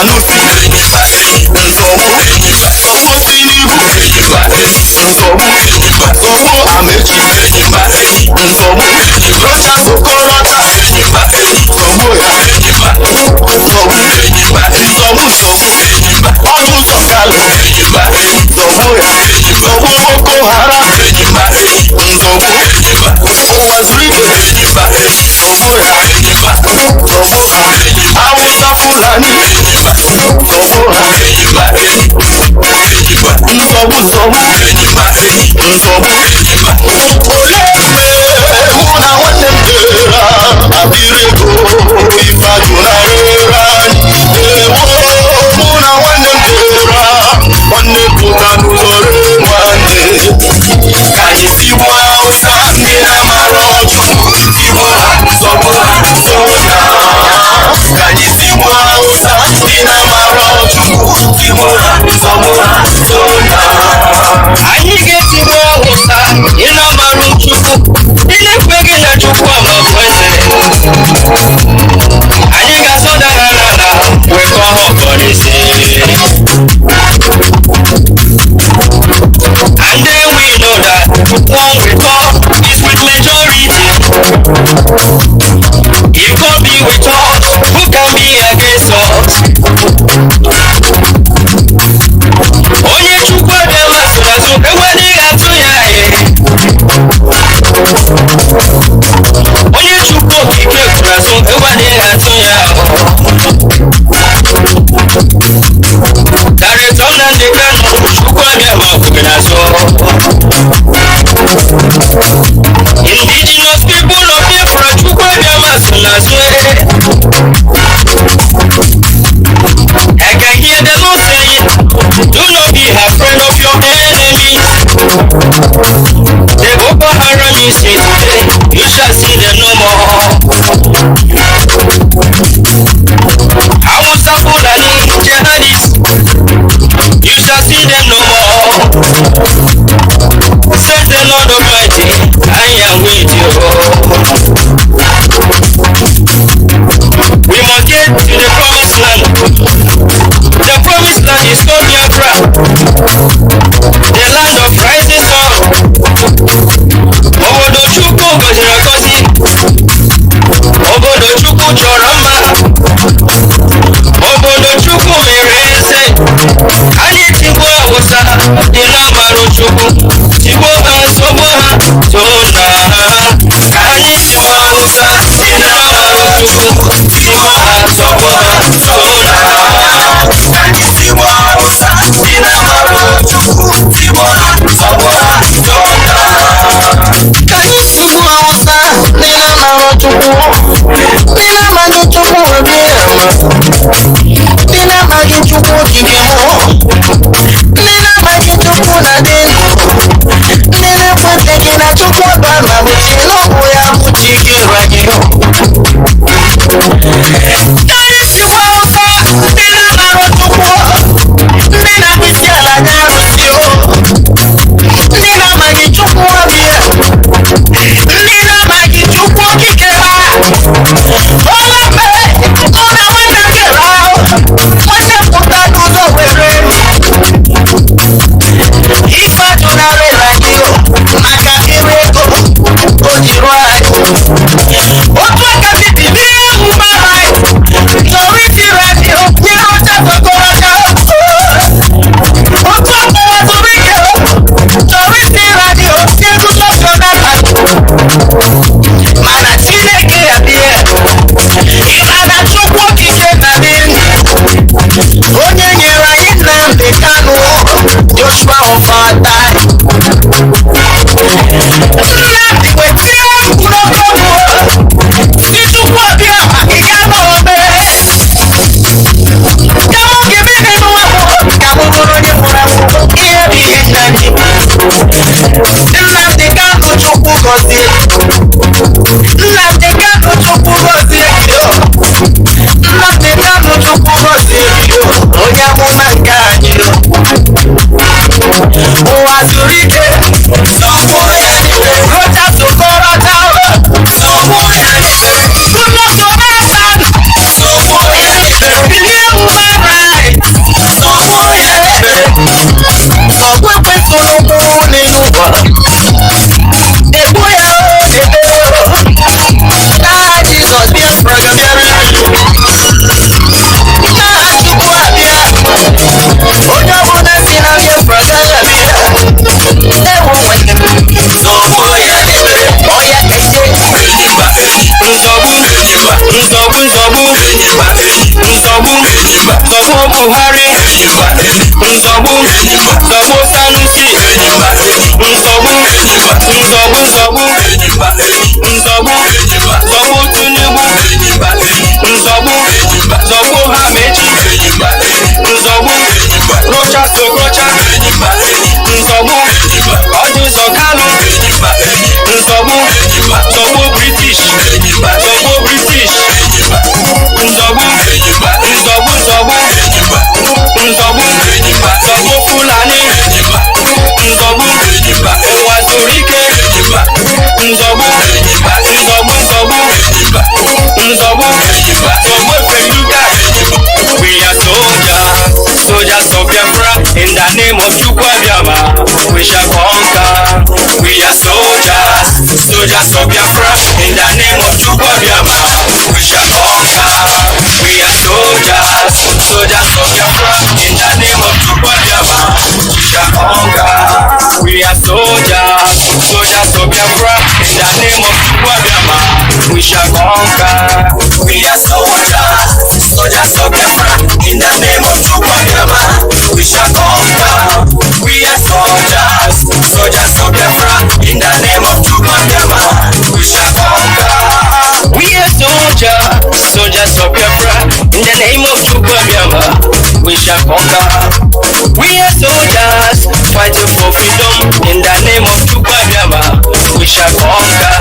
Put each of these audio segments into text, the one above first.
Kanu si nsogbu Tinubu nsogbu Amechi nsogbu Rochas Okorota nsogbu ya nsogbu Ọdụzọ Kalu nsogbu ya Boko Haram nsogbu Ụwazirike nsogbu ya Hausa Fulani nsogbu ha nsogbu ole mụ na nwanne m dera abirego ife ajụnarịra mụ na nwanne m dera nwanne pụta n'ụlọ nwanne ka anyị tigbo Hausa ndị na-amara ọjụ tigbo ha nsogbu ha ka anyị tigbo Hausa ndị na-amara ọjụ tigbo ha nsogbu ha anyị ga-etigbo Hausa ị na-amara Chukwu ị na-ekweghị na Chukwu ọmafọ eze anyị ga-asọdara n'ala wekọ ọkọrịsị and then we know that one we talk is with majority. If God be with us, who can be against us? Onye Chukwu abịa masịrị azụ enweghị atụ ya onye Chukwu okike kwuru azụ enweghị atụ ya Director Nnamdi Kanu Chukwu abịa ma kwuru n'azụ Indigenous people of Biafra Chukwu abịa masịrị n'azụ I can hear the Lord saying, do not be afraid of your enemies. The Boko Haram is here today, you shall see them no more. Hausa Fulani jihadists, you shall see them no more. Says the Lord Almighty, I am with you. We must get to the promised land. The promised land is called Biafra, the land of rising sun. Obodo Chukwu gọziri agọzi, obodo Chukwu chọrọ mma, obodo Chukwu mere eze. Anyị tigbo Hausa dị na-amara Chukwu, tigbo ha nsogbu ha tona ha. Ka anyị tigbo Hausa dị na-amara Chukwu, tigbo ha nsogbu ha tona ha. Ka anyị tigbo Hausa dị na-amara Chukwu, tigbo ha nsogbu ha tona ha. Ka anyị tigbo Hausa dị na-amara Chukwu, dị na-amaghị Chukwu obi ama, dị na-amaghị Chukwu okike mụ, ndị na-amaghị Chukwu na dị ndụ, ndị na-ekweteghị na Chukwu ọba ma bụchi n'ọbụ ya bụ chi gị ragị Nzọgbu Buhari, Nzọgbu Sanusi, Nzọgbu Tinubu, Nzọgbu Hameji, Nzọgbu Rocha Sokrocha, Nzọgbu Ọdụzọ Kanu, Nzọgbu British, Nzọgbu Fulani, Nzọgbu Nwazurike, Nzọgbu Feluga. We are soldiers of Biafra, in the name of Chukwuabiama, we shall conquer. We are soldiers of Biafra, in the name of Chukwuabiama, we shall conquer. We are soldiers of Biafra, in the name of Chukwuabiama, we shall conquer. We are soldiers of Biafra, in the name of Chukwuabiama, we shall conquer. We are soldiers of Biafra, in the name of Chukwuabiama, we shall conquer. We are soldiers of Biafra, in the name of Chukwuabiama, we shall conquer. We are soldiers of Biafra, in the name of Chukwuabiama, we shall conquer. We are soldiers fighting for freedom, in the name of Chukwuabiama, we shall conquer.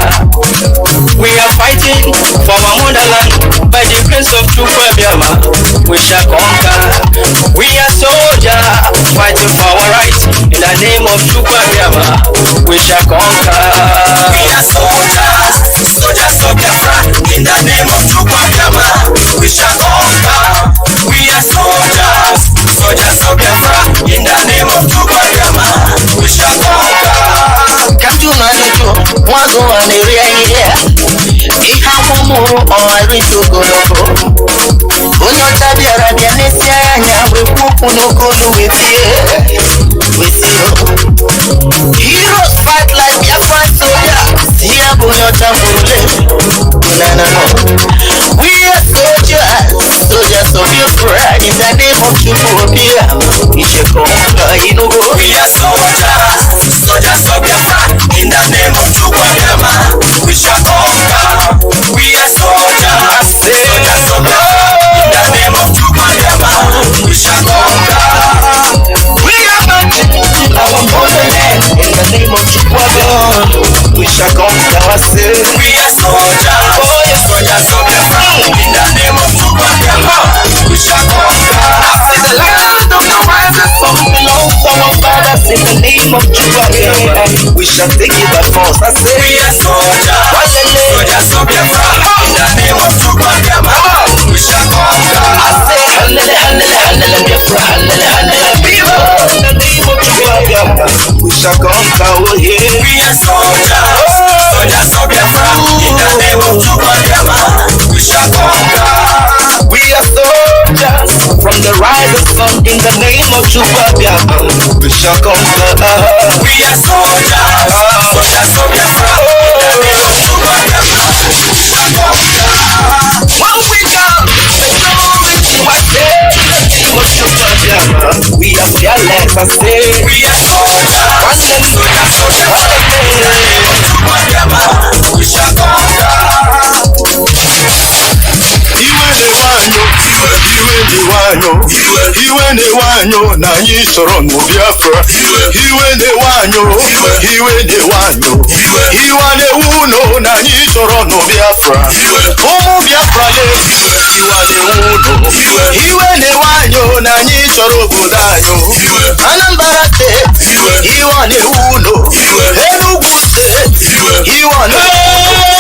We are fighting for our motherland, by the grace of Chukwuabiama, we shall conquer. We are soldiers fighting for our rights, in the name of Chukwuabiama, we shall conquer. We are soldiers of Biafra, in the name of Chukwuabiama, we shall conquer. We are soldiers of Biafra, in the name of Chukwuabiama, we shall conquer. Kanu Manujo, Wazo Aneria, Ihamumu, or I reach to go. Onyo Tabiara, the Anesia, we no go with you. Heroes fight like Biafran soldiers. Here, Bunyo Tamule. No. We are soldiers of Biafra, in the name of Chukwuabiama, we shall conquer. We are soldiers of Biafra, in the name of Chukwuabiama, we shall conquer. We are soldiers of Biafra, in the name of Chukwuabiama, we shall conquer. We are marching our motherland, in the name of Chukwuabiama, we shall conquer. We are soldiers of Biafra, in the name of Chukwuabiama, we shall conquer. In the land of the rising sun belongs to our fathers, in the name of Chukwuabiama, we shall take it by force. I say we are soldiers of Biafra, in the name of Chukwuabiama, we shall conquer. I say Biafra, in the name of Chukwuabiama, we shall conquer. Oh yeah, we are soldiers of Biafra, in the name of Chukwuabiama, we shall conquer. We are soldiers from the rising sun, in the name of Chukwuabiama, we shall conquer. We are soldiers of Biafra, in the name of Chukwuabiama, we shall conquer. When we come, the glory to our day, in the name of Chukwuabiama, we are fearless. I say we are soldiers of Biafra, in the name of Chukwuabiama, we shall conquer. Iwe ne-wanyo na anyị chọrọ nụ Biafra. Iwe ne-wanyo iwe na-ewu no na anyị chọrọ nụ Biafra. Ụmụ Biafra iwe na-ewu no iwe ne-wanyo na anyị chọrọ obodo anyị. Anambra steeti iwe na-ewu no Enugu steeti iwe na-ewu no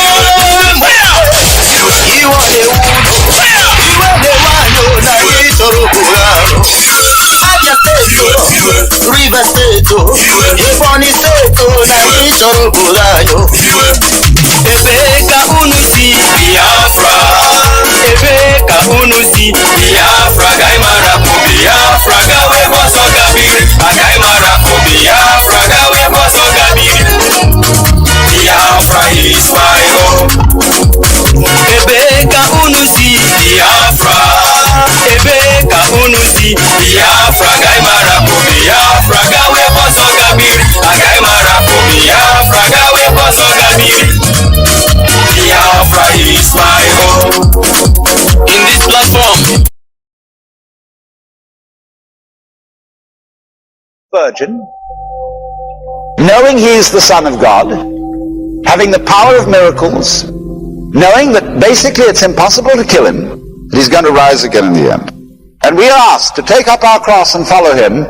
River State, Ebonyi State, na anyị chọrọ obodo anyị. Ebe ka unu si Biafra, ebe ka unu si Biafra, gaghị mara bụ Biafra, gawe bọsọ gabiri, agaghị mara bụ Biafra, gawe bọsọ gabiri. Biafra is my home. Ebe ka unu si Biafra. virgin, knowing he's the Son of God, having the power of miracles, knowing that basically it's impossible to kill him, that he's going to rise again in the end. And we are asked to take up our cross and follow him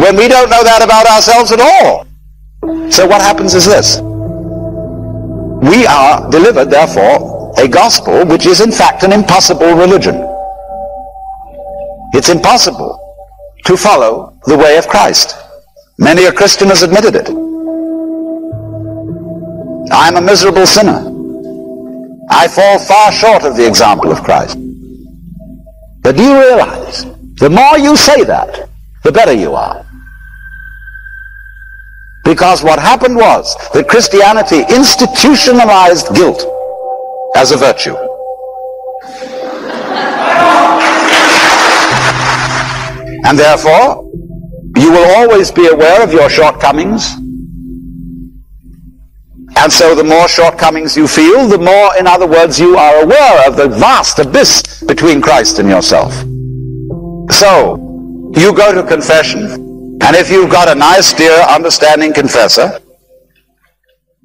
when we don't know that about ourselves at all. So what happens is this. We are delivered, therefore, a gospel which is in fact an impossible religion. It's impossible to follow the way of Christ. Many a Christian has admitted it. I am a miserable sinner. I fall far short of the example of Christ. But do you realize, the more you say that, the better you are. Because what happened was that Christianity institutionalized guilt as a virtue. And therefore, you will always be aware of your shortcomings. And so the more shortcomings you feel, the more, in other words, you are aware of the vast abyss between Christ and yourself. So, you go to confession, and if you've got a nice, dear, understanding confessor,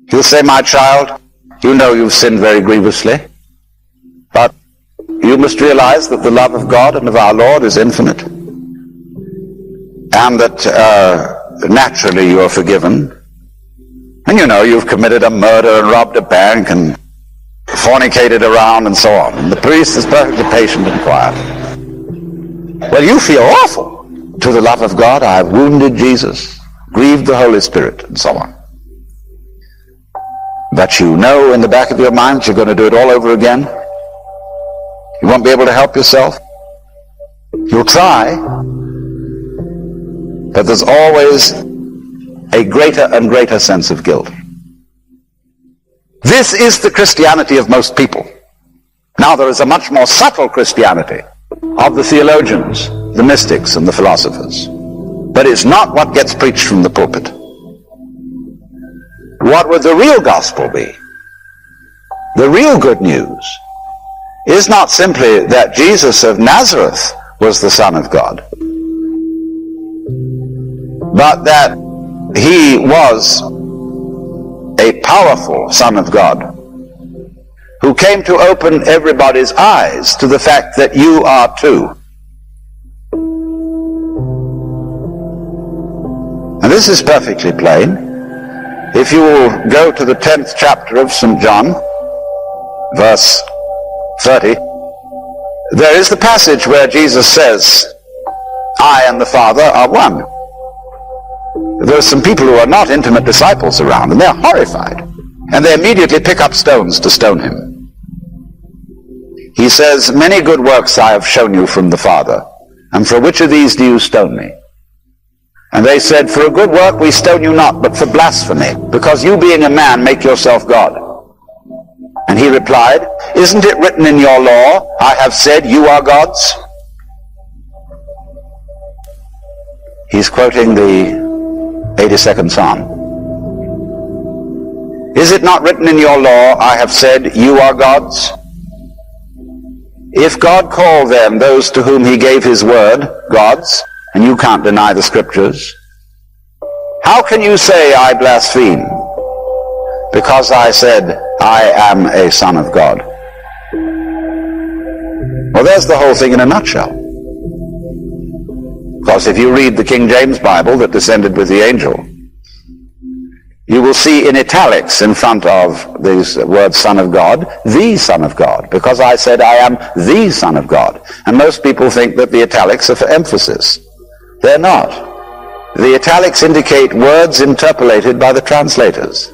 he'll say, my child, you know you've sinned very grievously, but you must realize that the love of God and of our Lord is infinite, and that naturally you are forgiven. And you know, you've committed a murder and robbed a bank and fornicated around and so on. And the priest is perfectly patient and quiet. Well, you feel awful. To the love of God, I have wounded Jesus, grieved the Holy Spirit, and so on. But you know in the back of your mind that you're going to do it all over again. You won't be able to help yourself. You'll try. But there's always a greater and greater sense of guilt. This is the Christianity of most people. Now there is a much more subtle Christianity of the theologians, the mystics, and the philosophers. But it's not what gets preached from the pulpit. What would the real gospel be? The real good news is not simply that Jesus of Nazareth was the Son of God, but that he was a powerful Son of God who came to open everybody's eyes to the fact that you are too. And this is perfectly plain. If you will go to the 10th chapter of St. John, verse 30, there is the passage where Jesus says, I and the Father are one. There are some people who are not intimate disciples around, and they're horrified. And they immediately pick up stones to stone him. He says, many good works I have shown you from the Father, and for which of these do you stone me? And they said, for a good work we stone you not, but for blasphemy, because you being a man make yourself God. And he replied, isn't it written in your law, I have said you are gods? He's quoting the 82nd Psalm. Is it not written in your law, I have said, you are gods? If God called them, those to whom he gave his word, gods, and you can't deny the scriptures, how can you say I blaspheme? Because I said, I am a son of God. Well, there's the whole thing in a nutshell. Because if you read the King James Bible that descended with the angel, you will see in italics in front of these words Son of God, the Son of God, because I said I am the Son of God. And most people think that the italics are for emphasis. They're not. The italics indicate words interpolated by the translators.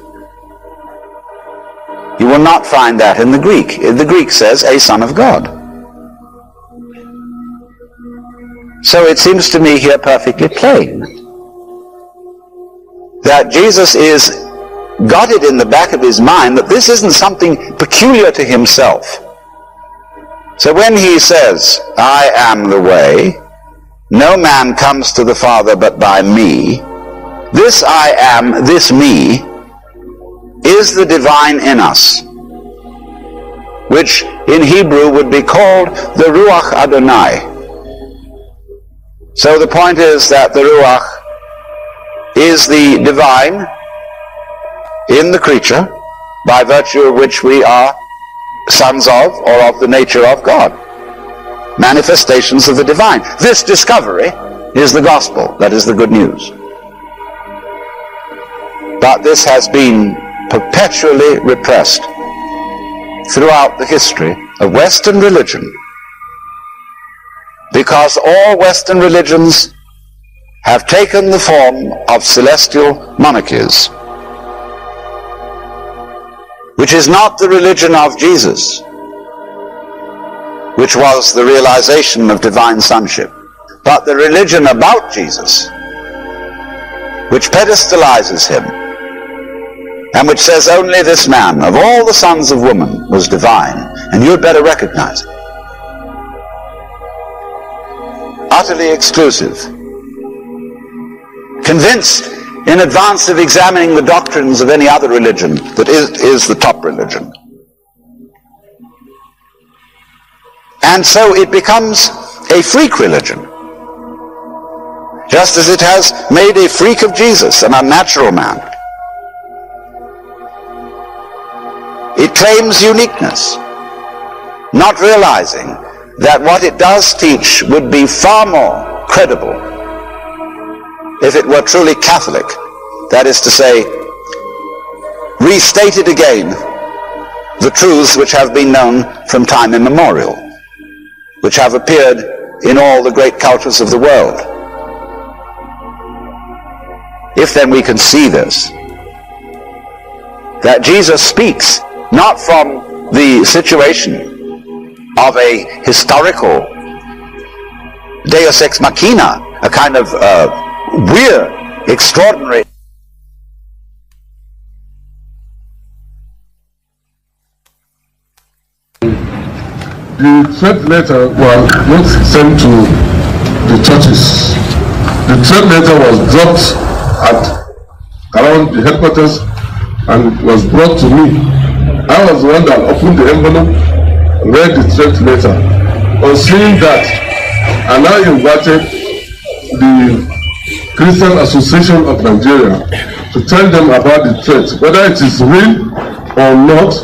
You will not find that in the Greek. The Greek says a Son of God. So it seems to me here perfectly plain that Jesus got it in the back of his mind that this isn't something peculiar to himself. So when he says, I am the way, no man comes to the Father but by me, this I am, this me, is the divine in us, which in Hebrew would be called the Ruach Adonai. So the point is that the Ruach is the divine in the creature, by virtue of which we are sons of, or of the nature of God. Manifestations of the divine. This discovery is the gospel, that is the good news. But this has been perpetually repressed throughout the history of Western religion, because all Western religions have taken the form of celestial monarchies, which is not the religion of Jesus, which was the realization of divine sonship, but the religion about Jesus, which pedestalizes him, and which says only this man of all the sons of woman was divine, and you'd better recognize it. Utterly exclusive. Convinced in advance of examining the doctrines of any other religion that is the top religion. And so it becomes a freak religion, just as it has made a freak of Jesus, an unnatural man. It claims uniqueness, not realizing that what it does teach would be far more credible if it were truly Catholic, that is to say, restated again the truths which have been known from time immemorial, which have appeared in all the great cultures of the world. If then we can see this, that Jesus speaks not from the situation of a historical deus ex machina, a kind of weird, extraordinary. The threat letter was not sent to the churches. The threat letter was dropped around the headquarters and was brought to me. I was the one that opened the envelope, read the threat letter. On seeing that, I now invited the Christian Association of Nigeria to tell them about the threat. Whether it is real or not,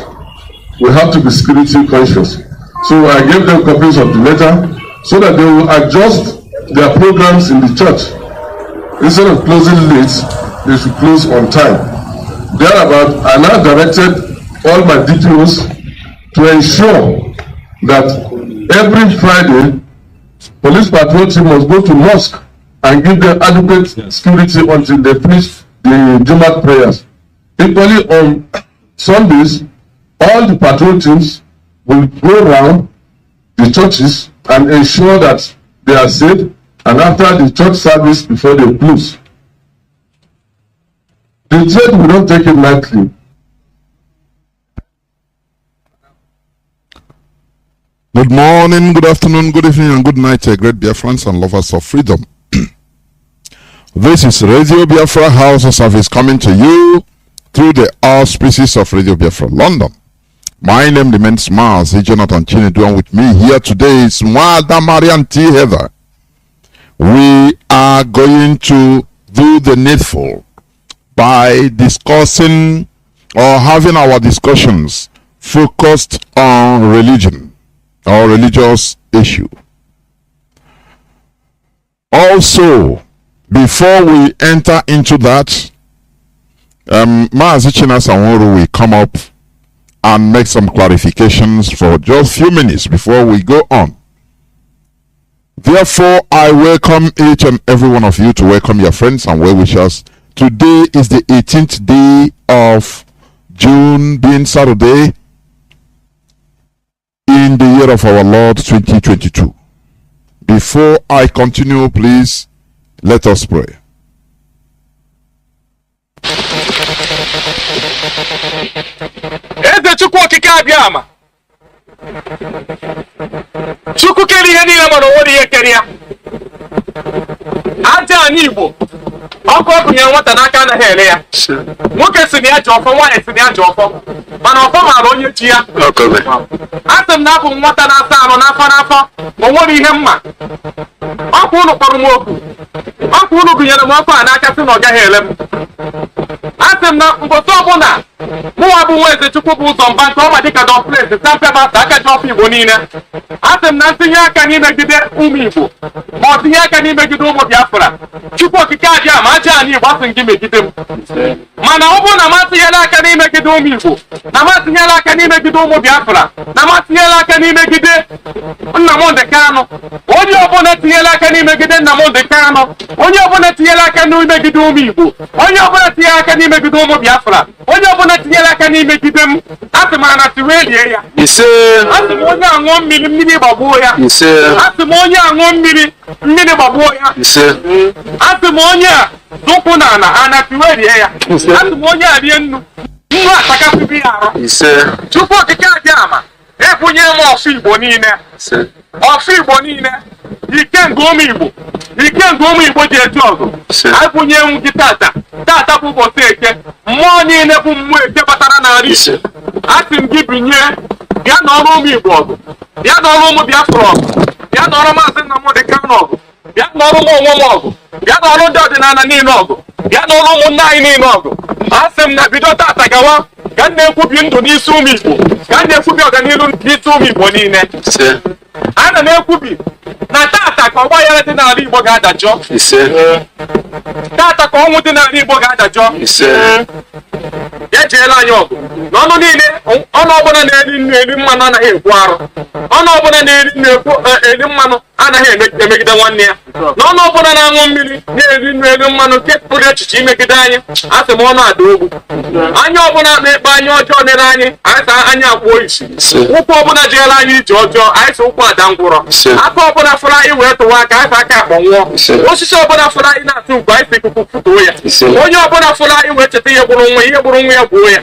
we have to be security conscious. So I gave them copies of the letter so that they will adjust their programs in the church. Instead of closing late, they should close on time. Thereabout, I now directed all my DPOs to ensure that every Friday, police patrol team must go to mosque and give them adequate security until they finish the Jumat prayers. Equally, on Sundays, all the patrol teams will go around the churches and ensure that they are safe, and after the church service before they close. The threat will not take it lightly. Good morning, good afternoon, good evening, and good night, great Biafrans and lovers of freedom. This is Radio Biafra Hausa-Service coming to you through the auspices of Radio Biafra London. My name remains Mazi Johnathan Nwa, and with me here today is Marien Haider. We are going to do the needful by discussing or having our discussions focused on religion or religious issue. Also, before we enter into that, Mazi Johnathan Nwa will come up and make some clarifications for just a few minutes before we go on. Therefore, I welcome each and every one of you to welcome your friends and well-wishers. Today is the 18th day of June, being Saturday, in the year of our Lord 2022. Before I continue, please let us pray. Eze Chukwu okike abịa ama. Chukwu kere ihe niile mana onwere ihe kere ya. Aja anyị Igbo, ọkụ ọgụnye nwata n'aka anaghị ele ya. Nwoke si na ya ji ọfọ, nwaanyị si na ya ji ọfọ, mana ọfọ maara onye chi ya. Asị m na abụ nwata na-asa anụ n'afọ n'afọ, ma onwere ihe mma. Ọkwa ọkụ unu kpọrọ m okwu ọkụ unu gụnyere m ọkụ a n'aka sị na ọ gaghị ele m asị m na mbosi ọbụla mụnwa bụ nwa eze chukwu bụ ụzọ mba nke ọma dịka dọplesi sampe masa aka ji ọfụ igbo niile asị m na ntinye aka n'imegide ụmụ igbo ma ọ tinye aka n'imegide ụmụ biafra chukwu okike abịa ma aja anyị igbo asị gị megide m mana ọ bụrụ na m atinyela aka n'imegide ụmụ igbo na m atinyela aka n'imegide ụmụ biafra na m atinyela aka n'imegide Nnamdi Kanu onye ọbụla tinyela aka n'imegide Nnamdi Kanu onye ọbụla tinyela aka n'imegide ụmụ igbo onye ọbụla tinyela aka n'imegide ụmụ biafra onye ọbụla tinyela aka n'imegide m asị m ana tiwelie ya asị m onye aṅụọ mmiri mmiri gbagbuo ya asị m onye aṅụọ mmiri mmiri gbagbuo ya asị m onye a zụkwụ na ana tiwelie ya asị m onye a rie nnu atakasịbi ya arụ Chukwu okike abịa ama ebunye m ọfụ igbo niile ọfụ igbo niile ike nke ụmụ igbo ji eji ọgụ ebunye m gị tata bụ ụbọchị eke mmụọ niile bụ mmụọ eke batara n'ala Igbo asị m gị binye bịa n'ọrụ ụmụ igbo ọgụ bịa n'ọrụ ụmụ biafra ọgụ bịa n'ọrụ maazị Nnamdi Kanu ọgụ bịa n'ọrụ m onwe m ọgụ bịa n'ọrụ ndị ọdịnala niile ọgụ bịa n'ọrụ ụmụnne anyị niile ọgụ asị m na bido tata gawa ka m na-ekwubi ndụ n'isi ụmụ igbo ka m na-ekwubi ọganihu n'isi ụmụ igbo niile ana m ekwubi na tata ka ọgbaghara dị n'ala igbo ga-adajọ tata ka ọnwụ dị n'ala igbo ga-adajọ ejeela anyị ọgụ n'ọnụ niile ọnụ ọbụla na-eri nnu eri mmanụ anaghị ekwu arụ ọnụ ọbụla na-eri nnu eri mmanụ anaghị emegide nwanne ya n'ọnụ ọbụla na-aṅụ mmiri na-eri nnu eri mmanụ nke pụrụ echiche imegide anyị asị m ọnụ ada ogwu anya ọbụla na-ekpe anya ọjọọ nere anyị anyị anya akpụo isi ụkwụ ọbụla jeela anyị ije ọjọọ anyị sị ụkwụ ada ngwụrọ aka ọbụla fụrụ anyị wee tụwa aka anyị sị aka akpọnwụọ osisi ọbụla fụrụ anyị na-atụ ugwu anyị sị ikuku fụtuo ya onye ọbụla fụrụ anyị wee cheta ihe gburu nwa ya gbuo ya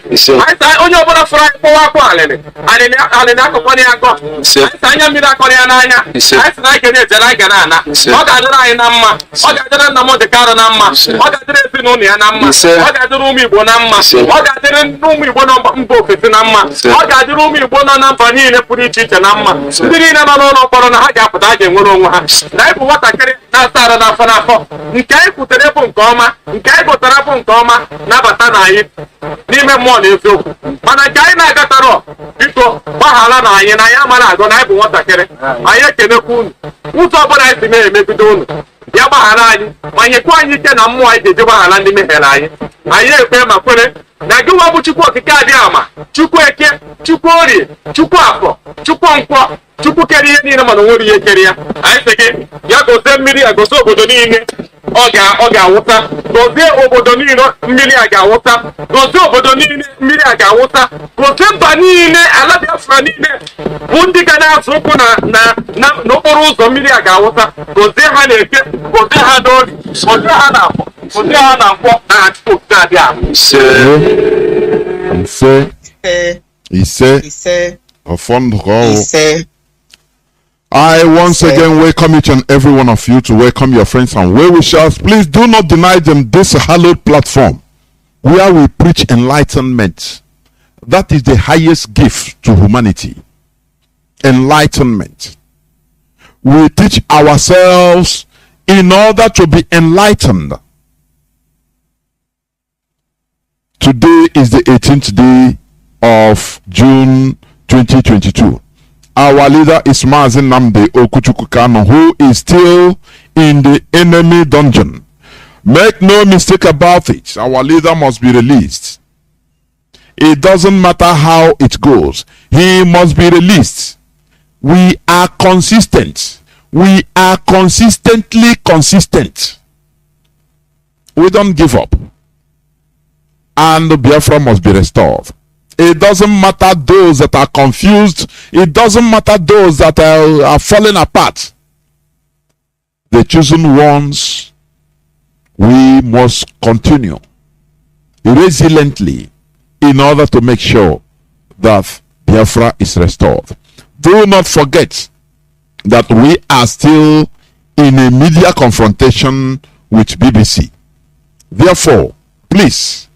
onye ọbụla fụrụ anyị kpọwa akwa alịlị akọkọrọ ya akọ anyị sị anya mmiri akọrọ ya n'anya anyị sị na anyị ga na-ejere anyị ga na-ana ọ ga-adịrị anyị na mma ọ ga-adịrị Nnamdi Kanu na mma ọ ga-adịrị ezinụlọ ya na mma ọ ga-adịrị ụmụ igbo na mma ọ ga-adịrị ụmụ igbo nọ mba ofesi na mma ọ ga-adịrị ụmụ igbo nọ na mba niile pụrụ iche iche na mma ndị niile nọ n'ụlọ mkpọrọ na ha ga-apụta ha ga-enwere onwe ha na anyị bụ nwatakịrị na-asa arụ n'afọ n'afọ nke anyị kwutere bụ nke ọma nke anyị gụtara bụ nke ọma nabata na anyị n'ime mmụọ na eziokwu mana nke anyị na-agatara biko gbaghara na anyị na anyị amara agụ na anyị bụ nwatakịrị anyị ekenekwa unu ụzọ ọbụla anyị si na-emegide unu ya gbaghara anyị ma nyekwa anyị ike na mmụọ anyị ga-eji gbaghara ndị mehiere anyị ekpe ma kwere na gị nwa bụ Chukwu okike adị ama Chukwu eke Chukwu orie Chukwu afọ Chukwu nkwọ Chukwu kere ihe niile mana onwere ihe kere ya anyị sị gị ya gozie mmiri a gozie obodo niile ọ ga-awụsa gozie obodo niile mmiri a ga-awụsa gozie obodo niile mmiri a ga-awụsa gozie mba niile ala Biafra niile bụ ndị ga na-azụ ụkwụ n'okporo ụzọ mmiri a ga-awụsa gozie ha na-eke gozie ha n'ori gozie ha na afọ gozie ha na nkwọ na Chukwu okike adị ama ise I once again welcome each and every one of you to welcome your friends and well-wishers. Please do not deny them this hallowed platform where we preach enlightenment. That is the highest gift to humanity. Enlightenment. We teach ourselves in order to be enlightened. Today is the 18th day of June 2022. Our leader is Mazi Kanu, who is still in the enemy dungeon. Make no mistake about it. Our leader must be released. It doesn't matter how it goes. He must be released. We are consistent. We are consistently consistent. We don't give up. And Biafra must be restored. It doesn't matter those that are confused. It doesn't matter those that are falling apart. The chosen ones, we must continue resiliently in order to make sure that Biafra is restored. Do not forget that we are still in a media confrontation with BBC. Therefore, please,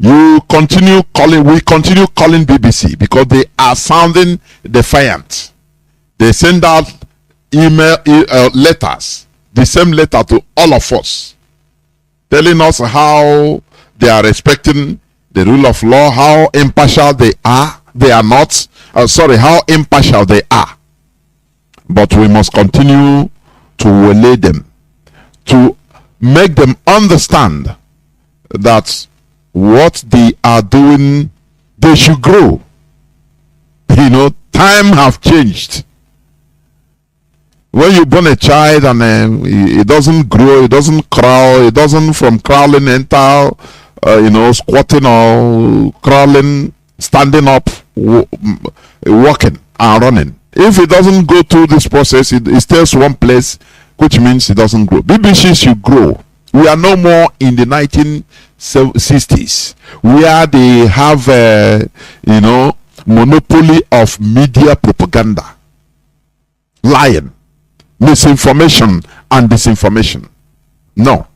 we continue calling BBC because they are sounding defiant. They send out letters, the same letter to all of us, telling us how they are respecting the rule of law, how impartial they are. They are not, how impartial they are. But we must continue to waylay them, to make them understand that what they are doing, they should grow. You know, time have changed. When you born a child and it doesn't grow, it doesn't crawl, it doesn't from crawling enter, squatting or crawling, standing up, walking and running. If it doesn't go through this process, it stays one place, which means it doesn't grow. BBC should grow. We are no more in the 1960s, where they have, monopoly of media propaganda, lying, misinformation, and disinformation. No.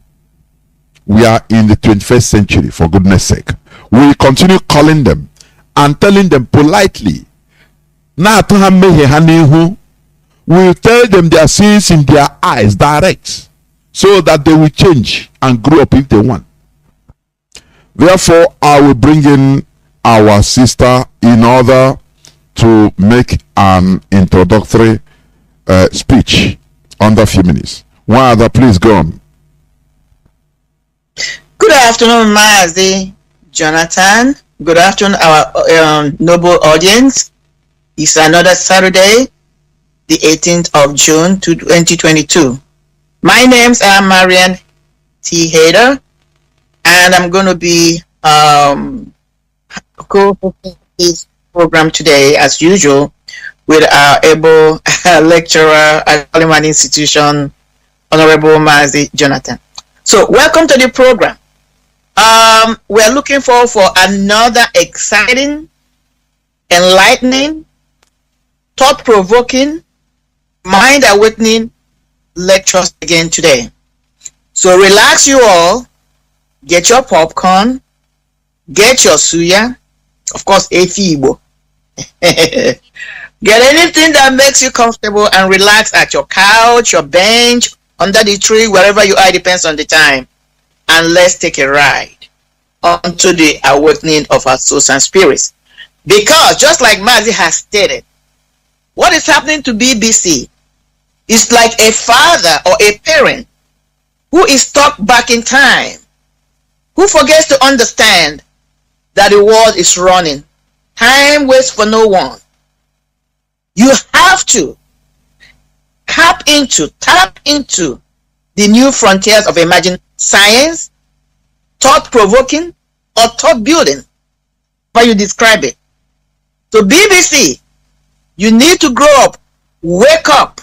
We are in the 21st century, for goodness sake. We continue calling them and telling them politely. We'll tell them their sins in their eyes direct, so that they will change and grow up if they want. Therefore, I will bring in our sister in order to make an introductory speech under a few minutes. One other, please go on. Good afternoon, Mazi Johnathan. Good afternoon, our noble audience. It's another Saturday, the 18th of June, 2022. My name's Marien Haider, and I'm going to be co-hosting this program today, as usual, with our able lecturer at Parliament Institution, Honorable Mazi Johnathan. So, welcome to the program. We're looking forward for another exciting, enlightening, thought-provoking, mind-awakening lectures again today. So relax, you all. Get your popcorn. Get your suya. Of course, efibo. Get anything that makes you comfortable and relax at your couch, your bench, under the tree, wherever you are, depends on the time. And let's take a ride onto the awakening of our souls and spirits. Because, just like Mazi has stated, what is happening to BBC is like a father or a parent who is stuck back in time, who forgets to understand that the world is running. Time waits for no one. You have to tap into the new frontiers of imagined science, thought-provoking, or thought-building, how you describe it. So BBC, you need to grow up, wake up,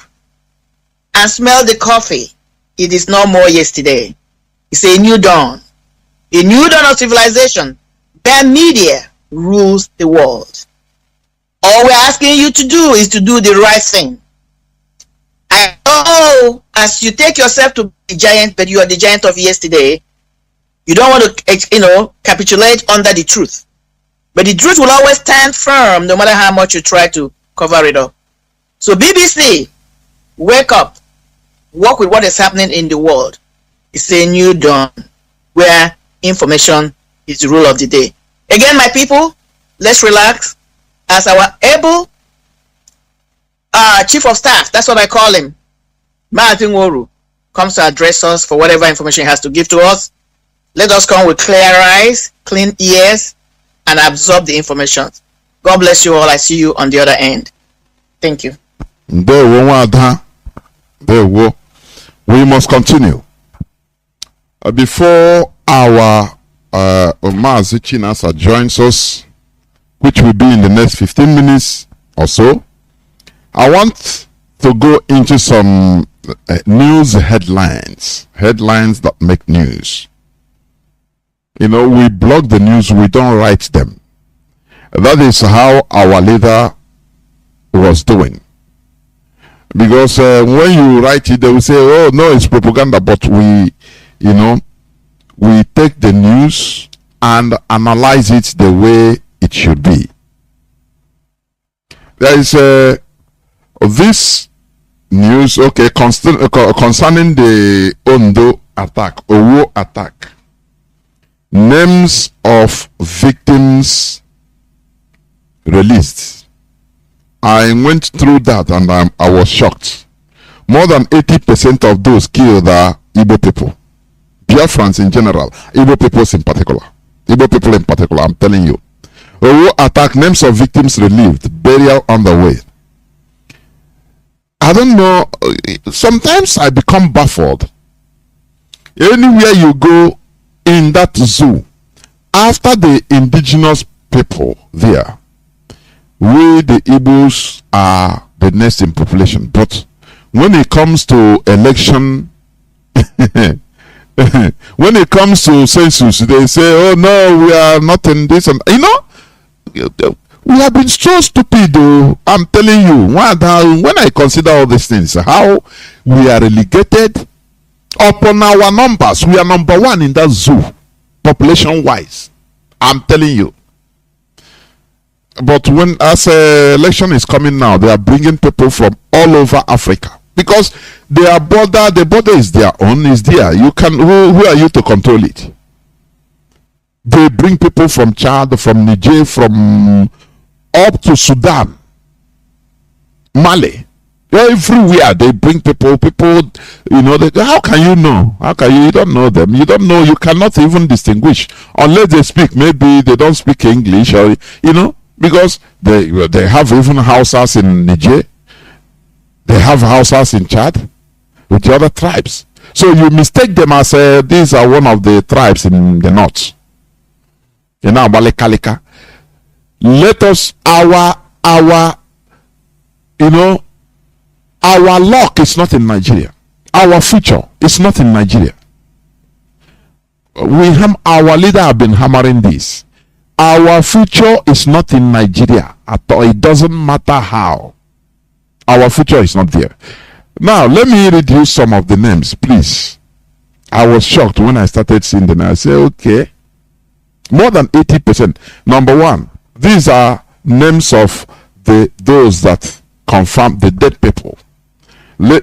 and smell the coffee. It is no more yesterday. It's a new dawn. A new dawn of civilization where media rules the world. All we're asking you to do is to do the right thing. I know as you take yourself to be giant, but you are the giant of yesterday, you don't want to, capitulate under the truth. But the truth will always stand firm no matter how much you try to cover it up. So BBC, wake up. Work with what is happening in the world. It's a new dawn where information is the rule of the day. Again, my people, let's relax as our able chief of staff, that's what I call him, Mazi Nworu, comes to address us for whatever information he has to give to us. Let us come with clear eyes, clean ears, and absorb the information. God bless you all. I see you on the other end. Thank you. We must continue. Before our Mazi Chinasa joins us, which will be in the next 15 minutes or so, I want to go into some news headlines that make news. We blog the news, we don't write them. That is how our leader was doing. Because when you write it, they will say, oh no, it's propaganda, but we take the news and analyze it the way it should be. There is this news. Okay, concerning the Ondo attack, Owo attack. Names of victims released. I went through that and I was shocked. More than 80% of those killed are Igbo people. Biafrans in general, Igbo people in particular. Igbo people in particular, I'm telling you. Owo attack, names of victims relieved, burial underway. I don't know, sometimes I become baffled. Anywhere you go in that zoo, after the indigenous people there, we the Igbos are the next in population. But when it comes to election, when it comes to census, they say, oh no, we are not in this. And you know, we have been so stupid, though. I'm telling you, when I consider all these things, how we are relegated upon our numbers. We are number one in that zoo, population wise. I'm telling you. But when as election is coming now, they are bringing people from all over Africa because their border, the border is their own, is there. You can who are you to control it? They bring people from Chad, from Niger, from up to Sudan, Mali, everywhere. They bring people. You know, how can you know? How can you don't know them? You don't know. You cannot even distinguish unless they speak. Maybe they don't speak English, or you know. Because they have even houses in Niger, they have houses in Chad with the other tribes. So you mistake them as these are one of the tribes in the north. You know, Balekalika. Let us our you know, our luck is not in Nigeria. Our future is not in Nigeria. Our leader have been hammering this. Our future is not in Nigeria at all. It doesn't matter how. Our future is not there. Now, let me read you some of the names, please. I was shocked when I started seeing them. I said, okay. More than 80%. Number one, these are names of those that confirm the dead people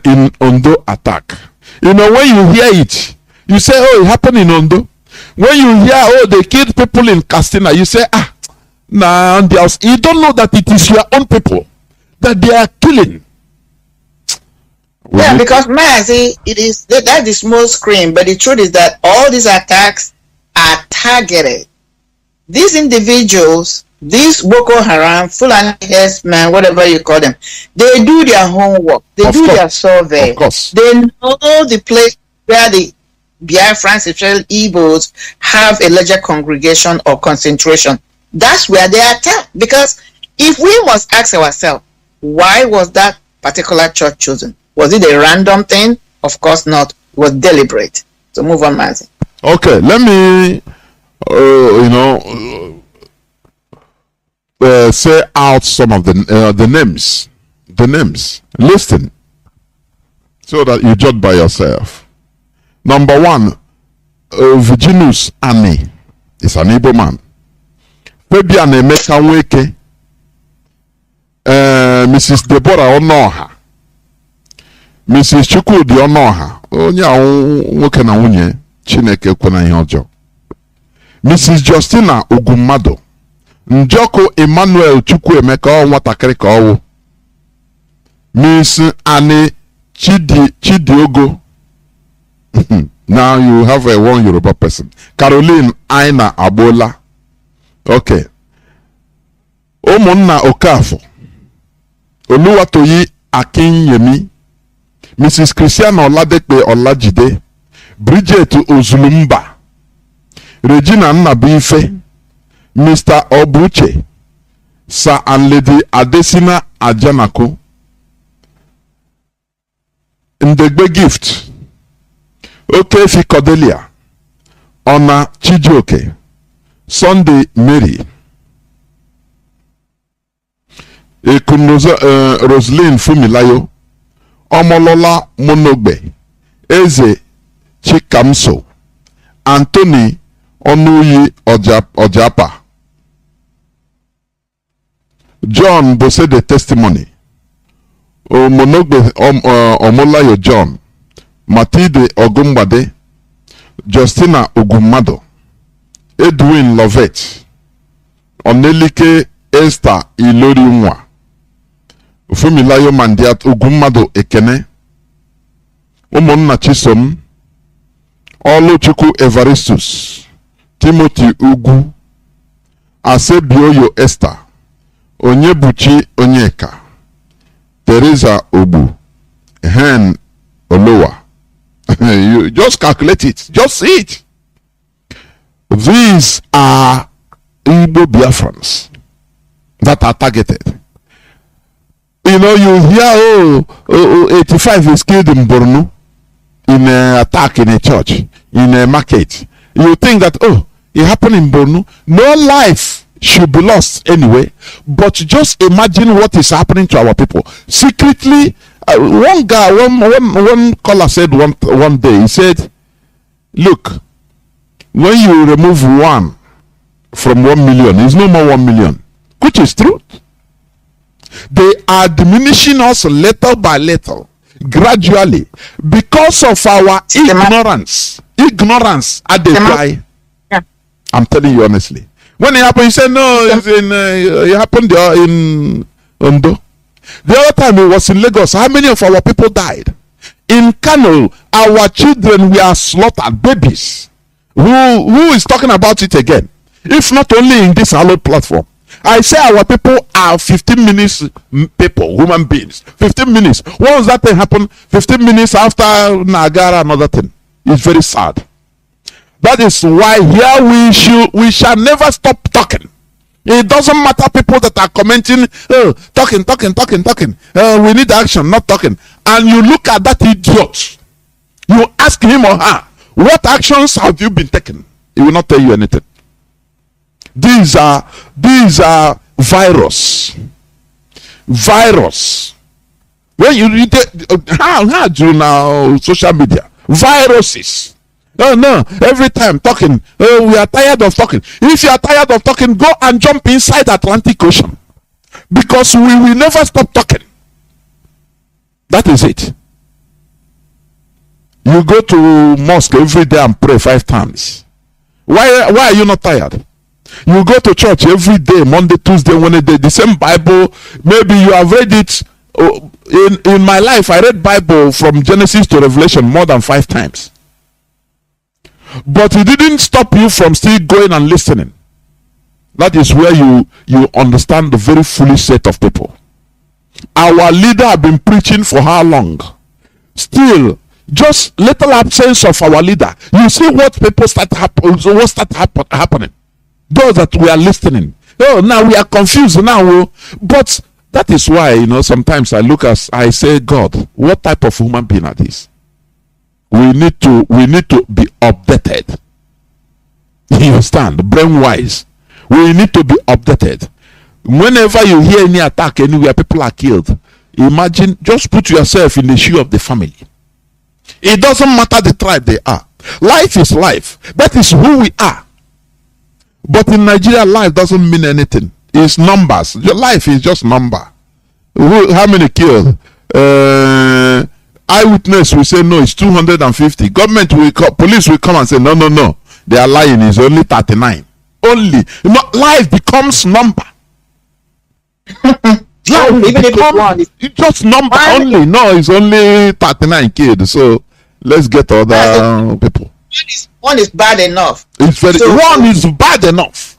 in Ondo attack. You know, when you hear it, you say, oh, it happened in Ondo. When you hear, oh, they killed people in Castina, you say, nah, you don't know that it is your own people that they are killing. Yeah, because Mazi, that's the small screen, but the truth is that all these attacks are targeted. These individuals, these Boko Haram, Fulani herdsmen, whatever you call them, they do their homework, they do their survey, they know the place where the Biafrans, especially Igbos, have a larger congregation or concentration. That's where they attack. Because if we must ask ourselves, why was that particular church chosen? Was it a random thing? Of course not. It was deliberate. So move on, Mazi. Okay, let me, say out some of the names. The names. Listen, so that you judge by yourself. Number one, Virginus Ani is an Igbo man. Fabian Emeka Nweke, Mrs. Deborah Onoha, Mrs. Chukwudi Onoha, onye nwoke na nwunye Chineke kwena ihe ọjọọ. Mrs. Justina Ogummado, Njoko Emmanuel Chukwuemeka nwatakịrị ka ọwụ. Miss Annie Chidiogo. Now you have a one Yoruba person. Caroline Aina Abola. Okay. Omunna Okafo. Oluwatoyi Akinyemi. Mrs. Christiana Oladekpe Olajide. Bridget Ozulumba. Regina Nnabife. Mr. Obuche. Sir and Lady Adesina Ajanako. Ndegbe Gift. Okefi Cordelia, Ona Chijioke, Sunday Mary, Roslyn Fumilayo, Omolola Monogbe, Eze Chikamso, Anthony Onuyi Ojapa, John Bose the Testimony, Monogbe Omolayo John, Matide Ogumbade, Justina Ogumado, Edwin Lovett, Onelike Esther Ilori Nwa, Fumilayo Mandiat Ogumado Ekene, Umonna Chisom, Oluchukwu Evaristus, Timothy Ugu, Asebioyo Esther, Onyebuchi Onyeka, Teresa Obu, Hen Olowa. You just calculate it, just see it. These are Igbo Biafrans that are targeted. You know, you hear, 85 is killed in Borno in an attack in a church, in a market. You think that, it happened in Borno. No life should be lost anyway, but just imagine what is happening to our people. Secretly, one guy, one caller said one day, he said, look, when you remove 1 from 1 million, it's no more 1 million, which is true. They are diminishing us little by little, gradually, because of our ignorance. Ignorance at the time. Yeah. I'm telling you honestly. When it happened, you said no, it's it happened in Ondo. The other time it was in Lagos. How many of our people died? In Kanu, our children were slaughtered, babies. Who is talking about it again? If not only in this hallowed platform. I say our people are 15 minutes people, human beings. 15 minutes. Once that thing happen, 15 minutes after Nagara, another thing. It's very sad. That is why here we shall never stop talking. It doesn't matter people that are commenting, talking. We need action, not talking. And you look at that idiot. You ask him or her, what actions have you been taking? He will not tell you anything. These are virus. When you read it, how do you now social media? Viruses. No, every time talking. We are tired of talking. If you are tired of talking, go and jump inside the Atlantic Ocean. Because we will never stop talking. That is it. You go to mosque every day and pray 5 times. Why are you not tired? You go to church every day, Monday, Tuesday, Wednesday, the same Bible. Maybe you have read it. In my life, I read Bible from Genesis to Revelation more than 5 times. But it didn't stop you from still going and listening. That is where you understand the very foolish set of people. Our leader have been preaching for how long? Still, just little absence of our leader. You see what people start happening. Those that we are listening. Oh, now we are confused now. But that is why, sometimes I look as I say, God, what type of human being are these? We need to be updated. You understand? Brain wise. We need to be updated. Whenever you hear any attack anywhere, people are killed. Imagine, just put yourself in the shoe of the family. It doesn't matter the tribe they are. Life is life. That is who we are. But in Nigeria, life doesn't mean anything. It's numbers. Your life is just number. How many killed? Eyewitness will say no, it's 250. Government will police will come and say no. They are lying. It's only 39. Only. Life becomes number. Even if it's one, it's just number only. No, it's only 39 kids. So let's get other people. One is bad enough. It's very one is bad enough.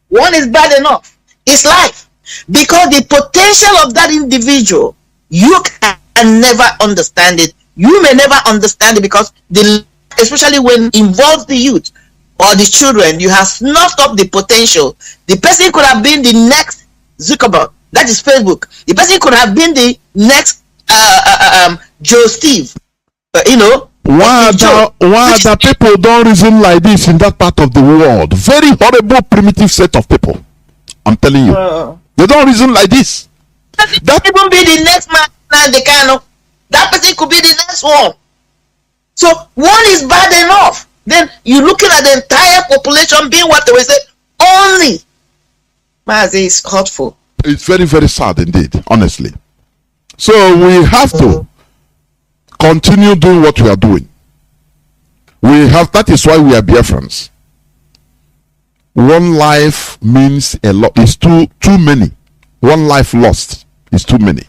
One is bad enough. It's life. Because the potential of that individual, you can never understand it. You may never understand it because especially when it involves the youth or the children, you have snuffed up the potential. The person could have been the next Zuckerberg. That is Facebook. The person could have been the next Joe Steve. Why the people don't reason like this in that part of the world? Very horrible, primitive set of people. I'm telling you. They don't reason like this. That even be the next man, the Kanu. That person could be the next one. So one is bad enough. Then you're looking at the entire population being what they will say only. Mazi is hurtful. It's very, very sad indeed, honestly. So we have to continue doing what we are doing. That is why we are Biafrans. One life means a lot. It's too many. One life lost is too many.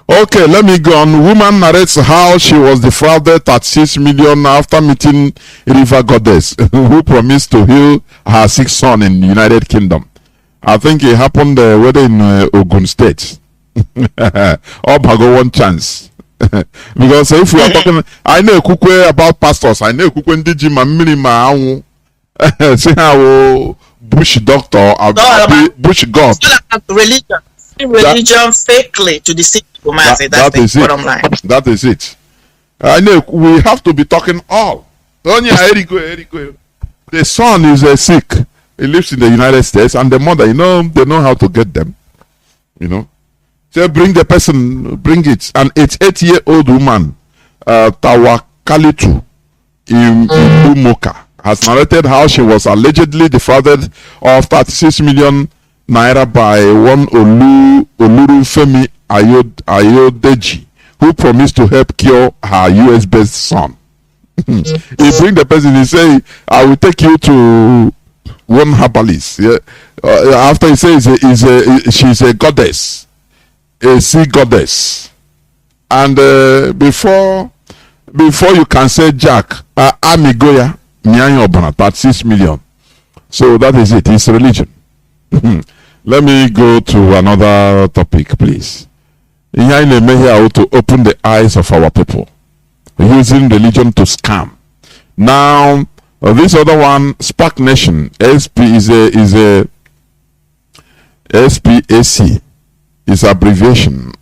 Okay, let me go on. Woman narrates how she was defrauded at 6 million after meeting River Goddess, who promised to heal her sick son in the United Kingdom. I think it happened whether in Ogun State. Or Bago one chance. Because if we are talking, I know kukwe about pastors. I know kukwe ndiji mamili maawu. See how bush doctor or bush god. Religion fakely to deceive people. That is it. That is it. I know we have to be talking all. The son is sick. He lives in the United States, and the mother, they know how to get them. So bring the person, bring it. An 88-year-old woman, Tawakalitu in Umoka, has narrated how she was allegedly defrauded of 36 million naira by one Olurufemi Ayodeji, who promised to help cure her US-based son. He bring the person, he say, I will take you to one herbalist. Yeah. After he says she's a goddess, a sea goddess. And before you can say Jack, Amigoya, Nyanyo Obana, 36 million. So that is it, it's religion. Let me go to another topic, please. How to open the eyes of our people using religion to scam. Now, this other one, Spark Nation, SP is a SPAC, is abbreviation.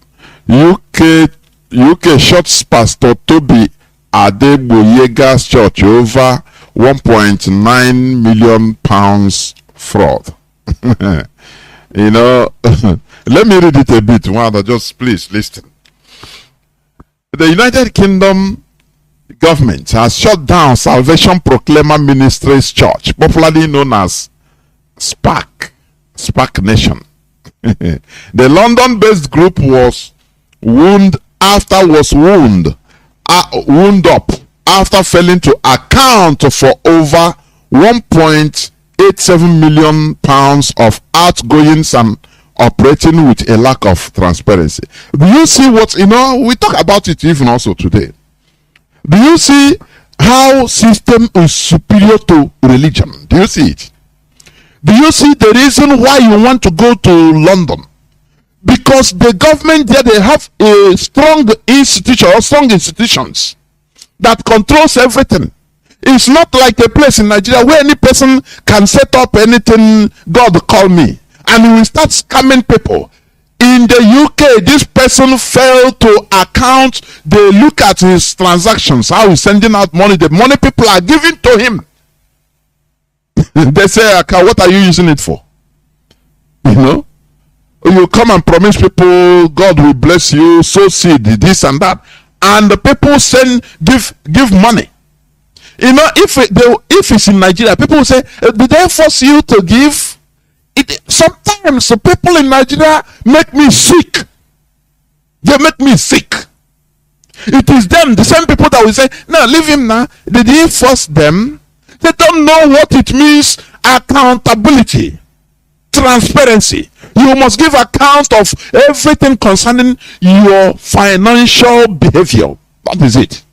UK shots Pastor Toby Adeboyega's church over 1.9 million pounds fraud. Let me read it a bit. Just please listen. The United Kingdom government has shut down Salvation Proclaimer Ministries Church, popularly known as Spark Nation. The London-based group was wound up after failing to account for over 1.87 million pounds of outgoings and operating with a lack of transparency. Do you see what, we talk about it even also today. Do you see how system is superior to religion? Do you see it? Do you see the reason why you want to go to London? Because the government there, they have a strong institution or strong institutions that controls everything. It's not like a place in Nigeria where any person can set up anything, God call me, and he will start scamming people. In the UK, this person failed to account. They look at his transactions, how he's sending out money. The money people are giving to him. They say, what are you using it for? You come and promise people, God will bless you, sow seed, this and that. And the people give money. If it's in Nigeria, people will say, did they force you to give? Sometimes the people in Nigeria make me sick. They make me sick. It is them, the same people that will say, no, leave him now. Did he force them? They don't know what it means, accountability, transparency. You must give account of everything concerning your financial behavior. That is it.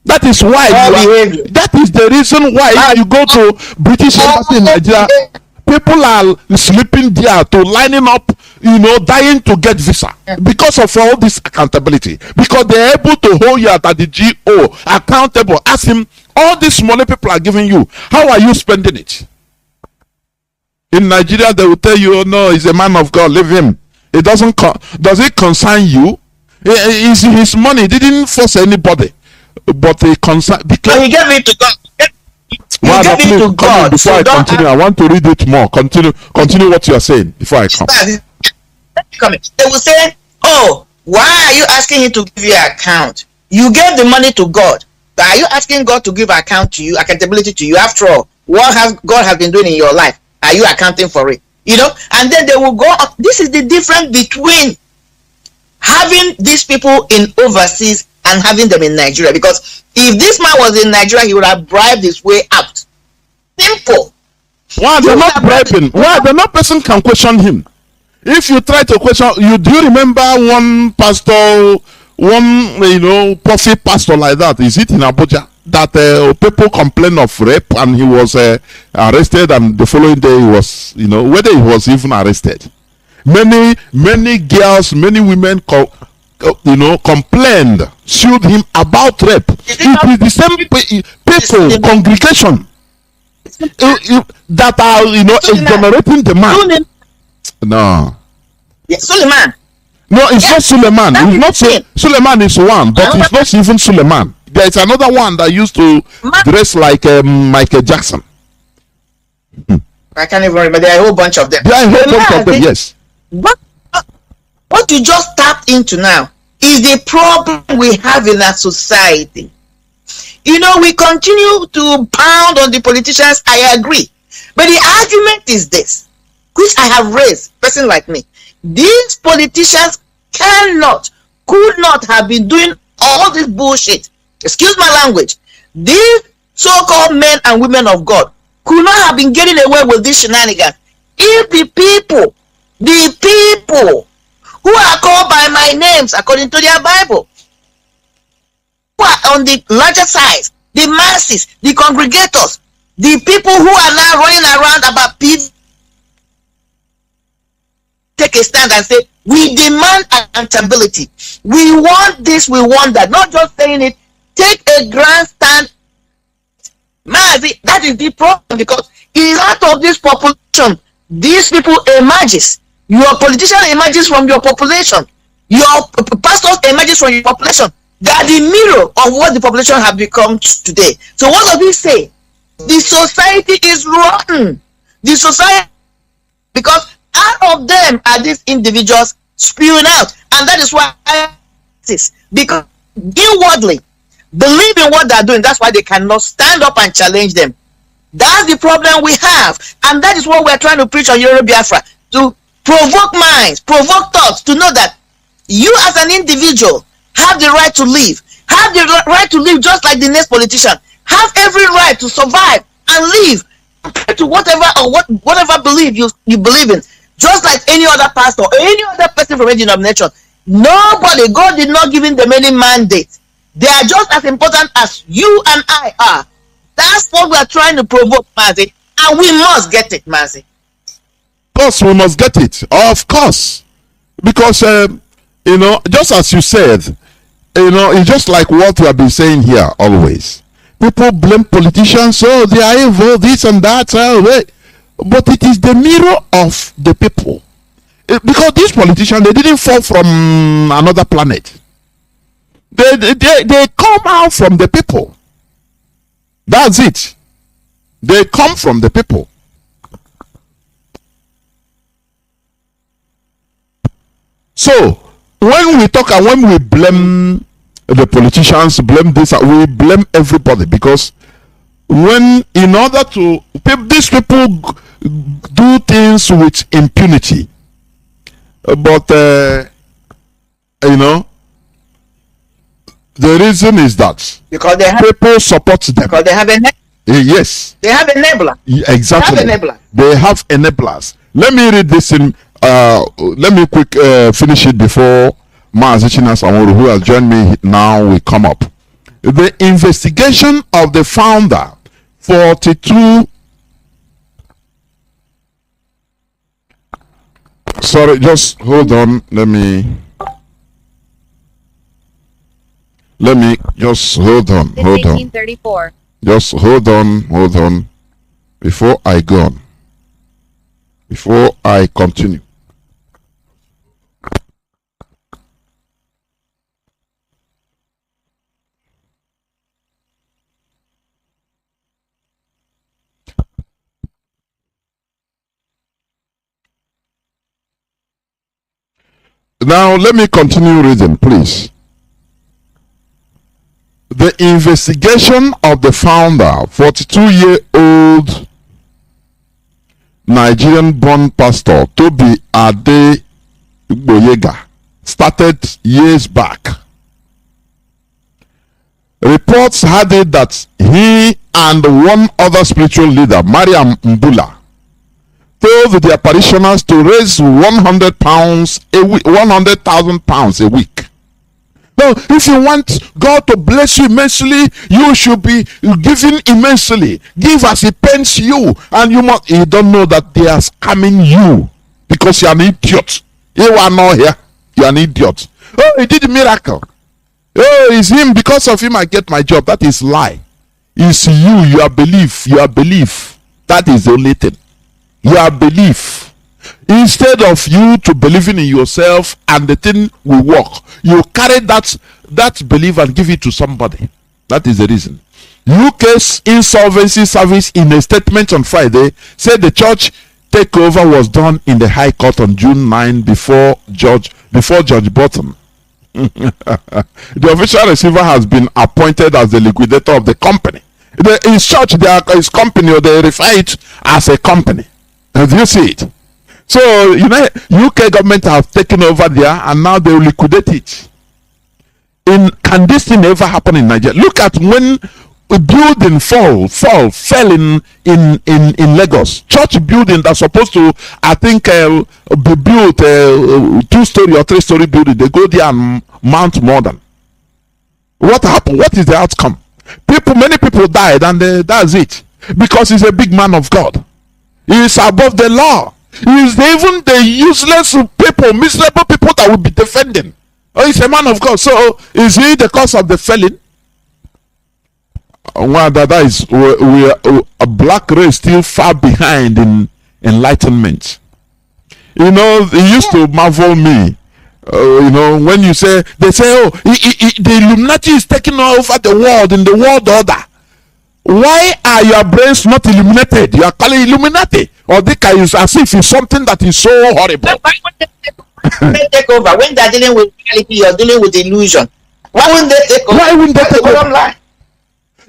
That is why that is the reason why you go to British Embassy in Nigeria. People are sleeping there to lining up, dying to get visa because of all this accountability. Because they're able to hold you at the GO accountable. Ask him, all this money people are giving you, how are you spending it? In Nigeria, they will tell you, oh, no, he's a man of God, leave him. It doesn't. Does it concern you? It's his money. He didn't force anybody, but he concern. Because he gave it to God. Before I continue, I want to read it more. Continue what you are saying before I come. They will say, oh, why are you asking him to give you an account? You gave the money to God. Are you asking God to give account to you, accountability to you? After all, what has God has been doing in your life? Are you accounting for it? And then they will go up. This is the difference between having these people in overseas and having them in Nigeria. Because if this man was in Nigeria, he would have bribed his way out. Simple. Why they're not bribing? Why the no person can question him? If you try to question, do you remember one pastor, one prophet pastor like that? Is it in Abuja that people complain of rape and he was arrested, and the following day he was, whether he was even arrested? Many girls, many women complained, sued him about rape. It is the same people, congregation that are generating the man. No. Yeah, Suleiman. No, it's not Suleiman. It's not Suleiman is one, but it's not even Suleiman. There is another one that used to dress like Michael Jackson. I can't even remember. There are a whole bunch of them. There are a whole bunch of them, yes. What you just tapped into now is the problem we have in our society. We continue to pound on the politicians. I agree. But the argument is this, which I have raised, person like me. These politicians could not have been doing all this bullshit. Excuse my language. These so-called men and women of God could not have been getting away with this shenanigans if the people who are called by my names according to their Bible, who are on the larger size, the masses, the congregators, the people who are now running around about people, take a stand and say, we demand accountability. We want this, we want that. Not just saying it, take a grand stand. Mazi, that is the problem, because in out of this population, these people emerges. Your politician emerges from your population. Your pastors emerges from your population. They are the mirror of what the population have become today. So what does this say? The society is rotten. The society, because out of them are these individuals spewing out, and that is why because inwardly believe in what they are doing. That's why they cannot stand up and challenge them. That's the problem we have, and that is what we are trying to preach on Yoruba Biafra, to provoke minds, provoke thoughts, to know that you as an individual have the right to live, have the right to live just like the next politician, have every right to survive and live to whatever or whatever belief you believe in, just like any other pastor or any other person from any denomination. Nobody, God did not give them any mandate. They are just as important as you and I are. That's what we are trying to provoke, Mazi, and we must get it, Mazi. Of course, we must get it. Of course, because just as you said, it's just like what we have been saying here always. People blame politicians, so they are evil, this and that. But it is the mirror of the people. Because these politicians, they didn't fall from another planet. They come out from the people. That's it. They come from the people. So when we talk and when we blame the politicians, blame this, we blame everybody, because when in order to these people do things with impunity, but the reason is that because they have people support them, because they have yes, they have enabler. Exactly, they have enablers. Let me read this in. Let me quick finish it before Mazi Johnathan Nwa, who has joined me now, will come up. The investigation of the founder, 42. Sorry, just hold on. Let me just hold on. Hold on. 1834. Just hold on. Before I go on. Before I continue. Now, let me continue reading, please. The investigation of the founder, 42-year-old Nigerian-born pastor Tobi Ade Boyega, started years back. Reports had it that he and one other spiritual leader, Marien Haider, told their parishioners to raise 100 pounds a week, 100,000 pounds a week. Now, if you want God to bless you immensely, you should be giving immensely. Give as He pains you, and you don't know that they are scamming you because you are an idiot. You are not here. You are an idiot. Oh, He did a miracle. Oh, it's Him. Because of Him, I get my job. That is lie. It's you. Your belief. Your belief. That is the only thing. Your belief. Instead of you to believing in yourself and the thing will work, you carry that belief and give it to somebody. That is the reason. UK's Insolvency Service, in a statement on Friday, said the church takeover was done in the High Court on June 9 before Judge Button. The official receiver has been appointed as the liquidator of the company. His church, his company, or they refer it as a company. Do you see it? So, UK government have taken over there and now they liquidate it. Can this thing ever happen in Nigeria? Look at when a building fell in Lagos. Church building that's supposed to, I think, be built 2-story or 3-story building. They go there and mount more than. What happened? What is the outcome? Many people died, and that's it. Because he's a big man of God. He is above the law. He is even the useless people, miserable people that will be defending. Oh, he's a man of God. So is he the cause of the felling? Well, that is, we are a black race still far behind in enlightenment. It used to marvel me. When you say, they say, oh, the Illuminati is taking over the world in the world order. Why are your brains not illuminated? You are calling Illuminati, or is as if it's something that is so horrible. Why would they take over when they're dealing with reality? You're dealing with illusion. Why wouldn't they take over? Why wouldn't they take over?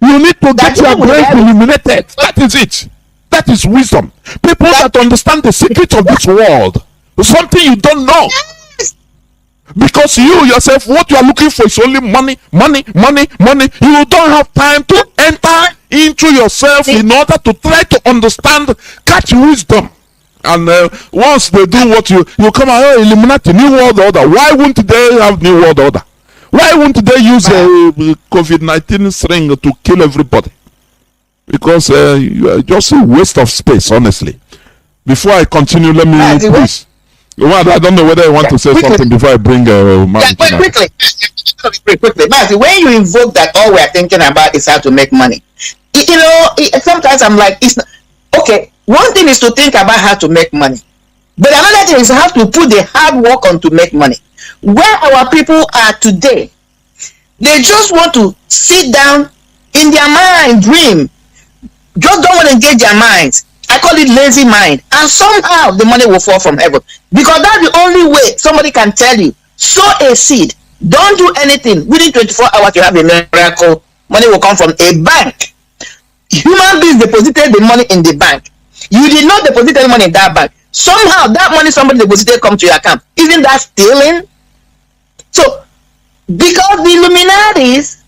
You need to get your brains illuminated. That is it. That is wisdom. People that understand the secret of this world, something you don't know. Because you yourself, what you are looking for is only money. You don't have time to enter into yourself in order to try to understand, catch wisdom. And once they do what you come out, oh, Illuminati, New World Order. Why wouldn't they have New World Order? Why wouldn't they use a COVID-19 string to kill everybody? Because you are just a waste of space, honestly. Before I continue, let me please. Well, I don't know whether I want to say something before I bring Mazi. Quickly, Mazi, when you invoke that all we're thinking about is how to make money, sometimes I'm like, it's not, okay. One thing is to think about how to make money, but another thing is how to put the hard work on to make money. Where our people are today, they just want to sit down in their mind, dream, just don't want to engage their minds. I call it lazy mind, and somehow the money will fall from heaven, because that's the only way somebody can tell you, sow a seed, don't do anything, within 24 hours you have a miracle, money will come from a bank. Human beings deposited the money in the bank. You did not deposit any money in that bank. Somehow that money somebody deposited come to your account. Isn't that stealing? So, because the Illuminatis,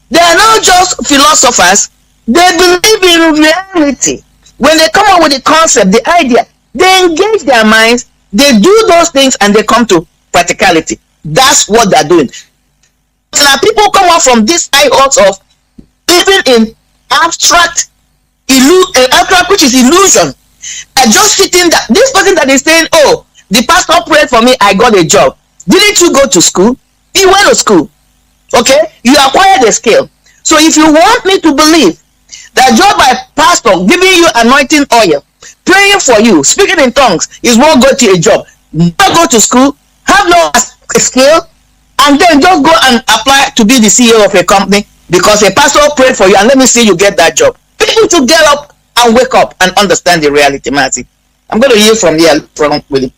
they are not just philosophers, they believe in reality. When they come up with the concept, the idea, they engage their minds, they do those things, and they come to practicality. That's what they're doing. Now, people come up from this iota of living in abstract, which is illusion. And just sitting that this person that is saying, oh, the pastor prayed for me, I got a job. Didn't you go to school? You went to school. Okay? You acquired a skill. So if you want me to believe that job by pastor giving you anointing oil, praying for you, speaking in tongues is what got you a job. Not go to school, have no skill, and then just go and apply to be the CEO of a company because a pastor prayed for you, and let me see you get that job. People to get up and wake up and understand the reality, Mazi. I'm going to hear from here from Willie.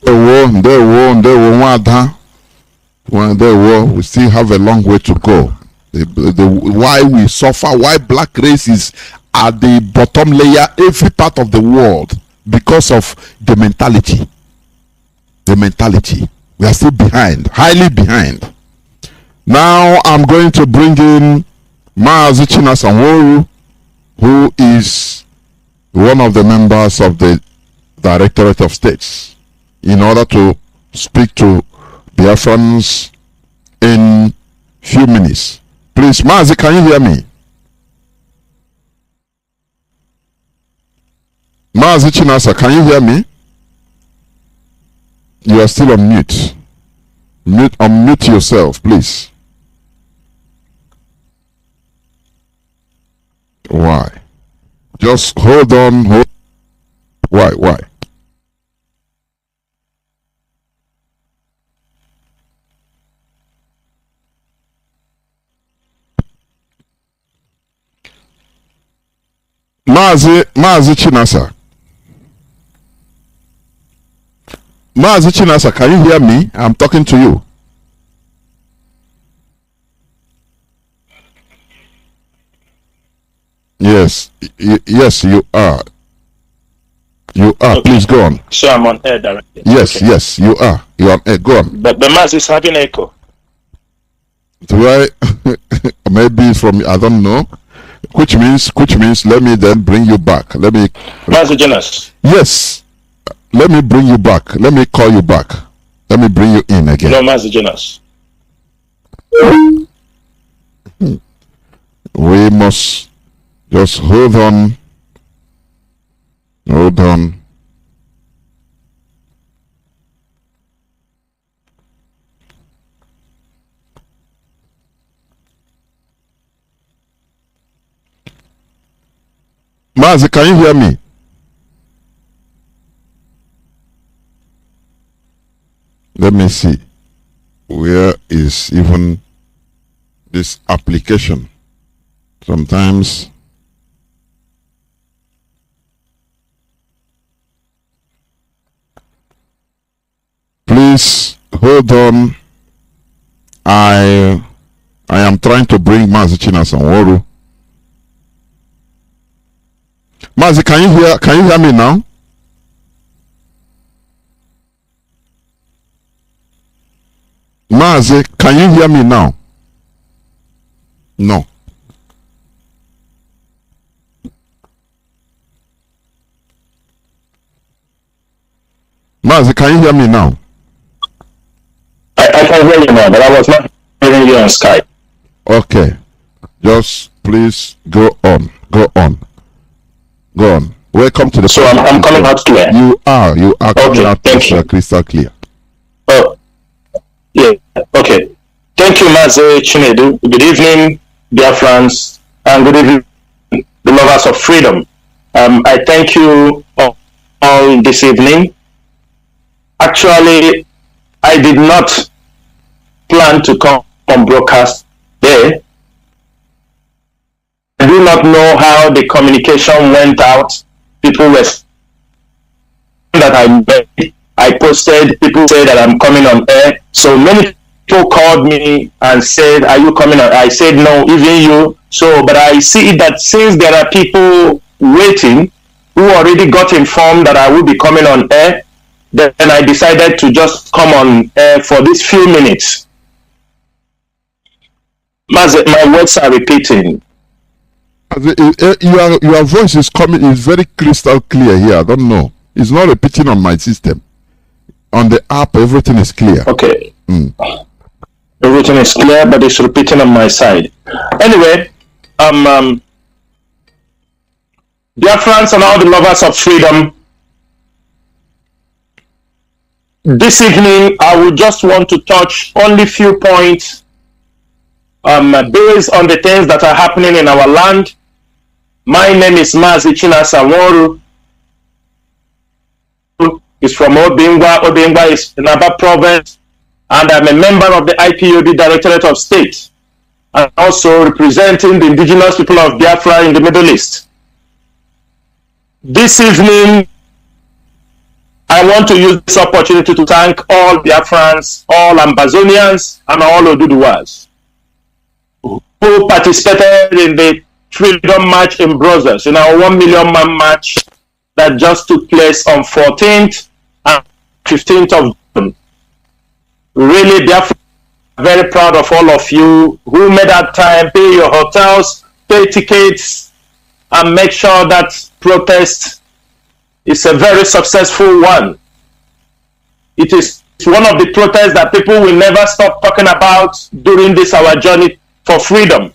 We still have a long way to go. Why we suffer, why black race is at the bottom layer every part of the world, because of the mentality. We are still behind, highly behind. Now I'm going to bring in Mazi Johnathan Nwa, who is one of the members of the Directorate of States, in order to speak to Biafrans in few minutes. Please, Mazi, can you hear me? Mazi Johnathan, can you hear me? You are still on mute. Unmute yourself, please. Why? Just hold on. Why? Mazi Johnathan. Mazi Johnathan, can you hear me? I'm talking to you. Yes, yes, you are. You are. Okay. Please go on. So I'm on air directly. Yes, okay. Yes, you are. You are on air. Go on. But the Mazi is having echo. Do I? Maybe from, I don't know. Which means let me then bring you back. Let me. Mazi Johnathan. Yes. Let me bring you back. Let me call you back. Let me bring you in again. No, Mazi Johnathan. We must just hold on. Hold on. Mazi, can you hear me? Let me see. Where is even this application? Sometimes please hold on. I am trying to bring Mazi Johnathan Nwa. Mazi, can you hear me now? Mazi, can you hear me now? No. Mazi, can you hear me now? I can hear you now, but I was not hearing you on Skype. Okay. Just please go on. Go on. Go on. Welcome to the. So I'm coming out clear. You are coming out crystal clear. Oh, yeah. Okay. Thank you, Mazi Chinedu. Good evening, Biafrans, and good evening, the lovers of freedom. I thank you all this evening. Actually, I did not plan to come on broadcast there. I do not know how the communication went out. People were that I made. I posted. People say that I'm coming on air. So many people called me and said, "Are you coming on?" I said, "No, even you." So, but I see that since there are people waiting who already got informed that I will be coming on air, then I decided to just come on air for these few minutes. My words are repeating. Your voice is very crystal clear here. I don't know. It's not repeating on my system. On the app, everything is clear. Okay. Everything is clear, but it's repeating on my side. Anyway, Biafrans and all the lovers of freedom, this evening I would just want to touch only few points based on the things that are happening in our land. My name is Mazi Johnathan Nwa. Is from Obingwa. Obingwa is in Aba province, and I'm a member of the IPOB Directorate of State, and also representing the indigenous people of Biafra in the Middle East. This evening, I want to use this opportunity to thank all Biafrans, all Ambazonians, and all Oduduwas who participated in the Freedom March in Brussels, in our 1 million man march that just took place on 14th and 15th of June. Really, Biafra, very proud of all of you who made that time, pay your hotels, pay tickets, and make sure that protest is a very successful one. It is one of the protests that people will never stop talking about during this our journey for freedom.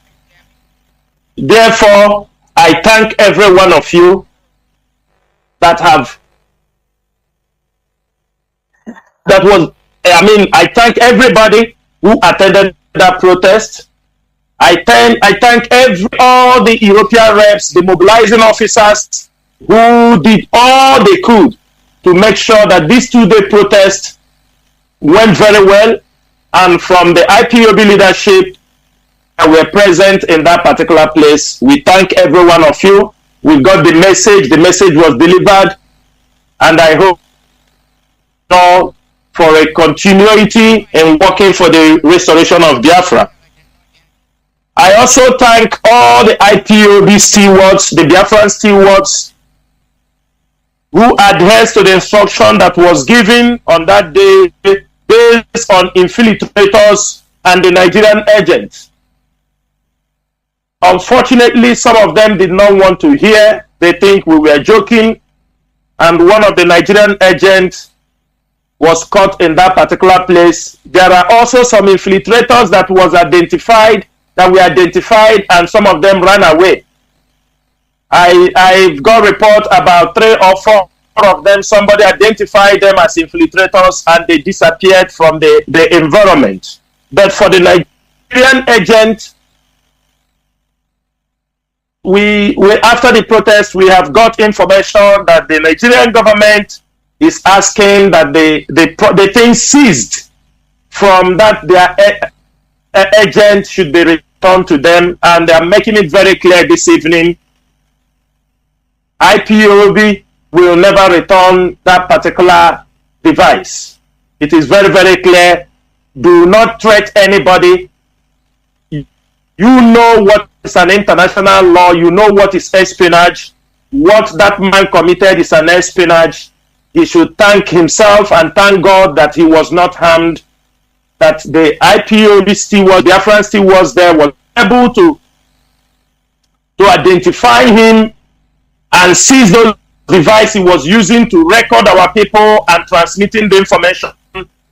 Therefore, I thank every one of you I thank everybody who attended that protest. I thank all the European reps, the mobilizing officers who did all they could to make sure that this two-day protest went very well. And from the IPOB leadership that were present in that particular place, we thank every one of you. We got the message was delivered, and I hope for a continuity in working for the restoration of Biafra. I also thank all the IPOB stewards, the Biafran stewards, who adheres to the instruction that was given on that day based on infiltrators and the Nigerian agents. Unfortunately, some of them did not want to hear. They think we were joking, and one of the Nigerian agents was caught in that particular place. There are also some infiltrators that were identified, and some of them ran away. I've got report about 3 or 4 of them. Somebody identified them as infiltrators, and they disappeared from the environment. But for the Nigerian agent, we after the protest, we have got information that the Nigerian government is asking that the things seized from that their agent should be returned to them, and they are making it very clear this evening. IPOB will never return that particular device. It is very, very clear. Do not threat anybody. You know what is an international law. You know what is espionage. What that man committed is an espionage. He should thank himself and thank God that he was not harmed, that the IPOB steward, the Biafran stewards there, was able to identify him and seize those devices he was using to record our people and transmitting the information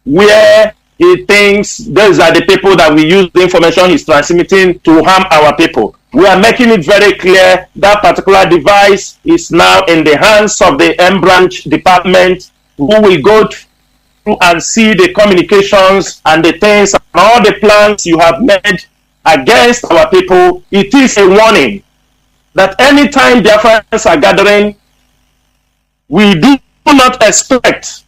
where he thinks those are the people that we use the information he's transmitting to harm our people. We are making it very clear that particular device is now in the hands of the M branch department, who will go through and see the communications and the things and all the plans you have made against our people. It is a warning that anytime Biafrans are gathering, we do not expect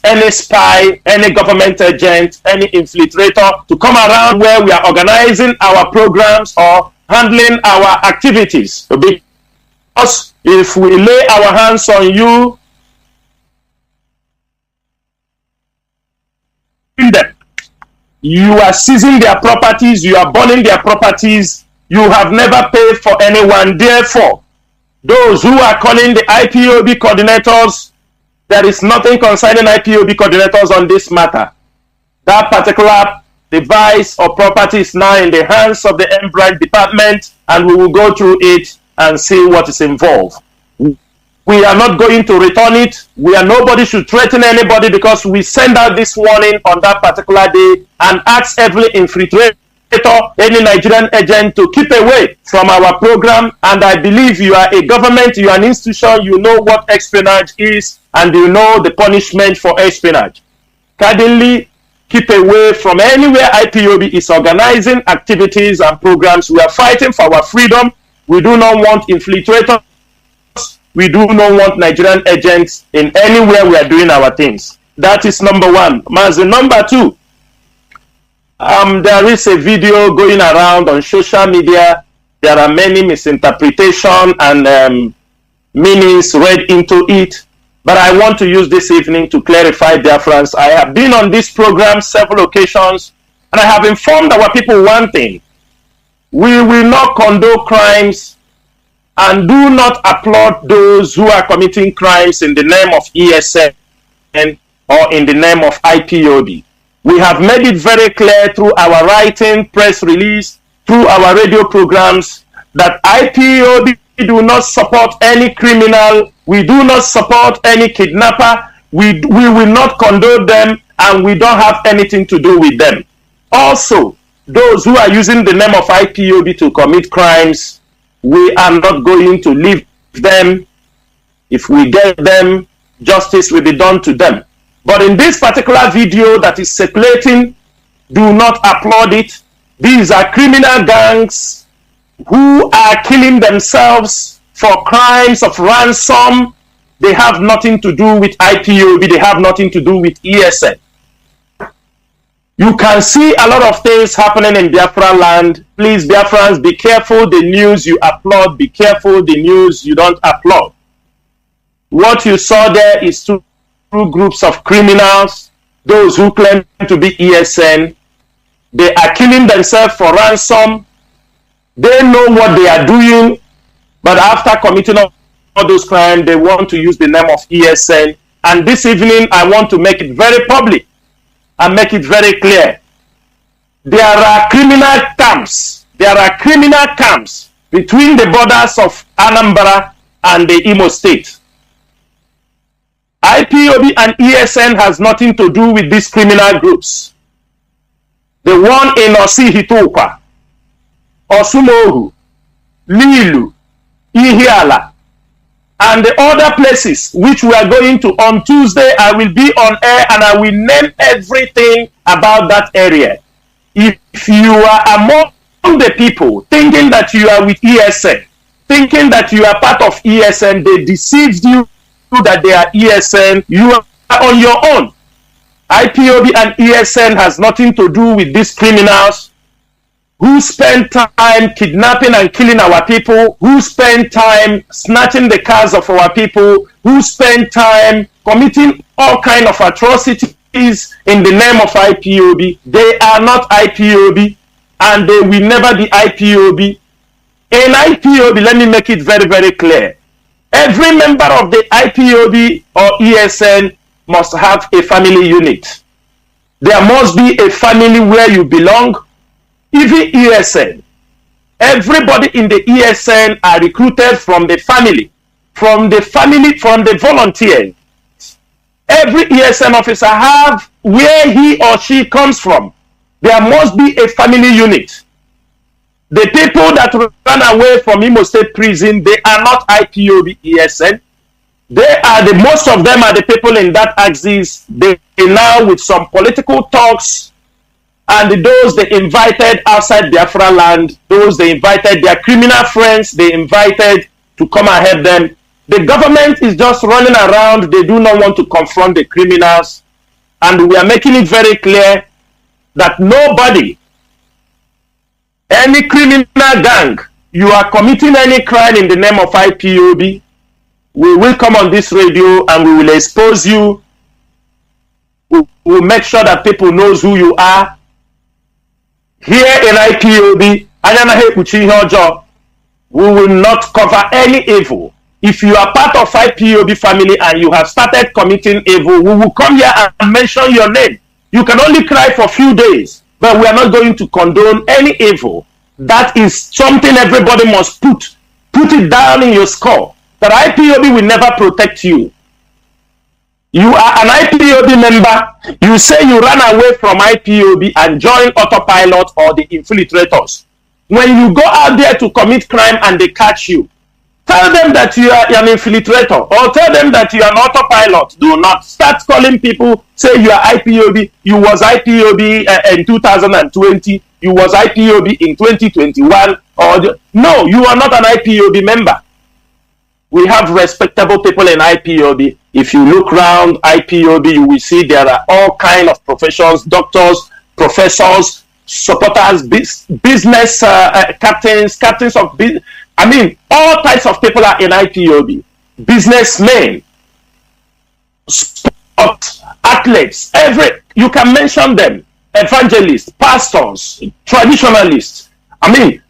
any spy, any government agent, any infiltrator to come around where we are organizing our programs or handling our activities. Because if we lay our hands on you, you are seizing their properties, you are burning their properties, you have never paid for anyone. Therefore, those who are calling the IPOB coordinators, there is nothing concerning IPOB coordinators on this matter. That particular device or property is now in the hands of the M branch department, and we will go through it and see what is involved. We are not going to return it. Nobody should threaten anybody, because we send out this warning on that particular day and ask every infiltrator, any Nigerian agent, to keep away from our program. And I believe you are a government, you are an institution, you know what espionage is, and you know the punishment for espionage. Cardinally, keep away from anywhere IPOB is organizing activities and programs. We are fighting for our freedom. We do not want infiltrators. We do not want Nigerian agents in anywhere we are doing our things. That is number one. Mazi, number two, there is a video going around on social media. There are many misinterpretations and meanings read into it. But I want to use this evening to clarify, Biafrans. I have been on this program several occasions, and I have informed our people one thing. We will not condone crimes and do not applaud those who are committing crimes in the name of ESN or in the name of IPOB. We have made it very clear through our writing, press release, through our radio programs, that IPOB do not support any criminal, we do not support any kidnapper, we will not condone them, and we don't have anything to do with them. Also, those who are using the name of IPOB to commit crimes, we are not going to leave them. If we get them, justice will be done to them. But in this particular video that is circulating, do not applaud it. These are criminal gangs who are killing themselves for crimes of ransom. They have nothing to do with IPOB. They have nothing to do with ESN. You can see a lot of things happening in Biafra land. Please, Biafrans, be careful the news you applaud. Be careful the news you don't applaud. What you saw there is two groups of criminals, those who claim to be ESN. They are killing themselves for ransom. They know what they are doing, but after committing all those crimes, they want to use the name of ESN. And this evening, I want to make it very public and make it very clear. There are criminal camps. There are criminal camps between the borders of Anambra and the Imo State. IPOB and ESN has nothing to do with these criminal groups. The one in Osihitupa, Osumohu, Lilu, Ihiala, and the other places which we are going to on Tuesday. I will be on air and I will name everything about that area. If you are among the people thinking that you are with ESN, thinking that you are part of ESN, they deceived you that they are ESN, you are on your own. IPOB and ESN has nothing to do with these criminals who spend time kidnapping and killing our people, who spend time snatching the cars of our people, who spend time committing all kinds of atrocities in the name of IPOB. They are not IPOB and they will never be IPOB. In IPOB, let me make it very, very clear. Every member of the IPOB or ESN must have a family unit. There must be a family where you belong. Even ESN, everybody in the ESN are recruited from the family, from the volunteers. Every ESN officer have where he or she comes from. There must be a family unit. The people that ran away from Imo State prison, they are not IPOB ESN. Most of them are the people in that axis. They now with some political talks, and those they invited outside Biafra land, those they invited their criminal friends, they invited to come and help them. The government is just running around. They do not want to confront the criminals. And we are making it very clear that nobody, any criminal gang, you are committing any crime in the name of IPOB, we will come on this radio and we will expose you. We will make sure that people knows who you are. Here in IPOB, we will not cover any evil. If you are part of IPOB family and you have started committing evil, we will come here and mention your name. You can only cry for a few days, but we are not going to condone any evil. That is something everybody must put it down in your skull. That IPOB will never protect you. You are an IPOB member. You say you ran away from IPOB and join autopilot or the infiltrators. When you go out there to commit crime and they catch you, tell them that you are an infiltrator or tell them that you are an autopilot. Do not start calling people, say you are IPOB. You was IPOB in 2020. You was IPOB in 2021. No, you are not an IPOB member. We have respectable people in IPOB. If you look around IPOB, you will see there are all kinds of professions, doctors, professors, supporters, business captains of business. I mean, all types of people are in IPOB. Businessmen, sports, athletes, you can mention them. Evangelists, pastors, traditionalists. I mean,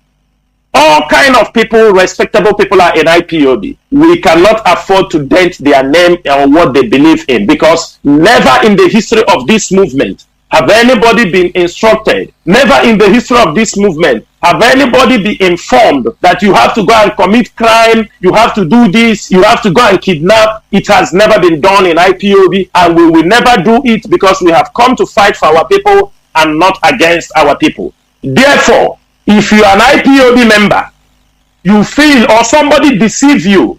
All kind of people, respectable people are in IPOB. We cannot afford to dent their name or what they believe in, because never in the history of this movement have anybody been instructed, never in the history of this movement have anybody been informed that you have to go and commit crime, you have to do this, you have to go and kidnap. It has never been done in IPOB, and we will never do it, because we have come to fight for our people and not against our people. Therefore, if you are an IPOB member, you feel or somebody deceive you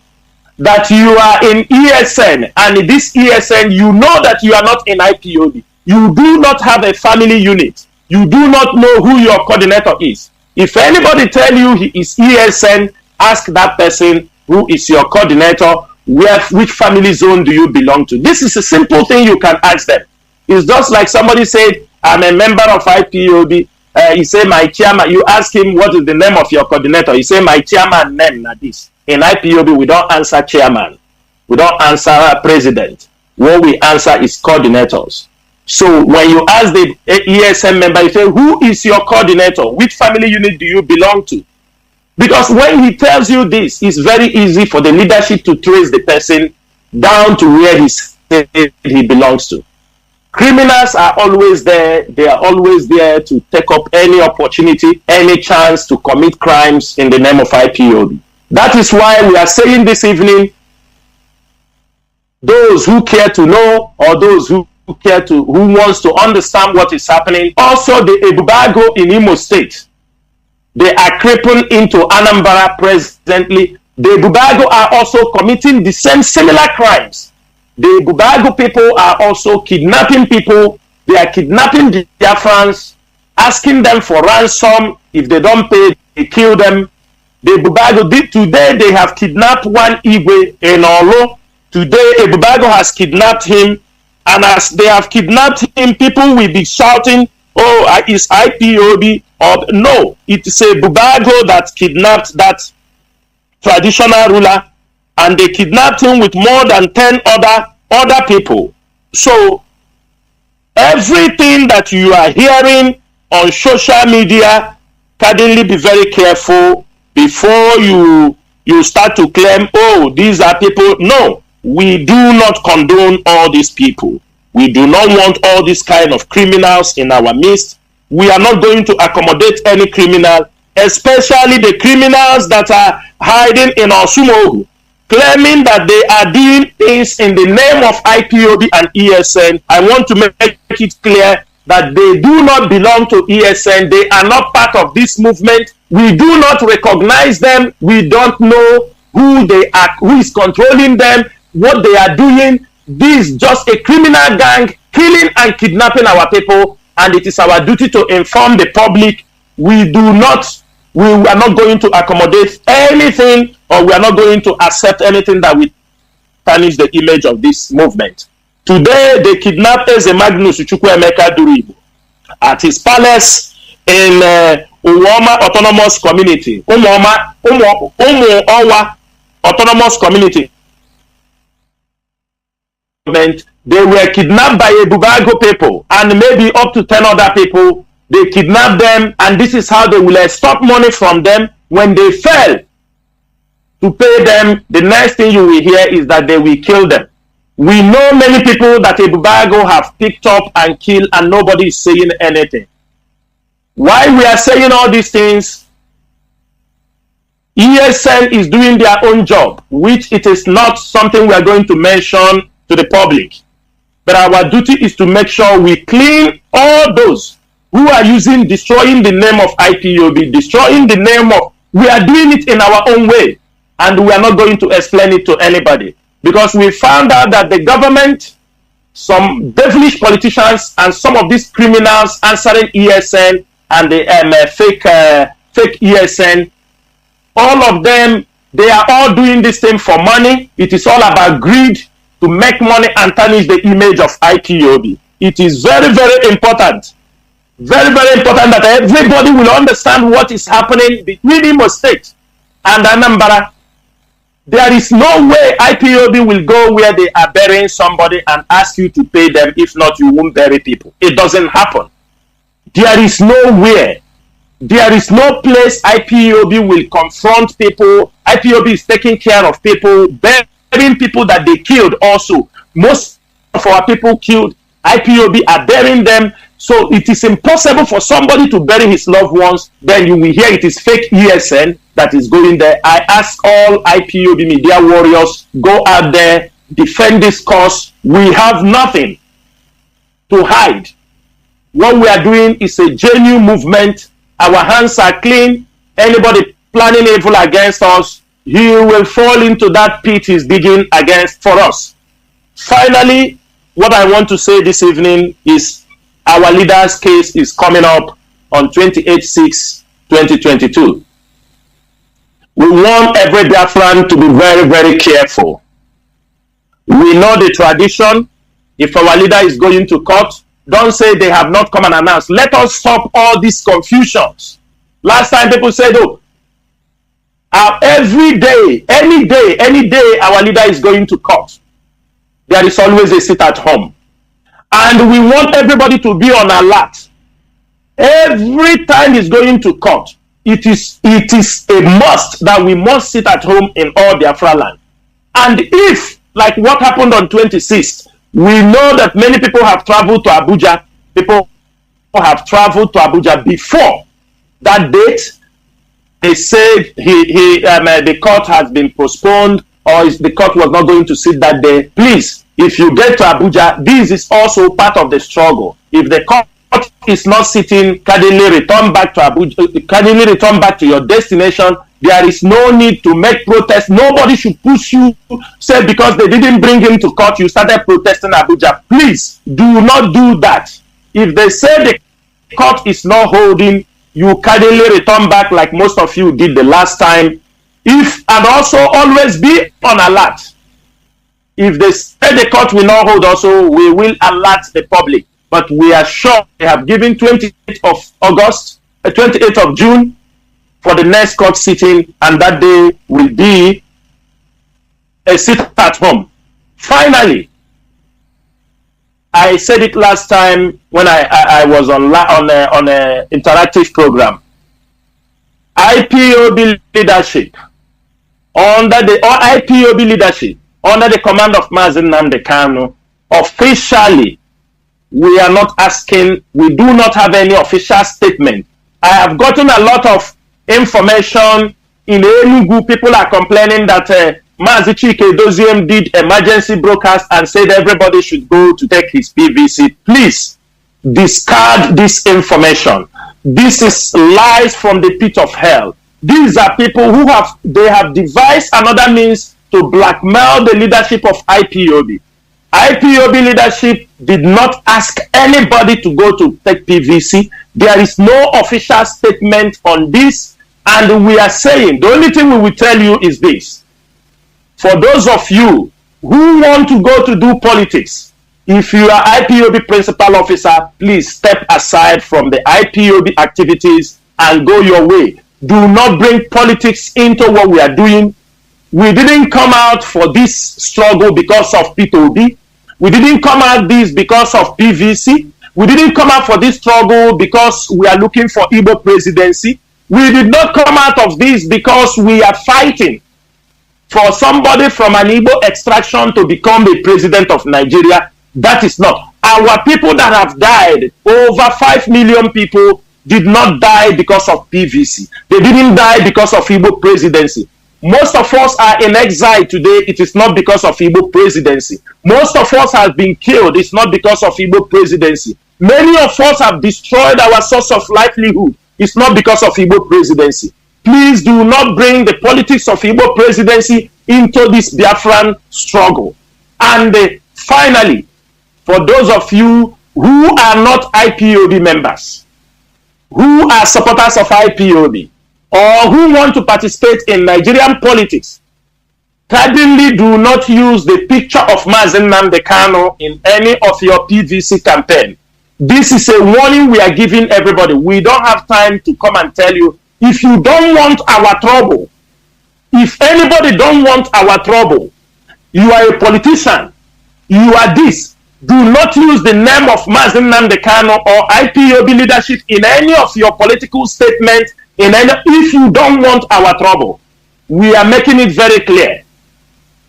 that you are in ESN, and in this ESN you know that you are not in IPOB, you do not have a family unit, you do not know who your coordinator is. If anybody tell you he is ESN, ask that person who is your coordinator, which family zone do you belong to. This is a simple thing you can ask them. It's just like somebody said, I'm a member of IPOB. He say my chairman, you ask him what is the name of your coordinator, he say my chairman name na this. In IPOB we don't answer chairman, we don't answer president. What we answer is coordinators. So when you ask the ESM member, you say, who is your coordinator? Which family unit do you belong to? Because when he tells you this, it's very easy for the leadership to trace the person down to where he belongs to. Criminals are always there. They are always there to take up any opportunity, any chance to commit crimes in the name of IPOB. That is why we are saying this evening, those who care to know, or those who wants to understand what is happening. Also, the Ebubago in Imo State, they are creeping into Anambra presently. The Ebubago are also committing the same similar crimes. The Ebubago people are also kidnapping people. They are kidnapping the Biafrans, asking them for ransom. If they don't pay, they kill them. The Ebubago today they have kidnapped one Igwe in Olo. Today Ebubago has kidnapped him. And as they have kidnapped him, people will be shouting, oh, it's IPOB. Or no, it's a Bubago that kidnapped that traditional ruler, and they kidnapped him with more than 10 other people. So everything that you are hearing on social media, kindly be very careful before you start to claim, oh, these are people. No. We do not condone all these people. We do not want all these kind of criminals in our midst. We are not going to accommodate any criminal, especially the criminals that are hiding in Osumohu, claiming that they are doing things in the name of IPOB and ESN. I want to make it clear that they do not belong to ESN. They are not part of this movement. We do not recognize them. We don't know who they are, who is controlling them, what they are doing. This is just a criminal gang killing and kidnapping our people, and it is our duty to inform the public. We are not going to accommodate anything, or we are not going to accept anything that will tarnish the image of this movement. Today they kidnapped Eze Magnus Chukwuemeka Duribo at his palace in Umuoma Autonomous Community, Umuoma Autonomous Community. They were kidnapped by Ebubago people and maybe up to 10 other people. They kidnapped them, and this is how they will extort money from them. When they fail to pay them, the next thing you will hear is that they will kill them. We know many people that Ebubago have picked up and killed, and nobody is saying anything. Why we are saying all these things? ESN is doing their own job, which it is not something we are going to mention to the public. But our duty is to make sure we clean all those who are destroying the name of IPOB, destroying the name of, we are doing it in our own way, and we are not going to explain it to anybody, because we found out that the government, some devilish politicians, and some of these criminals answering ESN and the fake ESN, all of them, they are all doing this thing for money. It is all about greed, to make money and tarnish the image of IPOB. It is very, very important. Very, very important that everybody will understand what is happening between Imo State and Anambra. There is no way IPOB will go where they are burying somebody and ask you to pay them. If not, you won't bury people. It doesn't happen. There is nowhere There is no place IPOB will confront people. IPOB is taking care of people, burying people that they killed also. Most of our people killed, IPOB are burying them. So it is impossible for somebody to bury his loved ones. Then you will hear it is fake ESN that is going there. I ask all IPOB media warriors, go out there, defend this cause. We have nothing to hide. What we are doing is a genuine movement. Our hands are clean. Anybody planning evil against us, he will fall into that pit he's digging against for us. Finally, what I want to say this evening is our leader's case is coming up on 28/6/2022. We want every Biafran to be very, very careful. We know the tradition. If our leader is going to court, don't say they have not come and announced. Let us stop all these confusions. Last time people said, oh, every day, any day, our leader is going to court. There is always a sit at home. And we want everybody to be on alert. Every time he's going to court, it is a must that we must sit at home in all Biafra land. And if, like what happened on 26th, we know that many people have traveled to Abuja. People have traveled to Abuja before that date. They said the court has been postponed, or the court was not going to sit that day. Please, if you get to Abuja, this is also part of the struggle. If the court is not sitting, kindly return back to Abuja, kindly return back to your destination. There is no need to make protests. Nobody should push you, say because they didn't bring him to court, you started protesting Abuja. Please, do not do that. If they say the court is not holding, you kindly return back like most of you did the last time. And also always be on alert. If they say the court will not hold also, we will alert the public. But we are sure they have given 28th of August, 28th of June for the next court sitting, and that day will be a sit at home. Finally, I said it last time when I was on an interactive program. IPOB leadership under the command of Mazi Nnamdi Kanu, officially, we are not asking, we do not have any official statement. I have gotten a lot of information in Enugu. People are complaining that Mazi Doziem did emergency broadcast and said everybody should go to take his PVC. Please discard this information. This is lies from the pit of hell. These are people who have devised another means to blackmail the leadership of IPOB. IPOB leadership did not ask anybody to go to take PVC. There is no official statement on this, and we are saying, the only thing we will tell you is this. For those of you who want to go to do politics, if you are IPOB principal officer, please step aside from the IPOB activities and go your way. Do not bring politics into what we are doing. We didn't come out for this struggle because of P2B. We didn't come out this because of PVC. We didn't come out for this struggle because we are looking for Igbo presidency. We did not come out of this because we are fighting for somebody from an Igbo extraction to become the president of Nigeria. That is not. Our people that have died, over 5 million people, did not die because of PVC. They didn't die because of Igbo presidency. Most of us are in exile today. It is not because of Igbo presidency. Most of us have been killed. It's not because of Igbo presidency. Many of us have destroyed our source of livelihood. It's not because of Igbo presidency. Please do not bring the politics of Igbo presidency into this Biafran struggle. And finally, for those of you who are not IPOB members, who are supporters of IPOB, or who want to participate in Nigerian politics, kindly do not use the picture of Mazi Nnamdi Kanu in any of your PVC campaign. This is a warning we are giving everybody. We don't have time to come and tell you. If you don't want our trouble, if anybody don't want our trouble, you are a politician, you are this, Do not use the name of Mazi Nnamdi Kanu or IPOB leadership in any of your political statements. If you don't want our trouble, we are making it very clear.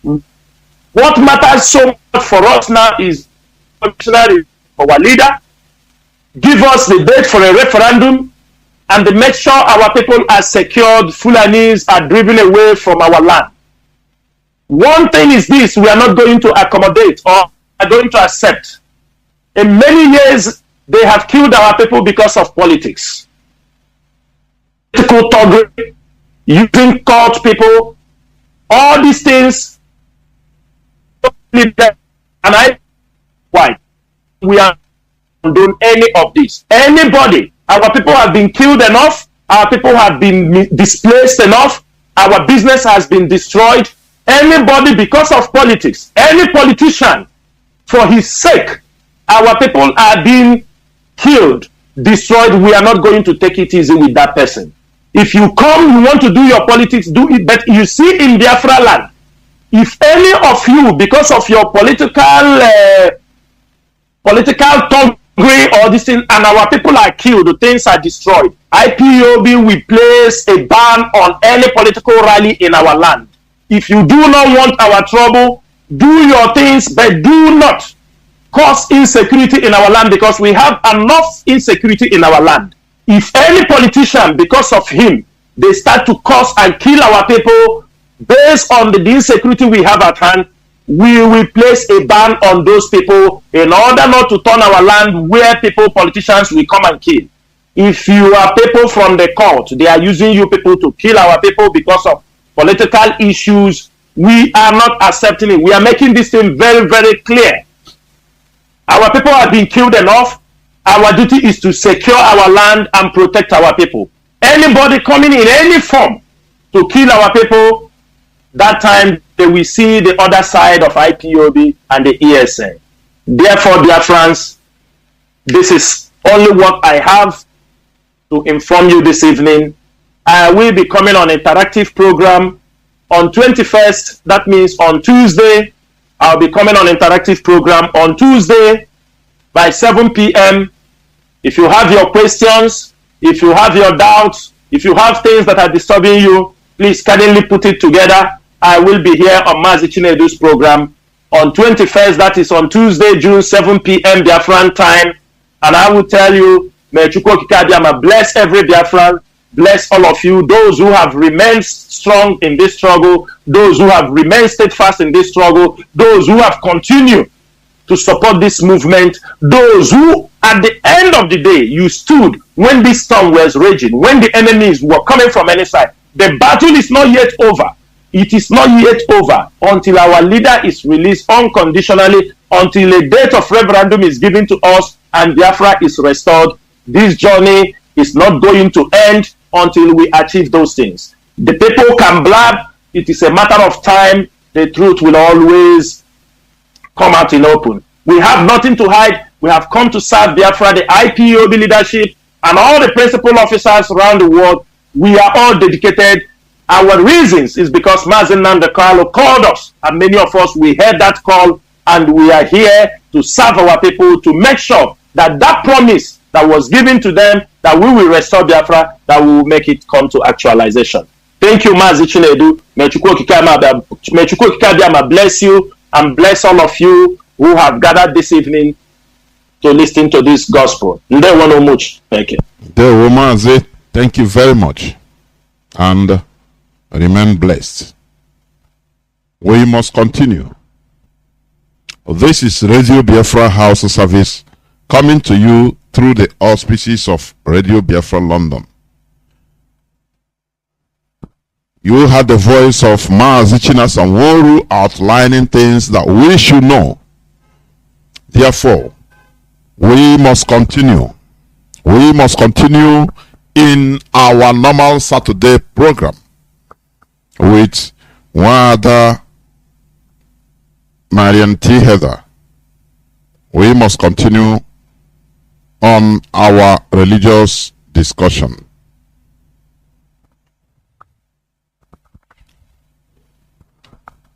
What matters so much for us now is our leader give us the date for a referendum and make sure our people are secured, Fulanis are driven away from our land. One thing is this: we are not going to accommodate or are going to accept. In many years, they have killed our people because of politics. Political target, using court people, all these things. And why we are not doing any of this? Anybody, our people have been killed enough, our people have been displaced enough, our business has been destroyed. Anybody, because of politics, any politician, for his sake, our people are being killed, destroyed. We are not going to take it easy with that person. If you come, you want to do your politics, do it. But you see in Biafra land, if any of you, because of your political toggery or this thing, and our people are killed, things are destroyed, IPOB will place a ban on any political rally in our land. If you do not want our trouble, do your things, but do not cause insecurity in our land, because we have enough insecurity in our land. If any politician, because of him, they start to cause and kill our people based on the insecurity we have at hand, we will place a ban on those people in order not to turn our land where politicians will come and kill. If you are people from the court, they are using you people to kill our people because of political issues, we are not accepting it. We are making this thing very, very clear. Our people have been killed enough. Our duty is to secure our land and protect our people. Anybody coming in any form to kill our people, that time they will see the other side of IPOB and the ESN. Therefore, Biafrans, this is only what I have to inform you this evening. I will be coming on an interactive program on 21st. That means on Tuesday. I'll be coming on an interactive program on Tuesday by 7 p.m. If you have your questions, if you have your doubts, if you have things that are disturbing you, please kindly put it together. I will be here on Mazi Chinedu's program on 21st. That is on Tuesday, June 7 p.m. Biafran time. And I will tell you, may Chukwu Okike Abiyama bless every Biafran. Bless all of you, those who have remained strong in this struggle, those who have remained steadfast in this struggle, those who have continued to support this movement, those who, at the end of the day, you stood when this storm was raging, when the enemies were coming from any side. The battle is not yet over. It is not yet over until our leader is released unconditionally, until a date of referendum is given to us and Biafra is restored. This journey is not going to end until we achieve those things. The people can blab. It is a matter of time. The truth will always come out in open. We have nothing to hide. We have come to serve Biafra, the IPOB leadership, and all the principal officers around the world. We are all dedicated. Our reasons is because Mazi Nnamdi Kanu called us, and many of us, we heard that call, and we are here to serve our people, to make sure that that promise that was given to them, that we will restore Biafra, that we will make it come to actualization. Thank you, Mazi Chinedu. May Chukwu Okike Abiyama bless you and bless all of you who have gathered this evening to listen to this gospel. Ndewo no much. Thank you. Ndewo Mazi, thank you very much. And remain blessed. We must continue. This is Radio Biafra Hausa-Service coming to you through the auspices of Radio Biafra London. You had the voice of Mazi Johnathan Nwa outlining things that we should know. Therefore, we must continue. We must continue in our normal Saturday program with one other Marien Haider. We must continue on our religious discussion.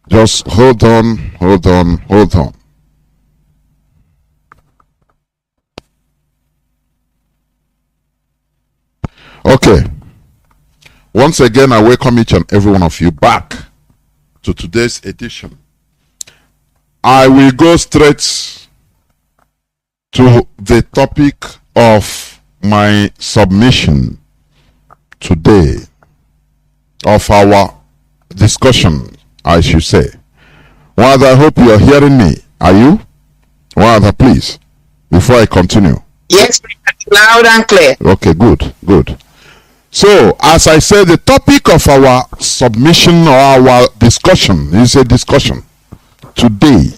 Just hold on. Okay. Once again, I welcome each and every one of you back to today's edition. I will go straight to the topic of my submission today, of our discussion, I should say. One other, I hope you are hearing me. Are you? One other, please, before I continue. Yes, loud and clear. Okay, good, good. So, as I said, the topic of our submission or our discussion is a discussion today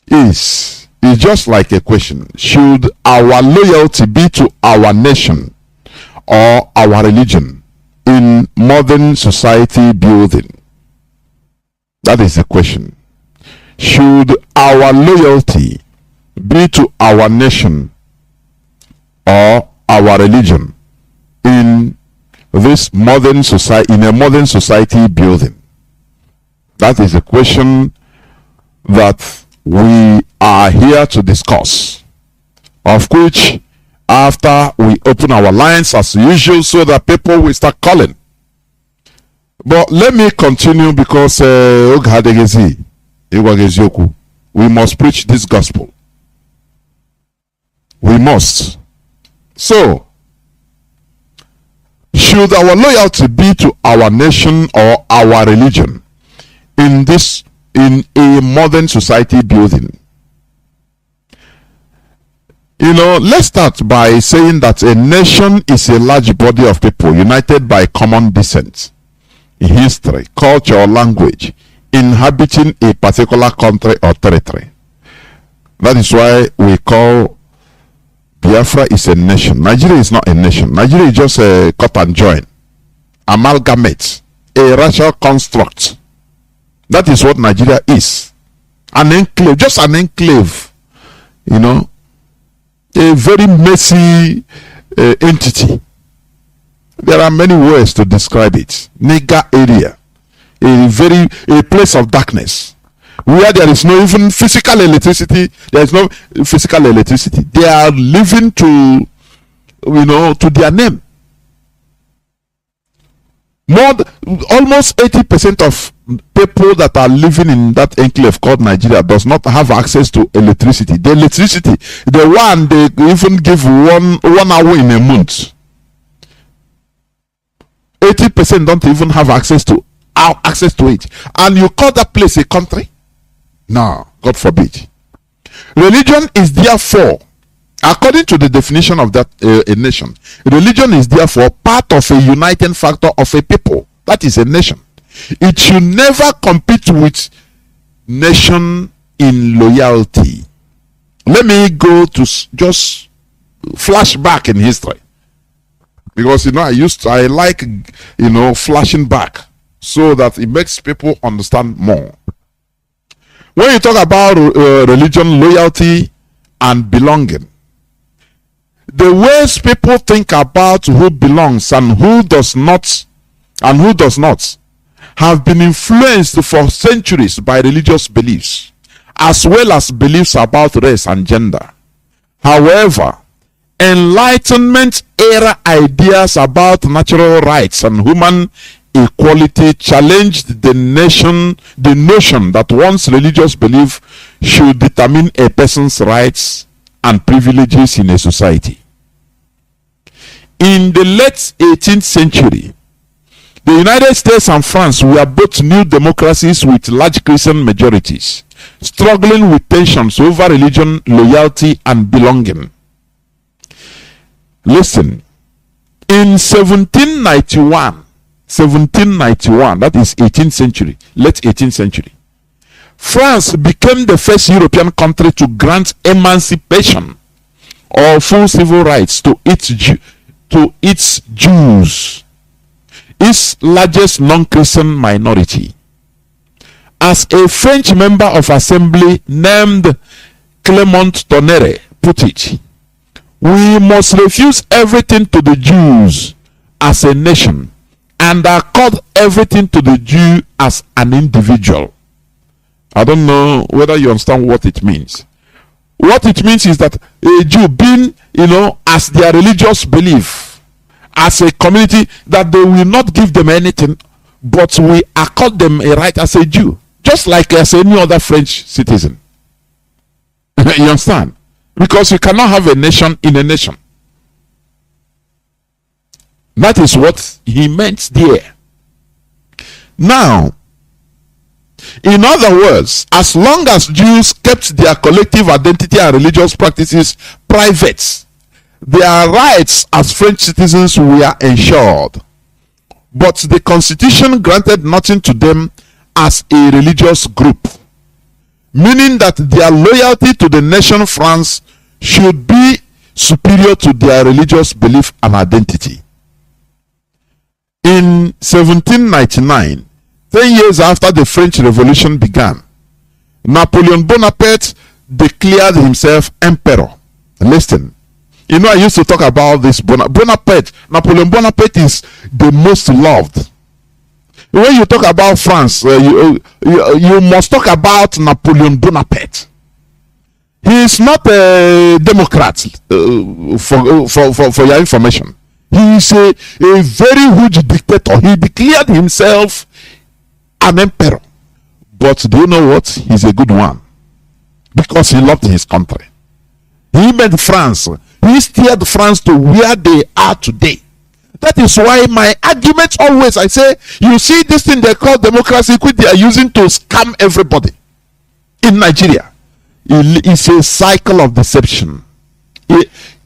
is just like a question. Should our loyalty be to our nation or our religion in modern society building? That is the question. Should our loyalty be to our nation or our religion in this modern society, in a modern society building? That is a question that we are here to discuss, of which after we open our lines as usual so that people will start calling. But let me continue because we must preach this gospel. We must. So, should our loyalty be to our nation or our religion in a modern society building? You know, let's start by saying that a nation is a large body of people united by common descent, history, culture, or language, inhabiting a particular country or territory. That is why we call Biafra is a nation. Nigeria is not a nation. Nigeria is just a cut and join, amalgamate, a racial construct. That is what Nigeria is. An enclave, just an enclave, you know, a very messy entity. There are many ways to describe it. Nigger area, a place of darkness, where there is no even physical electricity. There is no physical electricity. They are living to, you know, to their name. Almost 80% of people that are living in that enclave called Nigeria does not have access to electricity. The electricity, the one they even give one hour in a month. 80% don't even have access to it, and you call that place a country? No, God forbid. Religion is therefore, according to the definition of that a nation, religion is therefore part of a uniting factor of a people. That is a nation. It should never compete with nation in loyalty. Let me go to just flashback in history, because you know I like, you know, flashing back so that it makes people understand more. When you talk about religion, loyalty, and belonging, the ways people think about who belongs and who does not, have been influenced for centuries by religious beliefs, as well as beliefs about race and gender. However, Enlightenment era ideas about natural rights and human equality challenged the notion that one's religious belief should determine a person's rights and privileges in a society. In the late 18th century, the United States and France were both new democracies with large Christian majorities, struggling with tensions over religion, loyalty, and belonging. Listen, in 1791, that is 18th century, late 18th century, France became the first European country to grant emancipation or full civil rights to its Jews, its largest non-Christian minority. As a French member of assembly named Clement Tonnerre put it, we must refuse everything to the Jews as a nation and accord everything to the Jew as an individual. I don't know whether you understand what it means. What it means is that a Jew being, as their religious belief, as a community that they will not give them anything, but we accord them a right as a Jew, just like as any other French citizen. You understand? Because you cannot have a nation in a nation. That is what he meant there. Now, in other words, as long as Jews kept their collective identity and religious practices private, their rights as French citizens were ensured. But the constitution granted nothing to them as a religious group, meaning that their loyalty to the nation France should be superior to their religious belief and identity. In 1799, 10 years after the French Revolution began, Napoleon Bonaparte declared himself emperor. Listen, you know, I used to talk about this Bonaparte. Napoleon Bonaparte is the most loved. When you talk about France, you must talk about Napoleon Bonaparte. He is not a Democrat, for your information. He is a very huge dictator. He declared himself an emperor. But do you know what? He's a good one. Because he loved his country. He made France. He steered France to where they are today. That is why my argument always, I say, you see this thing they call democracy, which they are using to scam everybody in Nigeria. It's a cycle of deception.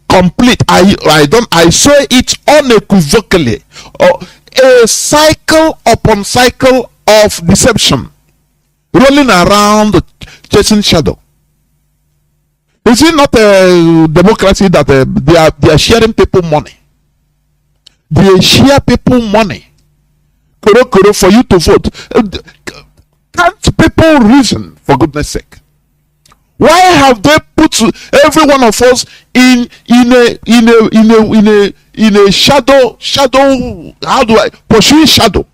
Complete. I saw it unequivocally. A cycle upon cycle of deception, rolling around chasing shadow. Is it not a democracy that they are sharing people money? They share people money. Koro for you to vote. Can't people reason, for goodness sake? Why have they put every one of us in a shadow? How do I pursue shadow?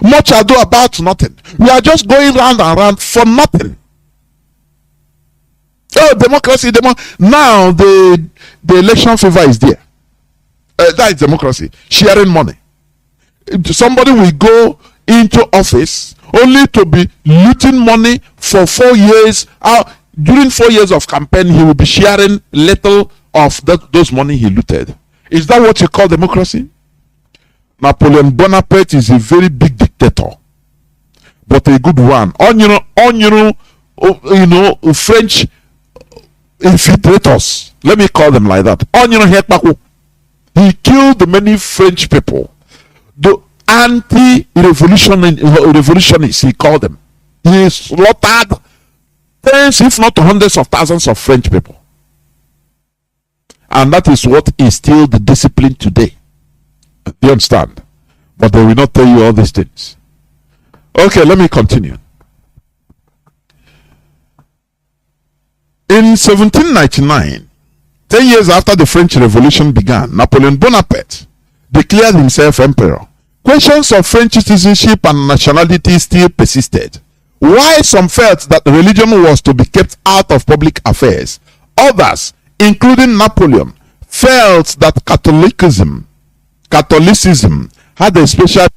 Much ado about nothing. We are just going round and round for nothing. Oh, democracy, now the election favor is there. That is democracy. Sharing money. Somebody will go into office only to be looting money for 4 years. During 4 years of campaign, he will be sharing little of those money he looted. Is that what you call democracy? Napoleon Bonaparte is a very big dictator, but a good one. French infiltrators. Let me call them like that. He killed many French people. The anti-revolutionists, he called them. He slaughtered tens, if not hundreds of thousands of French people. And that is what is still the discipline today. You understand? But they will not tell you all these things. Okay, let me continue. In 1799, 10 years after the French Revolution began, Napoleon Bonaparte declared himself emperor. Questions of French citizenship and nationality still persisted. While some felt that religion was to be kept out of public affairs, others, including Napoleon, felt that Catholicism had a special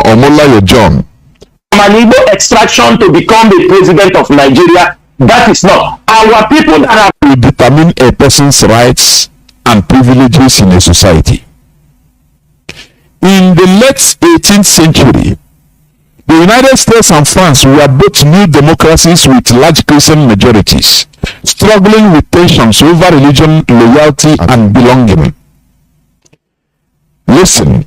Omolaye John. An Igbo extraction to become the president of Nigeria. That is not. Our people that are to determine a person's rights and privileges in a society. In the late 18th century, the United States and France were both new democracies with large Christian majorities, struggling with tensions over religion, loyalty, and belonging. Listen,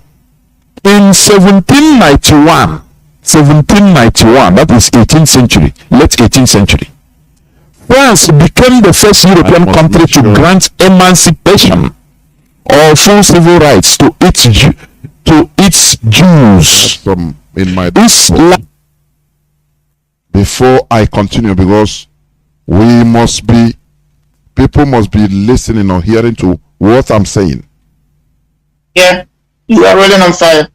in 1791, that is 18th century, late 18th century, France became the first European country to grant emancipation or full civil rights to its to its Jews. From in my before I continue, because people must be listening or hearing to what I'm saying. Yeah, you are rolling on fire.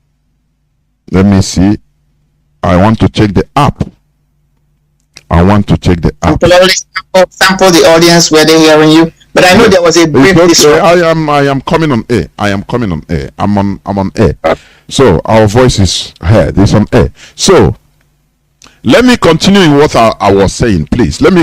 Let me see. I want to check the app. Sample the audience where they're hearing you. But I know there was a brief disruption. I am coming on air. I'm on air. So our voice is heard. It's on air. So let me continue in what I was saying, please. Let me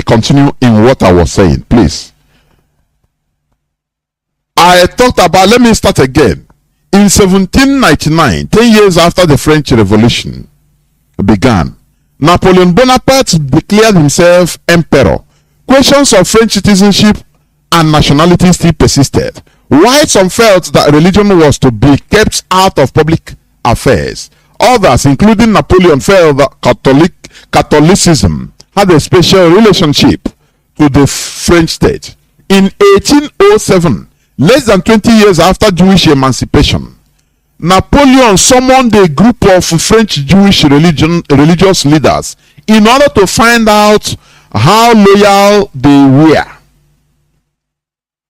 start again. In 1799, 10 years after the French Revolution began, Napoleon Bonaparte declared himself emperor. Questions of French citizenship and nationality still persisted. While some felt that religion was to be kept out of public affairs, others, including Napoleon, felt that Catholicism had a special relationship to the French state. In 1807, less than 20 years after Jewish emancipation, Napoleon summoned a group of French Jewish religious leaders in order to find out how loyal they were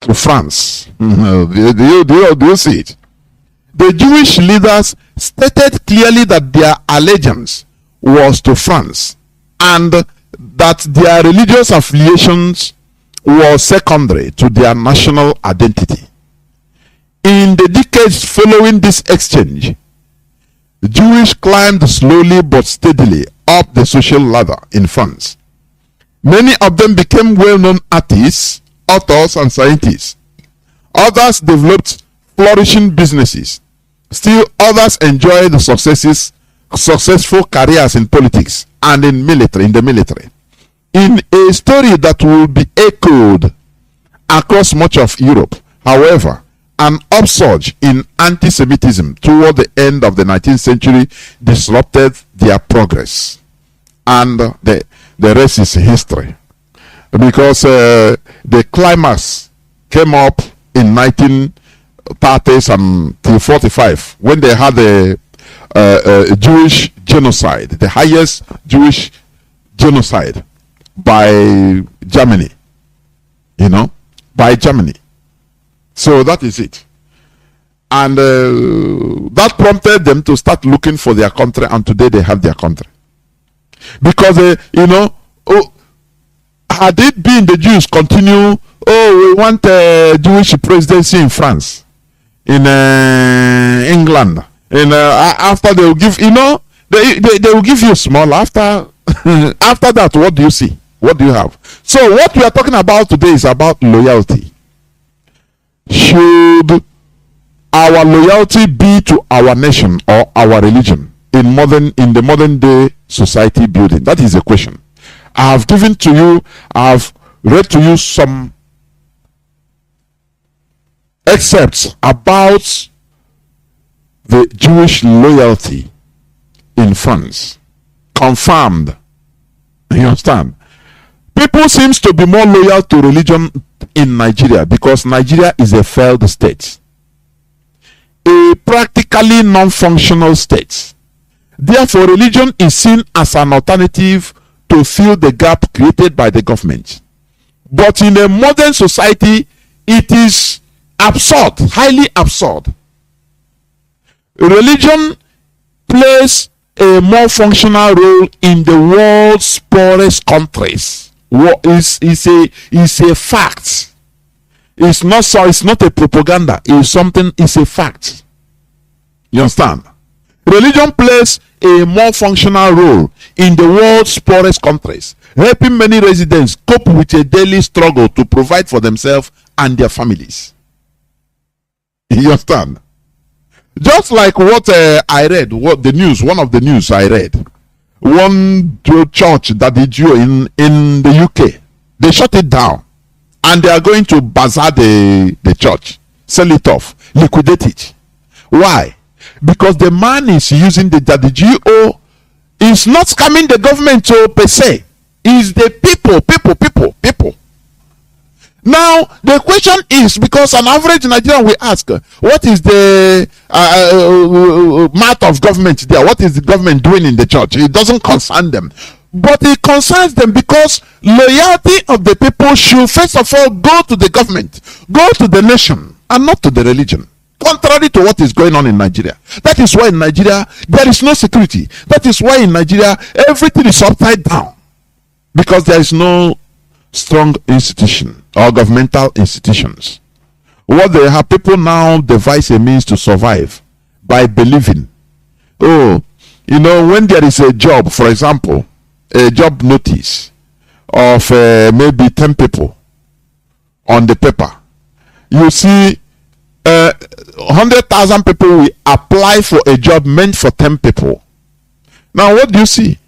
to France. Do you see it? The Jewish leaders stated clearly that their allegiance was to France and that their religious affiliations were secondary to their national identity. In the decades following this exchange, the Jews climbed slowly but steadily up the social ladder in France. Many of them became well-known artists, authors, and scientists. Others developed flourishing businesses. Still others enjoyed successful careers in politics and in the military. In a story that will be echoed across much of Europe, however, an upsurge in anti-Semitism toward the end of the 19th century disrupted their progress. And the rest is history. Because the climax came up in 1930s until 45, when they had a Jewish genocide, the highest Jewish genocide by Germany. By Germany. So that is it. And that prompted them to start looking for their country, and today they have their country. Because, had it been the Jews continue, we want a Jewish presidency in France, in England, after they will give, they will give you small. After that, what do you see? What do you have? So what we are talking about today is about loyalty. Should our loyalty be to our nation or our religion in the modern day society building? That is the question. I have read to you some excerpts about the Jewish loyalty in France. Confirmed. You understand? People seems to be more loyal to religion in Nigeria because Nigeria is a failed state, a practically non-functional state. Therefore, religion is seen as an alternative to fill the gap created by the government. But in a modern society, it is absurd, highly absurd. Religion plays a more functional role in the world's poorest countries. It's a fact. It's not a propaganda. It's a fact. You understand? Religion plays a more functional role in the world's poorest countries, helping many residents cope with a daily struggle to provide for themselves and their families. You understand? Just like what I read, one of the news I read, one church that is Jew in the UK, they shut it down, and they are going to bazaar the church, sell it off, liquidate it. Why? Because the man is using the GO is not scamming the government per se. It's the people. Now, the question is, because an average Nigerian will ask, what is the matter of government there? What is the government doing in the church? It doesn't concern them. But it concerns them because loyalty of the people should first of all go to the government, go to the nation, and not to the religion. Contrary to what is going on in Nigeria. That is why in Nigeria, there is no security. That is why in Nigeria, everything is upside down. Because there is no strong institution or governmental institutions. What they have, people now devise a means to survive by believing. Oh, you know, when there is a job, for example, a job notice of maybe 10 people on the paper, you see 100,000 people will apply for a job meant for 10 people. Now, what do you see?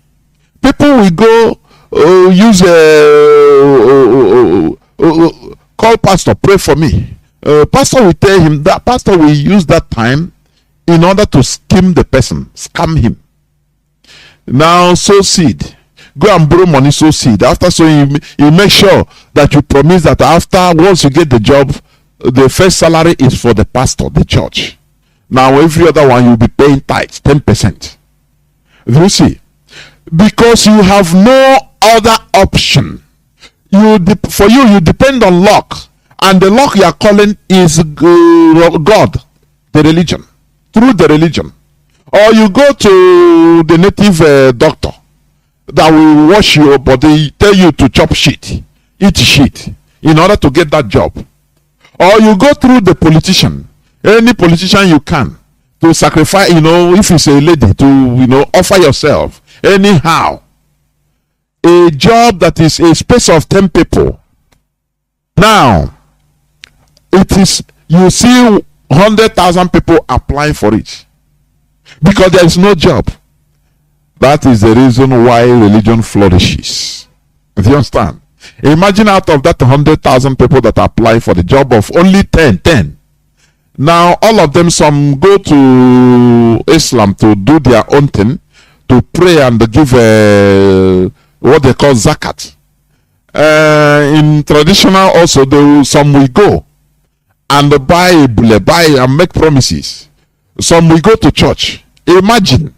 People will go use call pastor, pray for me. Pastor will tell him that pastor will use that time in order to scheme the person, scam him. Now, sow seed. Go and borrow money, sow seed. After sowing, you make sure that you promise that after, once you get the job, the first salary is for the pastor, the church. Now, every other one you'll be paying tithes, 10%. You see? Because you have no other option. For you, you depend on luck. And the luck you are calling is God, the religion. Through the religion. Or you go to the native doctor that will wash your body, tell you to chop shit, eat shit, in order to get that job. Or you go through the politician, any politician you can, to sacrifice, you know, if it's a lady, to, you know, offer yourself anyhow. A job that is a space of 10 people. Now, it is, you see 100,000 people applying for it because there is no job. That is the reason why religion flourishes. Do you understand? Imagine out of that 100,000 people that apply for the job of only 10. Now, all of them, some go to Islam to do their own thing, to pray and give what they call zakat. In traditional also, some will go and buy and make promises. Some will go to church. Imagine,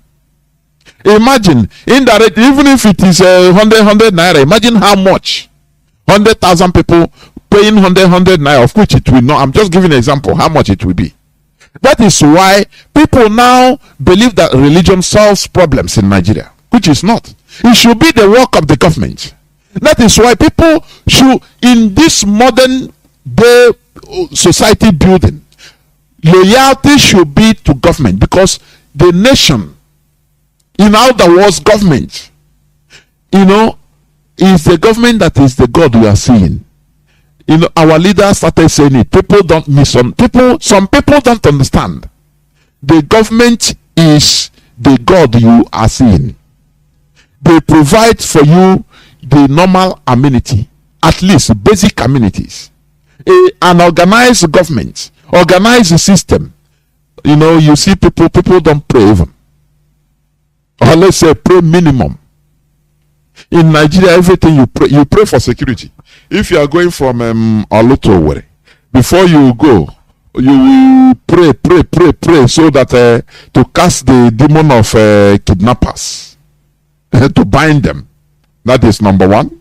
indirectly, even if it is 100 naira, imagine how much. 100,000 people paying 100 naira, of which it will not. I'm just giving an example how much it will be. That is why people now believe that religion solves problems in Nigeria, which is not. It should be the work of the government. That is why people should, in this modern day society building, loyalty should be to government, because the nation, in other words, government, you know, is the government that is the God we are seeing. You know, our leaders started saying it. People don't some people don't understand. The government is the God you are seeing. They provide for you the normal amenity, at least basic amenities. An organized government, organized system. You know, you see people don't pray even. Or let's say pray minimum. In Nigeria, everything you pray for security. If you are going from Oluto, before you go, you pray so that to cast the demon of kidnappers, to bind them. That is number one.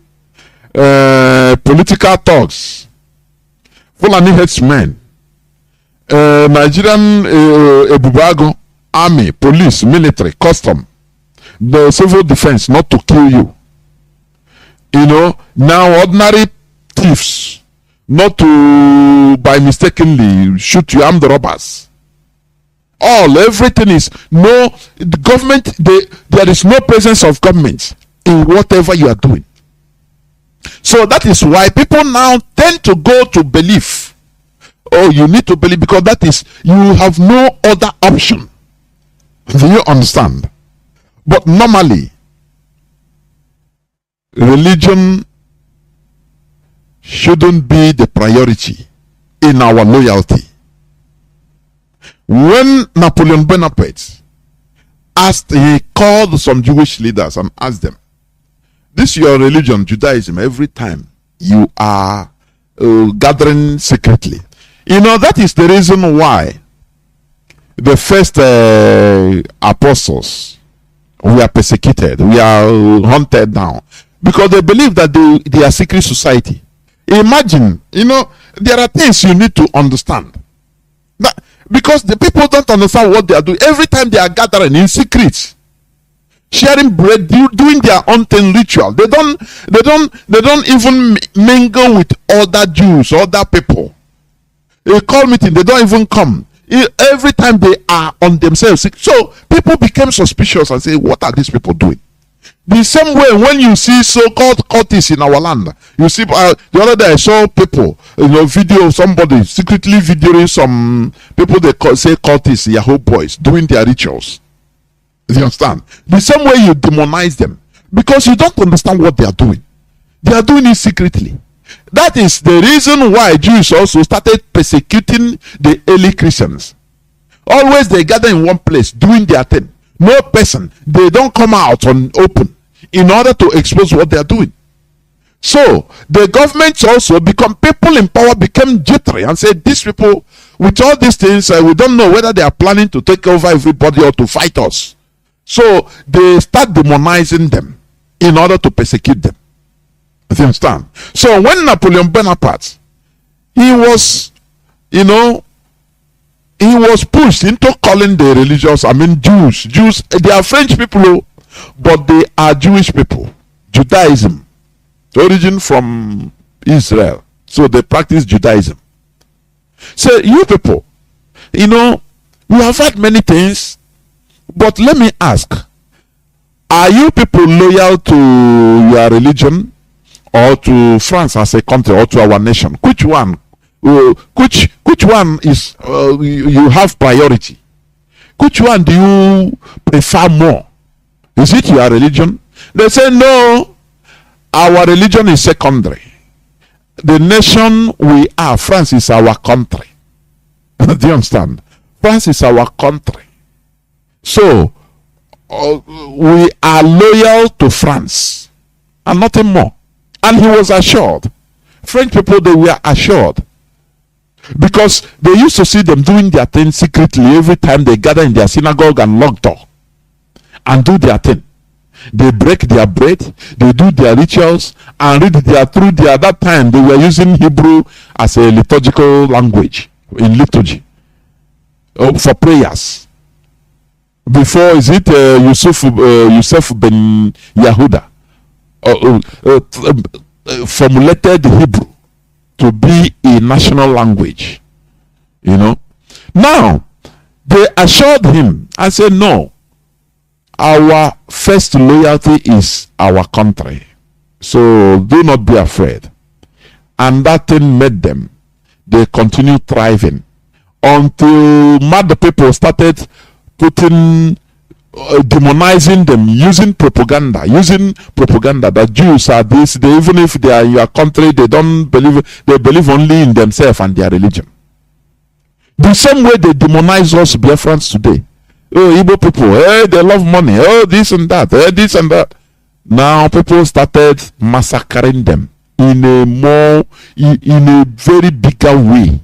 Political thugs, Fulani headsmen, Nigerian Ebubago, army, police, military, custom, the civil defense, not to kill you. You know, now ordinary thieves, not to by mistakenly shoot you, armed robbers. Everything is no, the government, there is no presence of government in whatever you are doing. So that is why people now tend to go to belief. Oh, you need to believe, because that is, you have no other option. Do you understand? But normally, religion shouldn't be the priority in our loyalty. When Napoleon Bonaparte he called some Jewish leaders and asked them, this is your religion, Judaism, every time you are gathering secretly. You know, that is the reason why the first apostles were persecuted, we are hunted down, because they believe that they are secret society. Imagine, you know, there are things you need to understand. Because the people don't understand what they are doing. Every time they are gathering in secret, sharing bread, doing their own thing ritual. They don't even mingle with other Jews, other people. A call meeting, they don't even come. Every time they are on themselves. So people became suspicious and say, what are these people doing? The same way when you see so-called cultists in our land, you see, the other day I saw people, you know, video of somebody secretly videoing some people they say cultists, Yahoo boys, doing their rituals. You understand? The same way you demonize them, because you don't understand what they are doing. They are doing it secretly. That is the reason why Jews also started persecuting the early Christians. Always they gather in one place doing their thing. No person, they don't come out on open in order to expose what they are doing. So the governments also become, people in power became jittery and said, these people with all these things, we don't know whether they are planning to take over everybody or to fight us. So they start demonizing them in order to persecute them. You understand? So when Napoleon Bonaparte, he was, you know, he was pushed into calling the religious, Jews, they are French people, but they are Jewish people. Judaism, origin from Israel. So they practice Judaism. So you people, you know, we have had many things, but let me ask, are you people loyal to your religion or to France as a country or to our nation? Which one? Which one is you have priority? Which one do you prefer more? Is it your religion? They say no, our religion is secondary. The nation we are, France is our country. Do you understand? France is our country. So we are loyal to France and nothing more. And he was assured. French people, they were assured, because they used to see them doing their thing secretly every time they gather in their synagogue and locked door and do their thing. They break their bread, they do their rituals and read through their, that time they were using Hebrew as a liturgical language in liturgy for prayers. Before, is it Yusuf ben Yehuda formulated Hebrew to be a national language, you know. Now they assured him and said, no, our first loyalty is our country, so do not be afraid. And that thing made them, they continue thriving until mad people started putting demonizing them, using propaganda that Jews are this, they, even if they are in your country, they don't believe, they believe only in themselves and their religion. The same way they demonize us Biafrans today. Oh, Igbo people, they love money, this and that, this and that. Now people started massacring them in a very bigger way,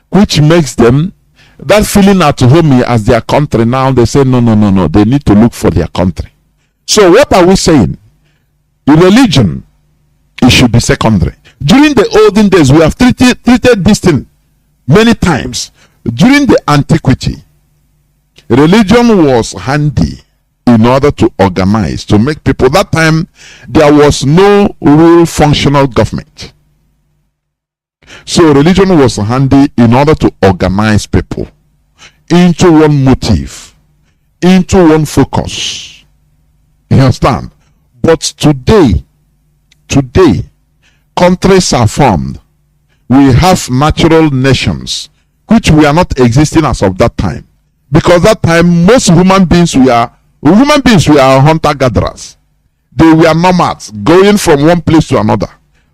which makes them that feeling at home as their country. Now they say no, they need to look for their country. So what are we saying? In religion, it should be secondary. During the olden days, we have treated this thing many times. During the antiquity, religion was handy in order to organize, to make people. That time there was no real functional government. So religion was handy in order to organize people into one motive, into one focus. You understand? But today, countries are formed. We have natural nations, which we are not existing as of that time. Because that time, most human beings were hunter-gatherers. They were nomads, going from one place to another.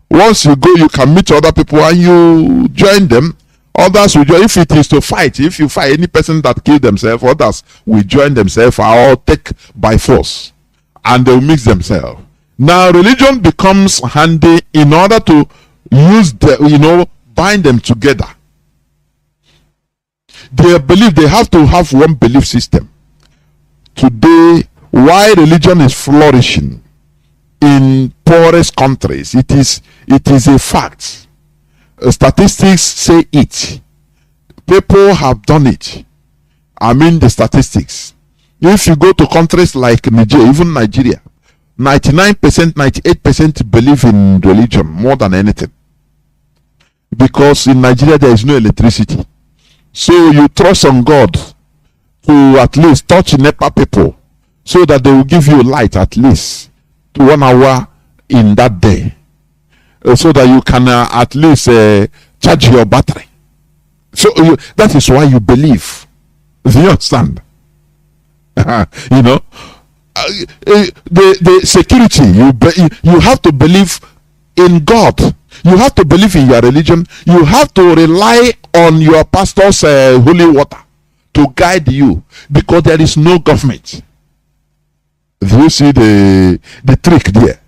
Once you go, you can meet other people and you join them. Others will join. If it is to fight, if you fight any person that killed themselves, others will join themselves or take by force, and they will mix themselves. Now religion becomes handy in order to use the, bind them together. They believe they have to have one belief system. Today, why religion is flourishing in poorest countries, it is a fact. Statistics say it. People have done it. I mean the statistics. If you go to countries like Nigeria, even Nigeria, 99%, 98% believe in religion more than anything. Because in Nigeria there is no electricity. So you trust on God to at least touch NEPA people so that they will give you light at least to 1 hour in that day. So that you can at least charge your battery. So that is why you believe. Do you understand? The security, you have to believe in God. You have to believe in your religion. You have to rely on your pastor's holy water to guide you, because there is no government. Do you see the trick there?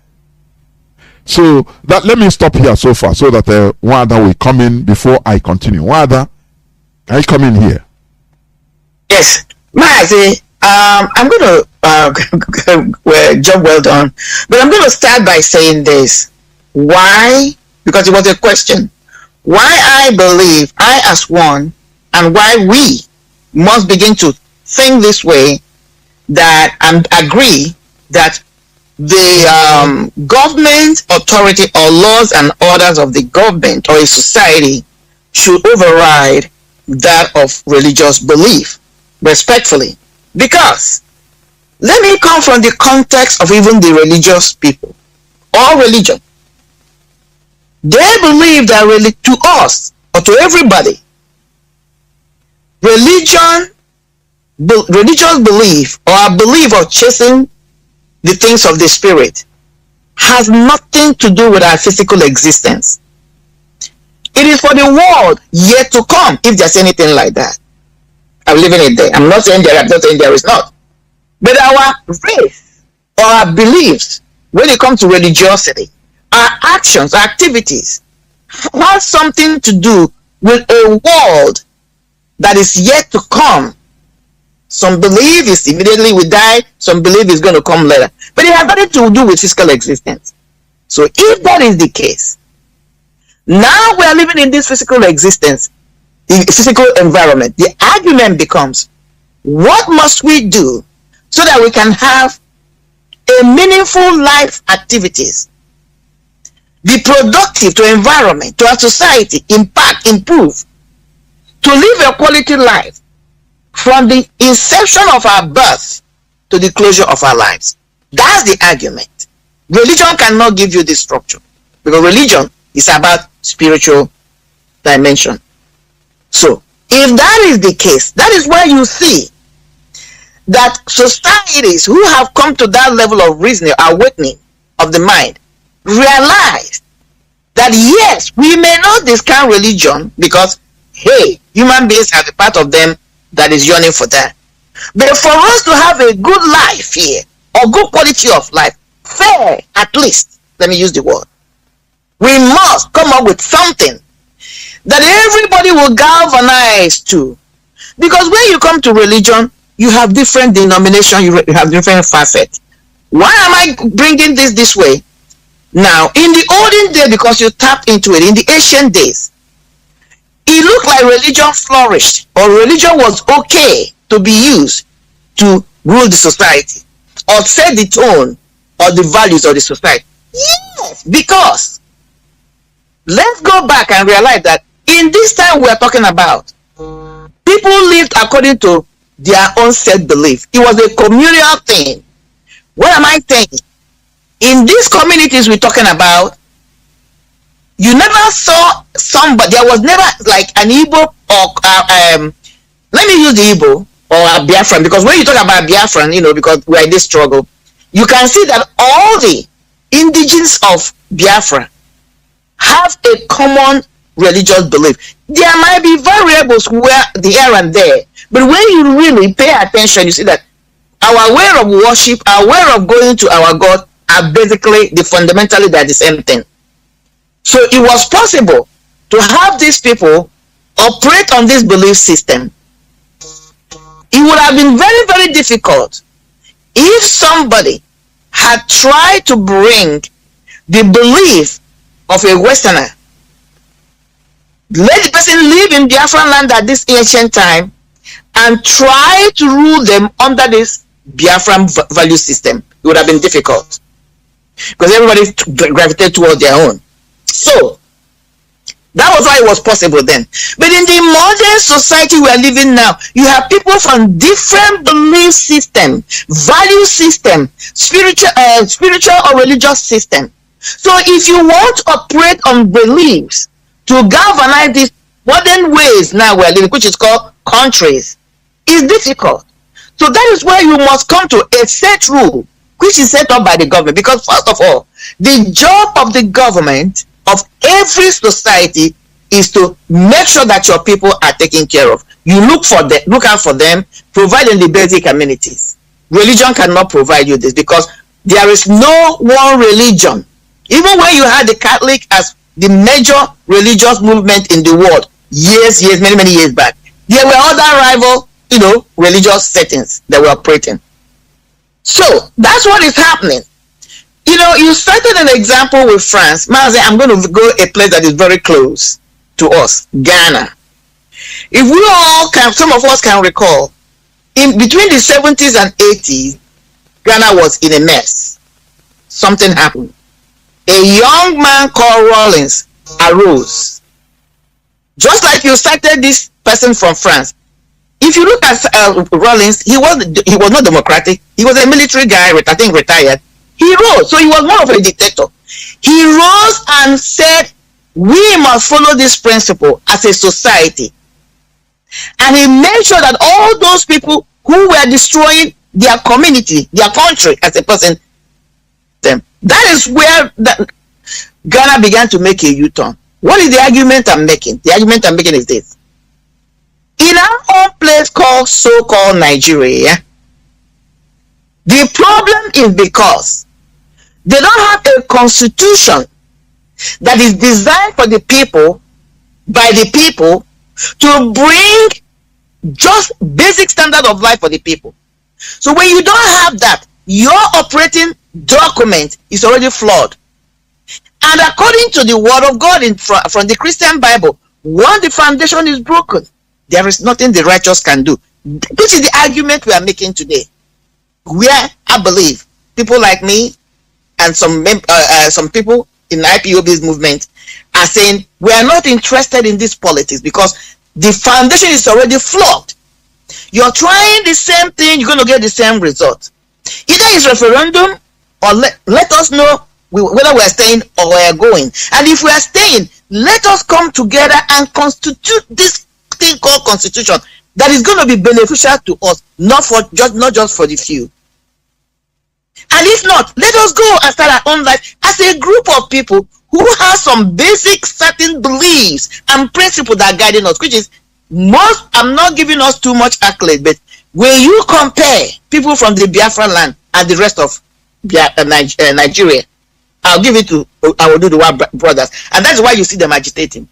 So that, let me stop here so far, so that Wada will come in before I continue. Wada, can you come in here? Yes, Mazi, I'm going to job well done, but I'm going to start by saying this. Why? Because it was a question. Why I believe, I as one, and why we must begin to think this way, that and agree that the government authority or laws and orders of the government or a society should override that of religious belief, respectfully. Because let me come from the context of even the religious people or religion. They believe that really to us or to everybody, religious belief or a belief of chasing the things of the spirit has nothing to do with our physical existence. It is for the world yet to come, if there's anything like that. I'm leaving it there. I'm not saying there is not. But our faith or our beliefs, when it comes to religiosity, our actions, our activities, have something to do with a world that is yet to come. Some believe is immediately we die, some believe is going to come later. But it has nothing to do with physical existence. So if that is the case, now we are living in this physical existence, the physical environment. The argument becomes, what must we do so that we can have a meaningful life activities, be productive to environment, to our society, impact, improve, to live a quality life from the inception of our birth to the closure of our lives? That's the argument. Religion cannot give you this structure, because religion is about spiritual dimension. So if that is the case, that is why you see that societies who have come to that level of reasoning, awakening of the mind, realize that yes, we may not discount religion, because hey, human beings have a part of them that is yearning for that. But for us to have a good life here, or good quality of life, fair at least, let me use the word, we must come up with something that everybody will galvanize to. Because when you come to religion, you have different denominations, you have different facets. Why am I bringing this way? Now, in the olden days, because you tapped into it, in the ancient days, it looked like religion flourished, or religion was okay to be used to rule the society, or set the tone or the values of the society. Yes, because let's go back and realize that in this time we're talking about, people lived according to their own self-belief. It was a communal thing. What am I saying? In these communities we're talking about, you never saw somebody, there was never like an Igbo or let me use the Igbo or a Biafran, because when you talk about Biafran, because we're in this struggle, you can see that all the indigenes of Biafra have a common religious belief. There might be variables where the here and there, but when you really pay attention, you see that our way of worship, our way of going to our God are basically fundamentally they're the same thing. So it was possible to have these people operate on this belief system. It would have been very, very difficult if somebody had tried to bring the belief of a Westerner, let the person live in Biafran land at this ancient time, and try to rule them under this Biafran value system. It would have been difficult because everybody gravitated toward their own. So that was why it was possible then. But in the modern society we are living now, you have people from different belief system, value system, spiritual or religious system. So if you want to operate on beliefs to galvanize these modern ways now we're living, which is called countries, is difficult. So that is why you must come to a set rule, which is set up by the government. Because first of all, the job of the government of every society is to make sure that your people are taken care of. You look out for them, providing the basic amenities. Religion cannot provide you this because there is no one religion. Even when you had the Catholic as the major religious movement in the world, many years back, there were other rival, religious settings that were operating. So that's what is happening. You cited an example with France. Mazi, I'm going to go a place that is very close to us, Ghana. If we all can, some of us can recall, in between the 70s and 80s, Ghana was in a mess. Something happened. A young man called Rawlings arose. Just like you cited this person from France. If you look at Rawlings, he was not democratic. He was a military guy, I think retired. He rose, so he was more of a dictator. He rose and said, we must follow this principle as a society. And he made sure that all those people who were destroying their community, their country as a person, that is where Ghana began to make a U-turn. What is the argument I'm making? The argument I'm making is this. In our own place called so-called Nigeria, the problem is because they don't have a constitution that is designed for the people, by the people, to bring just basic standard of life for the people. So when you don't have that, your operating document is already flawed. And according to the word of God from the Christian Bible, once the foundation is broken, there is nothing the righteous can do. This is the argument we are making today. Where I believe people like me and some people in the IPOB's movement are saying we are not interested in this politics because the foundation is already flawed. You're trying the same thing, you're going to get the same result. Either it's referendum or let us know whether we are staying or we are going. And if we are staying, let us come together and constitute this thing called constitution that is going to be beneficial to us, not just for the few. And if not, let us go and start our own life as a group of people who have some basic certain beliefs and principles that are guiding us, which is I'm not giving us too much accolade, but when you compare people from the Biafra land and the rest of Nigeria, I will do the one brothers, and that's why you see them agitating.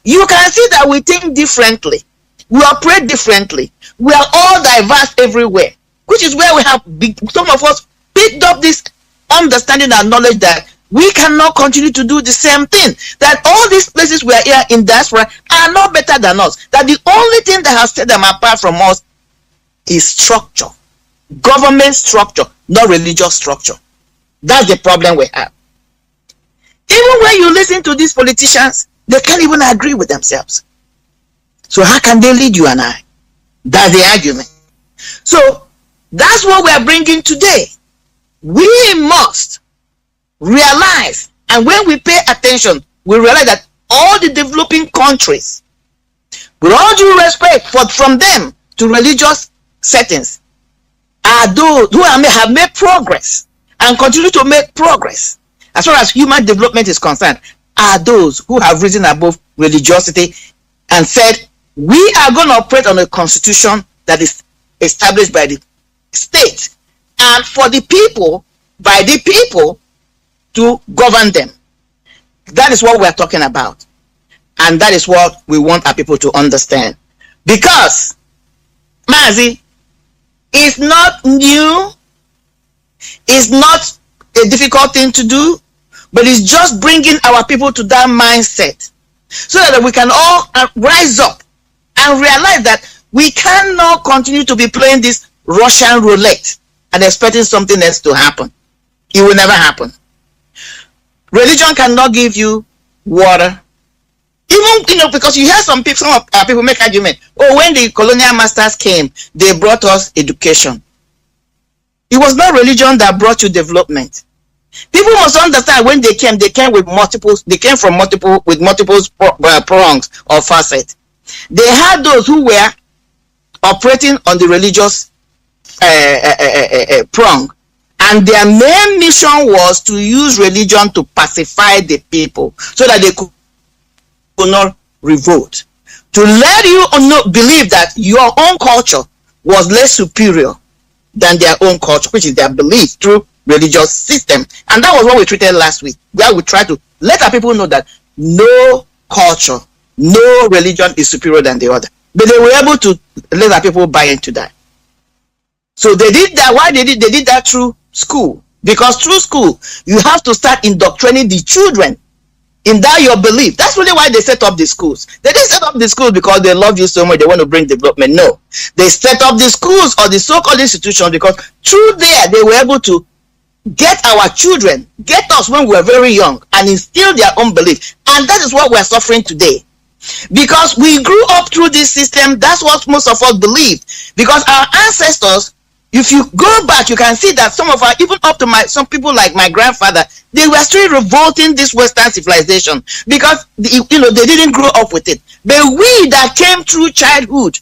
You can see that we think differently, we operate differently, we are all diverse everywhere, which is where we have some of us picked up this understanding and knowledge that we cannot continue to do the same thing, that all these places we are here in diaspora are not better than us, that the only thing that has set them apart from us is structure, government structure, not religious structure. That's the problem we have. Even when you listen to these politicians, they can't even agree with themselves. So how can they lead you and I? That's the argument. So that's what we are bringing today. We must realize, and when we pay attention, we realize that all the developing countries, with all due respect from them to religious settings, are those who have made progress and continue to make progress as far as human development is concerned, are those who have risen above religiosity and said, we are going to operate on a constitution that is established by the state and for the people, by the people, to govern them. That is what we are talking about. And that is what we want our people to understand. Because, Mazi, it's not new. It's not a difficult thing to do. But it's just bringing our people to that mindset. So that we can all rise up and realize that we cannot continue to be playing this Russian roulette and expecting something else to happen. It will never happen. Religion cannot give you water. Even, because you hear some of our people make argument. Oh, when the colonial masters came, they brought us education. It was not religion that brought you development. People must understand when they came with from multiple prongs or facets. They had those who were operating on the religious prong, and their main mission was to use religion to pacify the people so that they could not revolt, to let you believe that your own culture was less superior than their own culture, which is their belief through religious system. And that was what we treated last week, where we tried to let our people know that no culture, no religion is superior than the other. But they were able to let our people buy into that. So they did that. Why they did that through school? Because through school, you have to start indoctrinating the children in that your belief. That's really why they set up the schools. They didn't set up the schools because they love you so much, they want to bring development. No. They set up the schools or the so-called institutions because through there, they were able to get our children, get us when we were very young, and instill their own belief. And that is what we're suffering today. Because we grew up through this system, that's what most of us believed. Because our ancestors, if you go back, you can see that some of our, even up to some people like my grandfather, they were still revolting this Western civilization because they didn't grow up with it. But we that came through childhood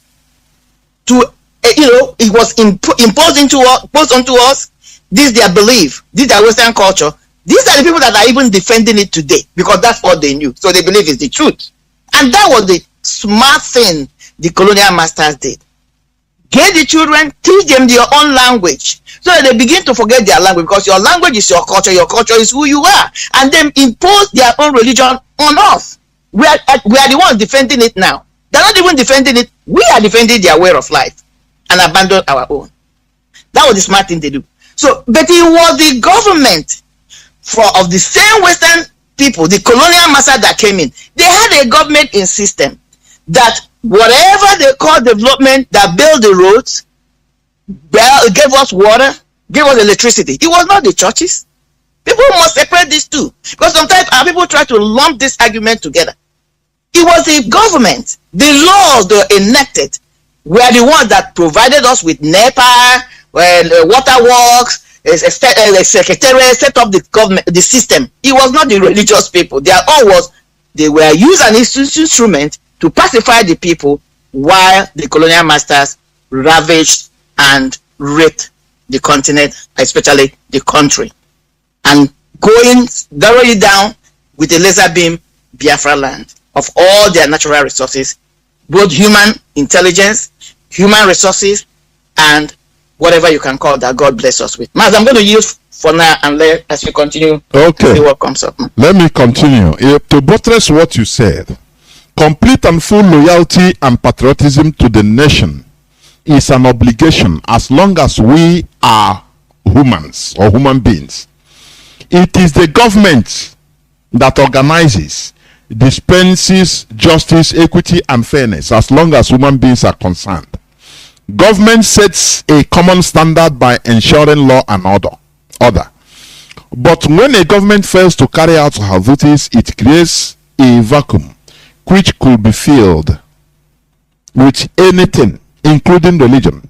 to it was imposed onto us. This is their belief. This is their Western culture. These are the people that are even defending it today because that's what they knew. So they believe it's the truth. And that was the smart thing the colonial masters did. Get the children, teach them their own language so that they begin to forget their language, because your language is your culture is who you are, and then impose their own religion on us. We are the ones defending it now. They're not even defending it. We are defending their way of life and abandon our own. That was the smart thing they do. So, but it was the government of the same Western people, the colonial master that came in. They had a government in system that whatever they call development, that built the roads, gave us water, gave us electricity. It was not the churches. People must separate these two, because sometimes our people try to lump this argument together. It was the government. The laws they enacted were the ones that provided us with NEPA, waterworks, secretariat, set up the government, the system. It was not the religious people. They were used an instrument to pacify the people while the colonial masters ravaged and raped the continent, especially the country, and going thoroughly down with a laser beam Biafra land of all their natural resources, both human intelligence, human resources, and whatever you can call that God bless us with. Maz, I'm going to use for now and as we continue. Okay. See what comes up. Let me continue. To buttress what you said, complete and full loyalty and patriotism to the nation is an obligation as long as we are humans or human beings. It is the government that organizes, dispenses justice, equity, and fairness as long as human beings are concerned. Government sets a common standard by ensuring law and order. But when a government fails to carry out her duties, it creates a vacuum which could be filled with anything, including religion.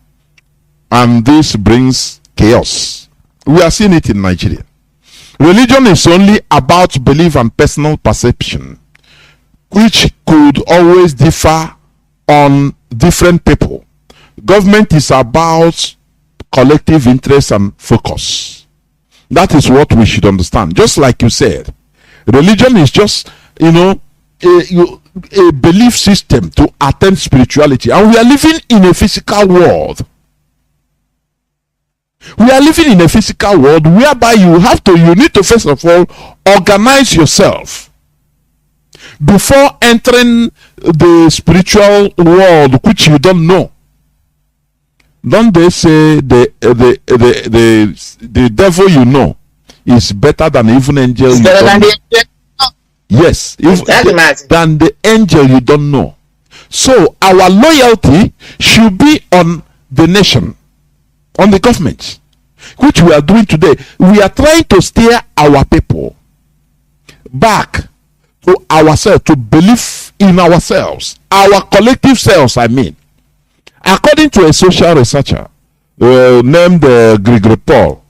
And this brings chaos. We are seeing it in Nigeria. Religion is only about belief and personal perception, which could always differ on different people. Government is about collective interest and focus. That is what we should understand. Just like you said, religion is just, a belief system to attain spirituality. And we are living in a physical world. We are living in a physical world whereby you need to first of all organize yourself before entering the spiritual world, which you don't know. Don't they say the devil you know is better than even angel you don't know? Yes, than the angel you don't know. So our loyalty should be on the nation, on the government, which we are doing today. We are trying to steer our people back to ourselves, to believe in ourselves, our collective selves, I mean. According to a social researcher named Gregory Paul,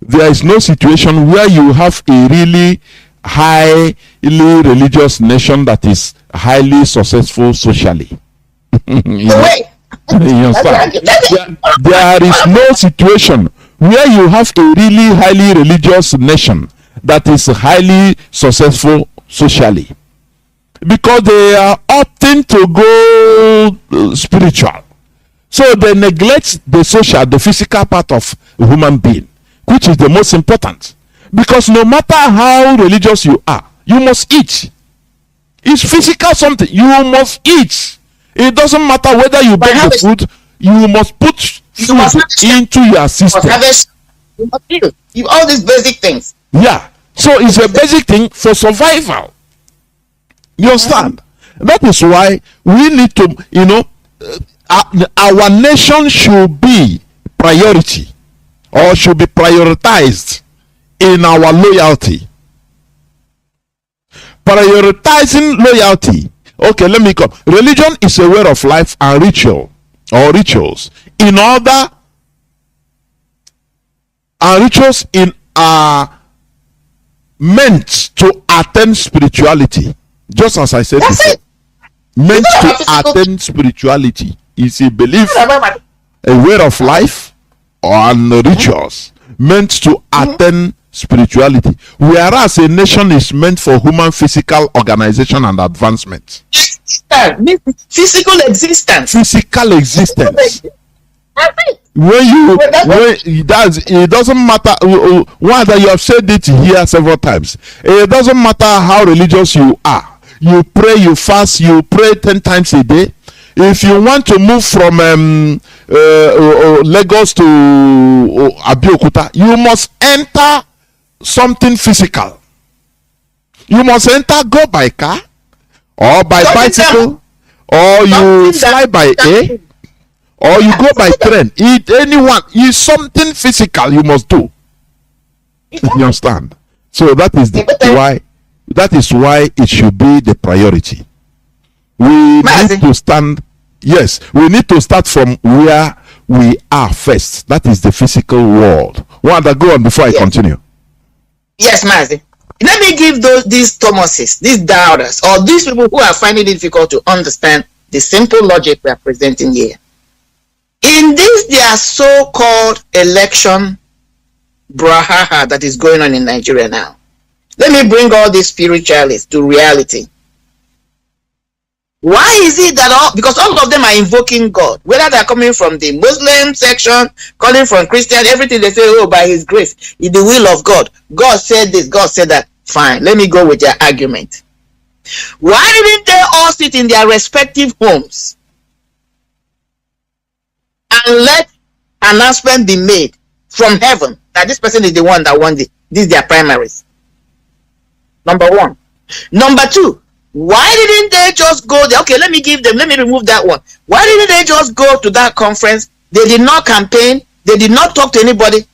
there is no situation where you have a really highly religious nation that is highly successful socially. There is no situation where you have a really highly religious nation that is highly successful socially, because they are opting to go spiritual. So they neglect the social, the physical part of a human being, which is the most important. Because no matter how religious you are, you must eat. It's physical something. You must eat. It doesn't matter whether you buy the food, you must put food into your system. All these basic things. Yeah. So it's a basic thing for survival. You understand? That is why we need to, our nation should be priority, or should be prioritized in our loyalty. Prioritizing loyalty. Okay, let me come. Religion is a way of life and ritual or rituals in order, and rituals are meant to attain spirituality. Just as I said before, meant to attain spirituality is a belief, a way of life, and rituals meant to attain spirituality, whereas a nation is meant for human physical organization and advancement. Physical existence. It doesn't matter whether you have said it here several times. It doesn't matter how religious you are. You pray, you fast, you pray 10 times a day. If you want to move from Lagos to Abeokuta, you must enter something physical. You must go by car, or by bicycle, or you fly by air, or you go by train. It's something physical you must do. You understand? So that is why it should be the priority. We need to stand. Yes, we need to start from where we are first. That is the physical world. Go on before I continue. Yes, Mazi. Let me give these Thomases, these doubters, or these people who are finding it difficult to understand the simple logic we are presenting here. In this, their so-called election brouhaha that is going on in Nigeria now, let me bring all these spiritualists to reality. Why is it that because all of them are invoking God, whether they're coming from the Muslim section, coming from Christian, everything they say, oh, by his grace, in the will of God. God said this, God said that. Fine, let me go with their argument. Why didn't they all sit in their respective homes and let an announcement be made from heaven that this person is the one that won this is their primaries? Number one. Number two, why didn't they just go there? Okay, let me remove that one. Why didn't they just go to that conference? They did not campaign. They did not talk to anybody.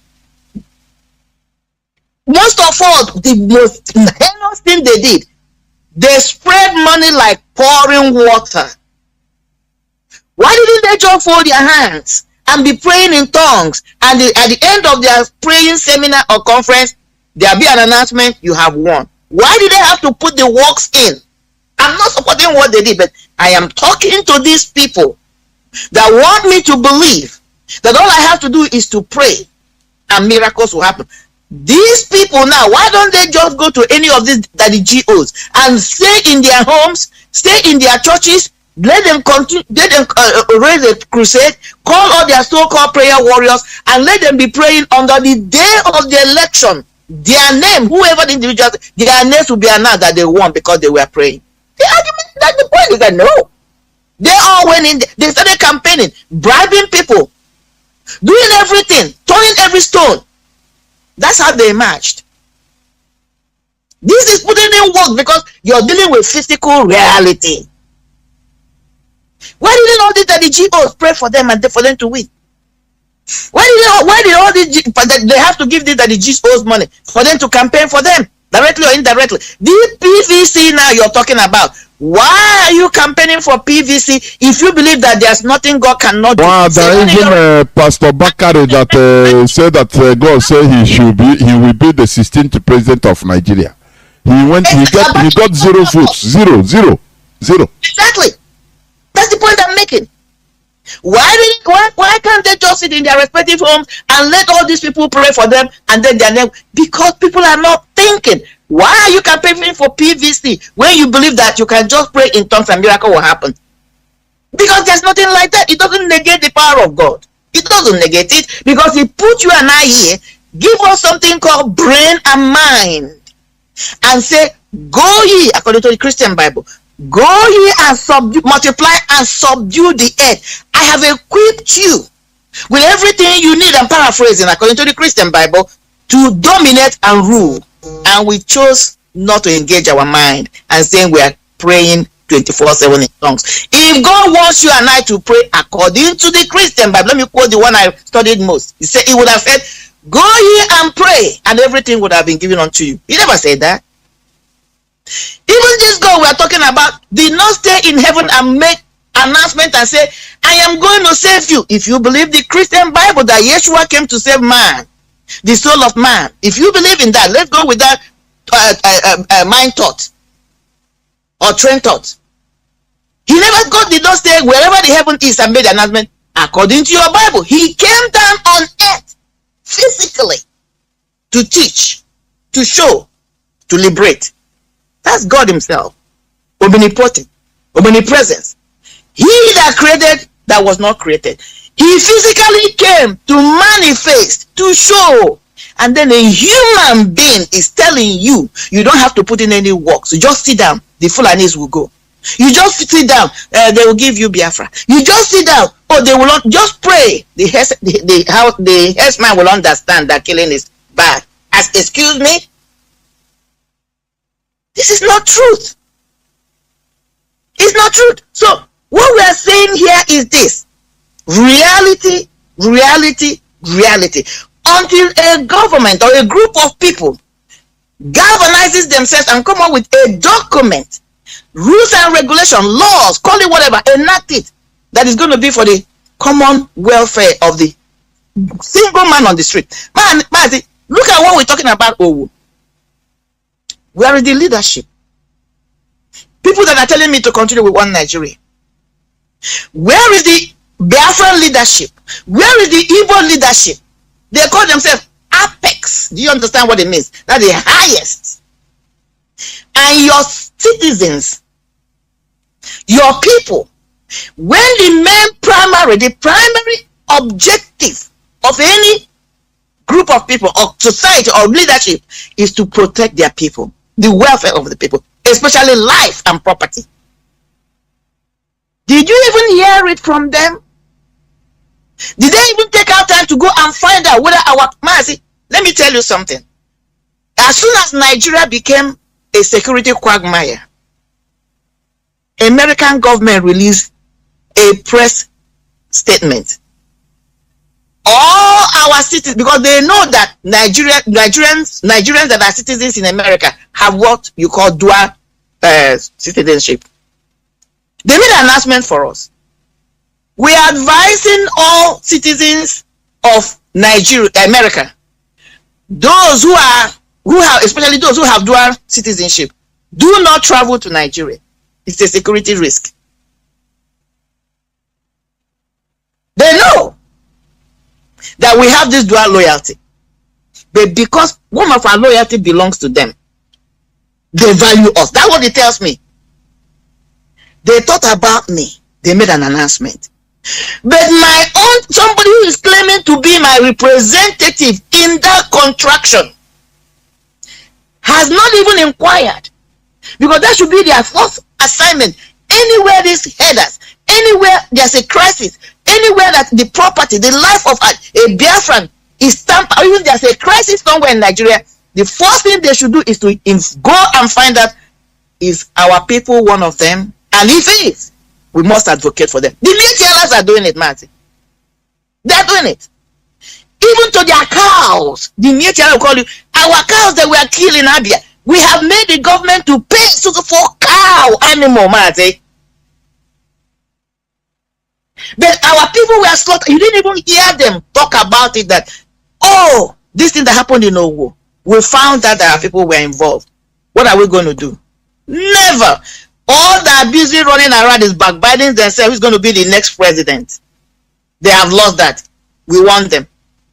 Most of all, the most heinous thing they did, they spread money like pouring water. Why didn't they just fold their hands and be praying in tongues? And at the end of their praying seminar or conference, there'll be an announcement, you have won. Why did they have to put the works in? I'm not supporting what they did, but I am talking to these people that want me to believe that all I have to do is to pray and miracles will happen. These people now, why don't they just go to any of these daddy GOs and stay in their homes, stay in their churches, let them continue, raise a crusade, call all their so-called prayer warriors, and let them be praying under the day of the election their name, whoever the individuals, their names will be announced that they won because they were praying. The argument, that the point is that no. They all went in, they started campaigning, bribing people, doing everything, turning every stone. That's how they emerged. This is putting in work because you're dealing with physical reality. Why didn't all these daddy GOs pray for them and for them to win? Why did all these they have to give these daddy GOs money for them to campaign for them, directly or indirectly? The PVC now you're talking about. Why are you campaigning for PVC if you believe that there's nothing God cannot do? Wow, there is even Pastor Bakari that said that God said he will be the 16th president of Nigeria. He got 0 votes, zero. Exactly. That's the point I'm making. Why can't they just sit in their respective homes and let all these people pray for them and then their name? Because people are not thinking. Why are you campaigning for PVC when you believe that you can just pray in tongues and miracle will happen? Because there's nothing like that. It doesn't negate the power of God. It doesn't negate it because He put you and I here, give us something called brain and mind, and say, go ye, according to the Christian Bible, go ye and multiply and subdue the earth. I have equipped you with everything you need, I'm paraphrasing, according to the Christian Bible, to dominate and rule. And we chose not to engage our mind and saying we are praying 24/7 in tongues. If God wants you and I to pray according to the Christian Bible, let me quote the one I studied most. He would have said, go ye and pray, and everything would have been given unto you. He never said that. Even this God we are talking about did not stay in heaven and make announcement and say, I am going to save you. If you believe the Christian Bible that Yeshua came to save man, the soul of man, if you believe in that, let's go with that mind thought or train thought. God did not stay wherever the heaven is and made the announcement. According to your Bible, He came down on earth physically to teach, to show, to liberate. That's God Himself, omnipotent, omnipresence. He that created that was not created. He physically came to manifest, to show. And then a human being is telling you, you don't have to put in any work. So just sit down. The Fulanis will go. You just sit down. They will give you Biafra. You just sit down. Oh, they will not just pray. The herdsman will understand that killing is bad. Excuse me? This is not truth. It's not truth. So what we are saying here is this. Reality. Until a government or a group of people galvanizes themselves and come up with a document, rules and regulation, laws, call it whatever, enact it, that is going to be for the common welfare of the single man on the street. Mazi, look at what we're talking about. Oh, we are in the leadership. People that are telling me to continue with one Nigeria. Where is the Biafran leadership? Where is the Igbo leadership? They call themselves apex. Do you understand what it means? That's the highest. And your citizens, your people, when the primary objective of any group of people or society or leadership is to protect their people, the welfare of the people, especially life and property. Did you even hear it from them? Did they even take out time to go and find out whether our Mazi? Let me tell you something. As soon as Nigeria became a security quagmire, American government released a press statement. All our citizens, because they know that Nigerians that are citizens in America have what you call dual citizenship. They made an announcement for us. We are advising all citizens of America, those who have, especially those who have dual citizenship, do not travel to Nigeria. It's a security risk. They know that we have this dual loyalty, but because one of our loyalty belongs to them, they value us. That's what it tells me. They thought about me. They made an announcement. But somebody who is claiming to be my representative in that contraction has not even inquired, because that should be their first assignment. Anywhere these headers, anywhere there's a crisis, anywhere that the property, the life of a Biafran is stamped, or even there's a crisis somewhere in Nigeria, the first thing they should do is to go and find out, is our people one of them? And if it is, we must advocate for them. The militaries are doing it, Mazi. They're doing it. Even to their cows, the military will call you, our cows that were killed in Abia, we have made the government to pay for cow animal, Mazi. But our people were slaughtered. You didn't even hear them talk about it, that, oh, this thing that happened in Owo, we found out that our people were involved. What are we going to do? Never. All that are busy running around is backbiting themselves. Who's going to be the next president? They have lost that. We want them.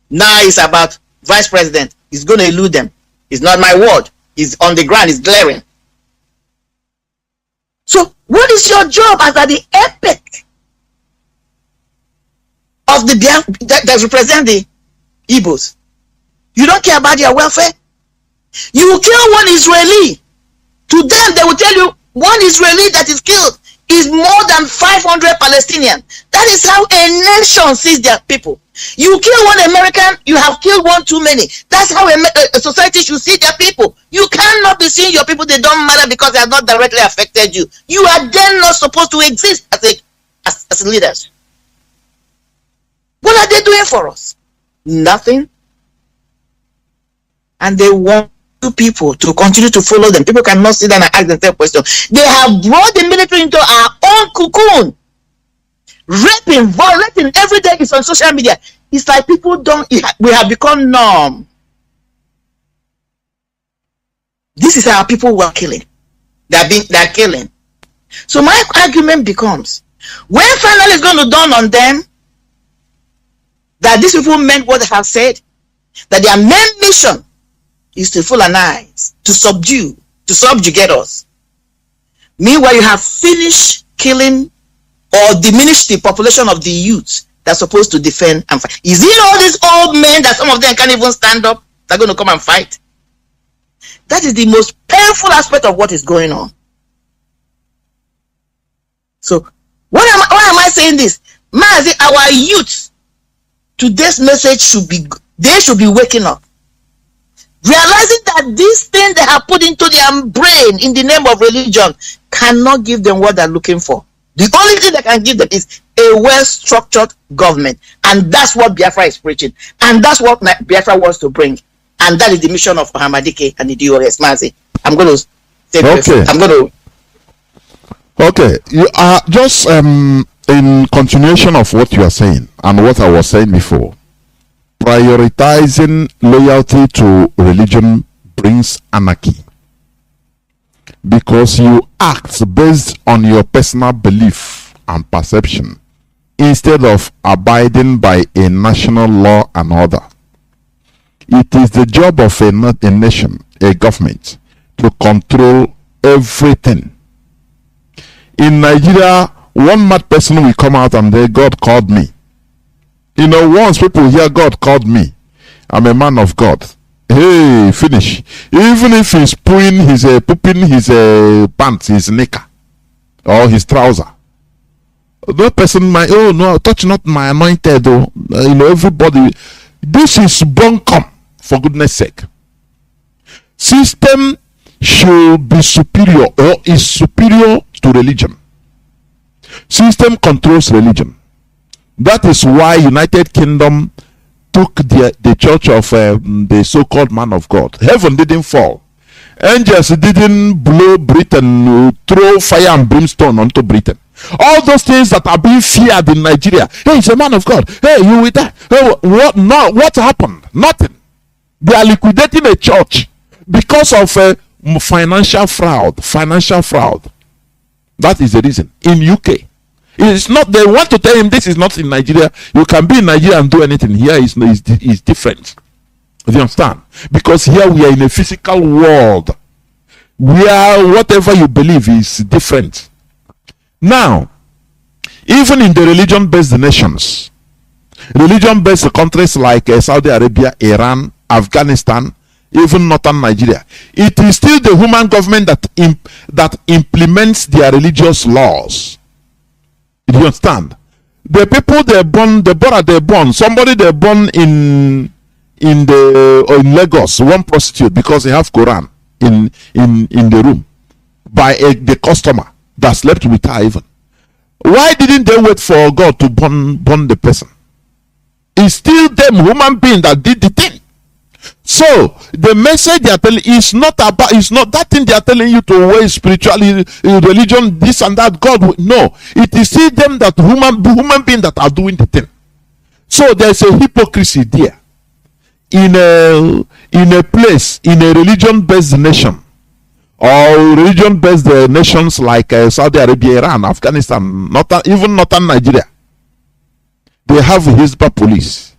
Now it's about vice president. He's going to elude them. It's not my word. He's on the ground. He's glaring. So what is your job as at the epic of the that represent the Igbos? You don't care about their welfare? You will kill one Israeli. To them, they will tell you one Israeli that is killed is more than 500 Palestinians. That is how a nation sees their people. You kill one American, you have killed one too many. That's how a society should see their people. You cannot be seeing your people, they don't matter because they have not directly affected you. You are then not supposed to exist as leaders. What are they doing for us? Nothing. And they want people to continue to follow them. People cannot sit down and ask themselves questions. They have brought the military into our own cocoon. Raping, violating every day is on social media. It's like people we have become numb. This is our people who are killing. They're killing. So my argument becomes, when finally it's going to dawn on them that these people meant what they have said, that their main mission is to fulanize, to subjugate us. Meanwhile, you have finished killing or diminished the population of the youths that's supposed to defend and fight. Is it all these old men that some of them can't even stand up, that are going to come and fight? That is the most painful aspect of what is going on. So, why am I saying this? Mazi, our youths, today's message should be waking up. Realizing that this thing they have put into their brain in the name of religion cannot give them what they're looking for. The only thing that can give them is a well-structured government. And that's what Biafra is preaching. And that's what Biafra wants to bring. And that is the mission of Hamadike and the DOS. Mazi, I'm going to say this. Okay. You are just in continuation of what you are saying and what I was saying before. Prioritizing loyalty to religion brings anarchy, because you act based on your personal belief and perception instead of abiding by a national law and order. It is the job of a nation, a government, to control everything. In Nigeria, one mad person will come out and say, God called me. You know, once people hear God called me, I'm a man of God. Hey, finish. Even if he's pooping his pants, his knicker, or his trouser. No person might, oh no, touch not my anointed. Oh, you know, everybody. This is bunkum, for goodness sake. System should be superior or is superior to religion. System controls religion. That is why United Kingdom took the church of the so-called man of God. Heaven didn't fall. Angels didn't blow Britain, throw fire and brimstone onto Britain. All those things that are being feared in Nigeria. Hey, he's a man of God. Hey, you with that? Hey, what? No, what happened? Nothing. They are liquidating a church because of financial fraud. Financial fraud. That is the reason. In UK. It's not, they want to tell him this is not in Nigeria. You can be in Nigeria and do anything. Here is different. Do you understand? Because here we are in a physical world where whatever you believe is different. Now, even in the religion-based nations, religion-based countries like Saudi Arabia, Iran, Afghanistan, even northern Nigeria. It is still the human government that implements their religious laws. Do you understand? The people they born, somebody they born in Lagos, one prostitute, because they have Quran in the room by the customer that slept with her even. Why didn't they wait for God to burn the person? It's still them human being that did the thing. So the message they are telling is not that thing they are telling you to wear spirituality, religion, this and that. God, no, it is still them that human being that are doing the thing. So there's a hypocrisy there in a place, in a religion-based nation, or religion-based nations like Saudi Arabia, Iran, Afghanistan, even northern Nigeria. They have Hizbah police.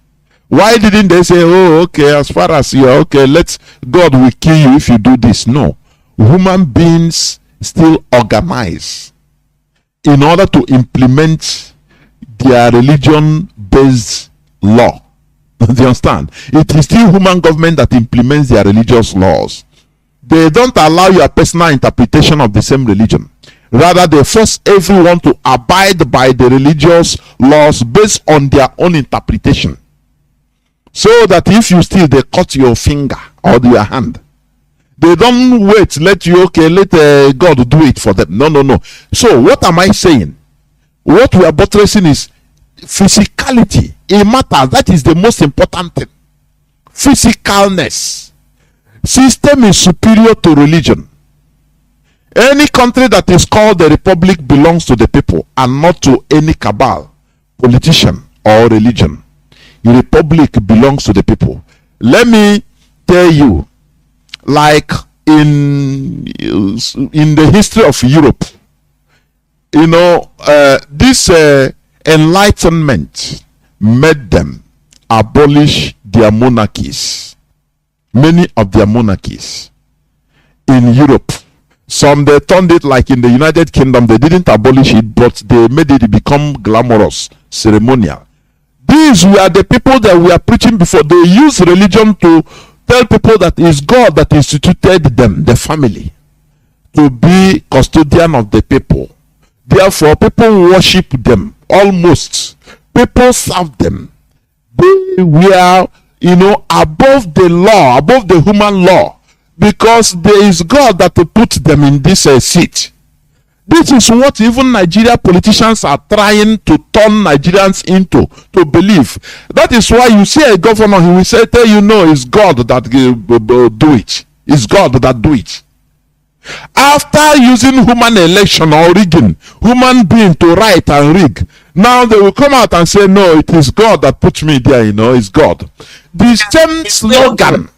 Why didn't they say, oh, okay, as far as you're okay, God will kill you if you do this? No. Human beings still organize in order to implement their religion-based law. Do you understand? It is still human government that implements their religious laws. They don't allow your personal interpretation of the same religion. Rather, they force everyone to abide by the religious laws based on their own interpretation. So that if you steal, they cut your finger or your hand. They don't wait, let God do it for them. No. So what am I saying? What we are buttressing is physicality. It matters. That is the most important thing. Physicalness. System is superior to religion. Any country that is called the republic belongs to the people and not to any cabal, politician, or religion. The republic belongs to the people. Let me tell you, like in the history of Europe, this enlightenment made them abolish their monarchies. Many of their monarchies in Europe. Some they turned it, like in the United Kingdom, they didn't abolish it, but they made it become glamorous, ceremonial. These were the people that we are preaching before. They use religion to tell people that it's God that instituted them, the family, to be custodian of the people. Therefore, people worship them almost. People serve them. They were, above the law, above the human law, because there is God that put them in this seat. This is what even Nigeria politicians are trying to turn Nigerians into, to believe. That is why you see a governor, he will say, it's God that do it. It's God that do it. After using human election or rigging, human being to write and rig, now they will come out and say, no, it is God that put me there, it's God. The same slogan.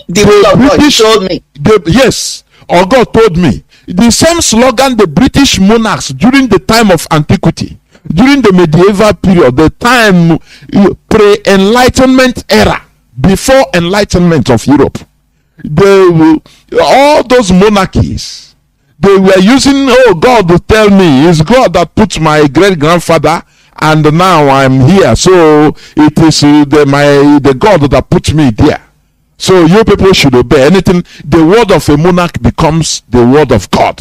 The will of God told me. Yes, or God told me. The same slogan the British monarchs during the time of antiquity, during the medieval period, the time pre-enlightenment era, before enlightenment of Europe, all those monarchies, they were using, God will tell me, it's God that put my great-grandfather, and now I'm here, so it is the God that put me there. So you people should obey anything. The word of a monarch becomes the word of God.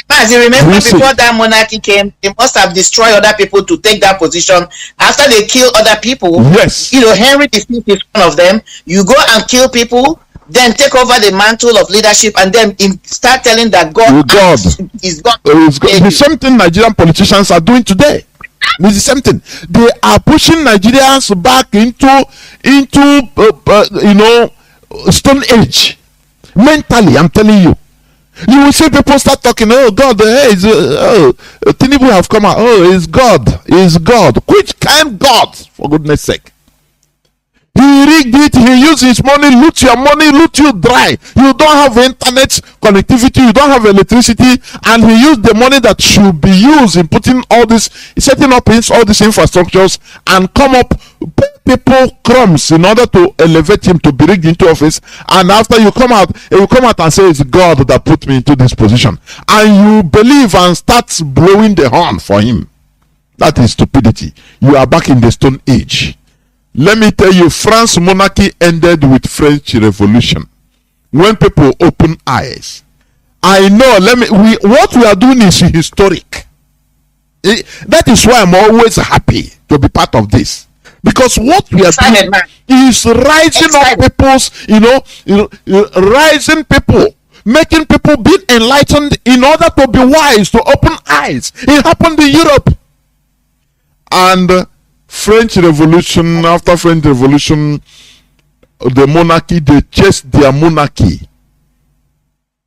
As you remember, before that monarchy came, they must have destroyed other people to take that position. After they kill other people, yes, Henry the V is one of them. You go and kill people, then take over the mantle of leadership, and then start telling that God is God. The same thing Nigerian politicians are doing today. It's the same thing. They are pushing Nigerians back into Stone Age. Mentally, I'm telling you. You will see people start talking, God, Tinubu have come out. It's God. Which kind God, for goodness sake? He rigged it, he used his money, loot your money, loot you dry. You don't have internet connectivity, you don't have electricity, and he used the money that should be used in setting up all these infrastructures, and come up people crumbs in order to elevate him to be rigged into office. And after you come out and say it's God that put me into this position, and you believe and start blowing the horn for him. That is stupidity. You are back in the Stone Age. Let me tell you, France monarchy ended with French Revolution. When people open eyes. I know, what we are doing is historic. That is why I'm always happy to be part of this. Because what we are doing is rising up people's, rising people, making people be enlightened in order to be wise, to open eyes. It happened in Europe. And French Revolution, after French Revolution, the monarchy, they chased their monarchy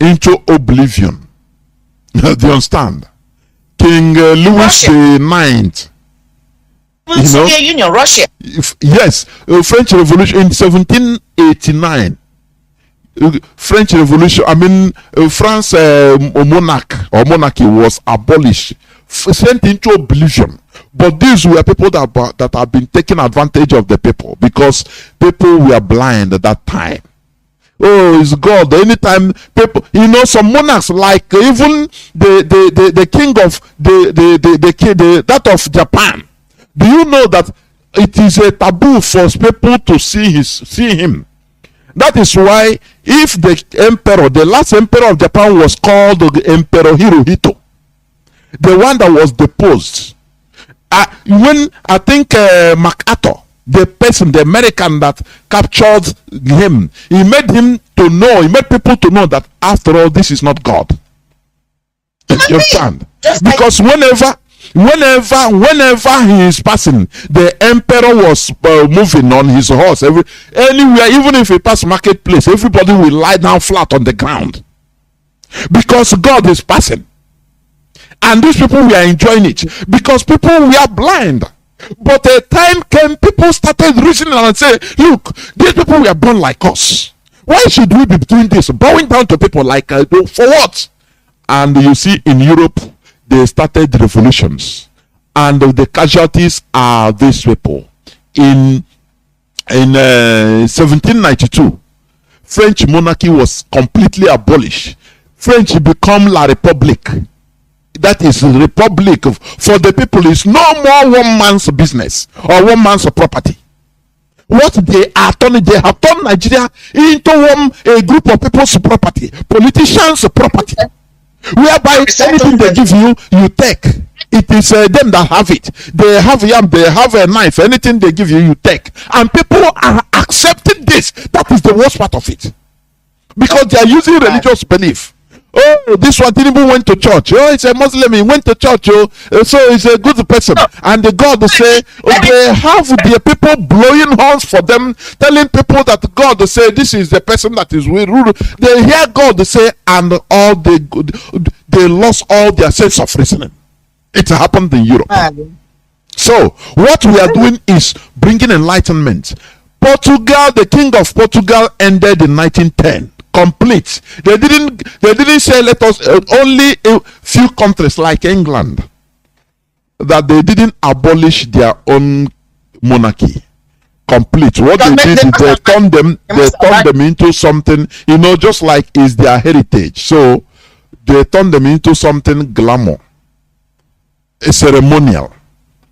into oblivion. Do you understand? King Louis IX. Soviet Union, Russia. Yes, French Revolution in 1789. French Revolution, France monarchy was abolished, sent into oblivion. But these were people that have been taking advantage of the people, because people were blind at that time. Oh, it's God. Anytime people, some monarchs, like even the king of that of Japan. Do you know that it is a taboo for people to see him? That is why, if the last emperor of Japan was called the Emperor Hirohito, the one that was deposed. When I think MacArthur, the American that captured him, he made people to know that after all, this is not God. You understand? Because whenever he is passing, the emperor was moving on his horse. Anywhere, even if he pass marketplace, everybody will lie down flat on the ground, because God is passing. And these people were enjoying it because people were blind. But a time came, people started reasoning and say, look, these people were born like us. Why should we be doing this? Bowing down to people like, for what? And you see, in Europe, they started revolutions. And the casualties are these people. In 1792, French monarchy was completely abolished. French become La République. That is republic for the people. Is no more one man's business or one man's property. What they have turned Nigeria into a group of people's property, politicians' property, whereby anything they give you, you take. It is them that have it. They have yam, they have a knife. Anything they give you, you take. And people are accepting this. That is the worst part of it, because they are using religious belief. Oh, this one Tinubu went to church. Oh, it's a Muslim. He went to church. Oh, so he's a good person. And the God say, they have the people blowing horns for them, telling people that God say this is the person that is rule. They hear God say, and all they lost all their sense of reasoning. It happened in Europe. So what we are doing is bringing enlightenment. Portugal, the king of Portugal, ended in 1910. Complete. They didn't say let us only a few countries like England that they didn't abolish their own monarchy. Complete. What they did is they turned them into something, just like is their heritage. So they turned them into something glamour, a ceremonial,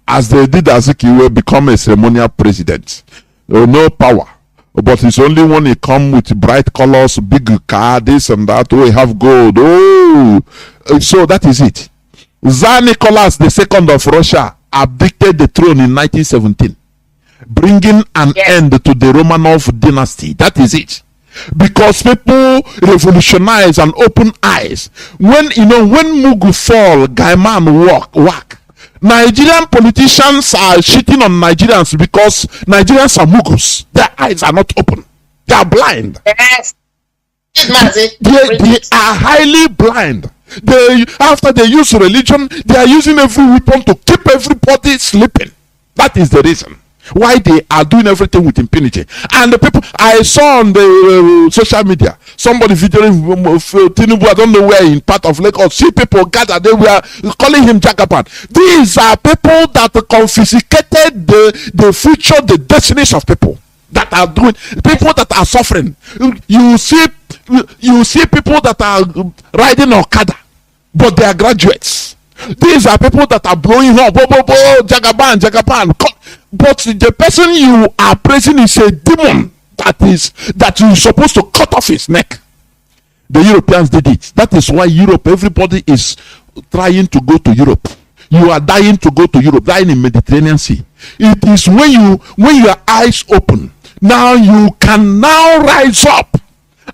as they did Azikiwe become a ceremonial president. No power. But it's only when it come with bright colors, big car, this and that. Oh, we have gold. Oh, so that is it. Tsar Nicholas II of Russia abdicated the throne in 1917, bringing an end to the Romanov dynasty. That is it. Because people revolutionize and open eyes. When Mugu fall, Gaiman walk. Nigerian politicians are shitting on Nigerians because Nigerians are mugus. Their eyes are not open. They are blind. Yes. They are highly blind. After they use religion, they are using every weapon to keep everybody sleeping. That is the reason why they are doing everything with impunity. And the people I saw on the social media, somebody videoing Tinubu, I don't know where, in part of Lagos, see people gather, they were calling him Jagaban. These are people that confiscated the future, the destinies of people that are doing, people that are suffering. You see people that are riding Okada, but they are graduates. These are people that are blowing up. Jagaban. But the person you are praising is a demon that you're supposed to cut off his neck. The Europeans did it. That is why Europe, everybody is trying to go to Europe. You are dying to go to Europe, dying in Mediterranean Sea. It is when your eyes open, now you can now rise up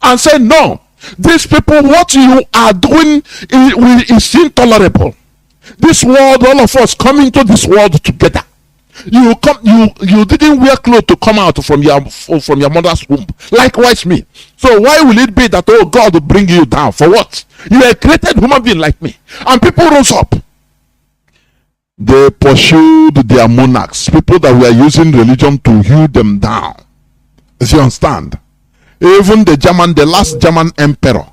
and say, no, these people, what you are doing is intolerable. This world, all of us come into this world together. You didn't wear clothes to come out from your mother's womb. Likewise me. So why will it be that, oh, God will bring you down? For what? You are a created human being like me. And people rose up. They pursued their monarchs, people that were using religion to hew them down. Do you understand? Even the last German emperor,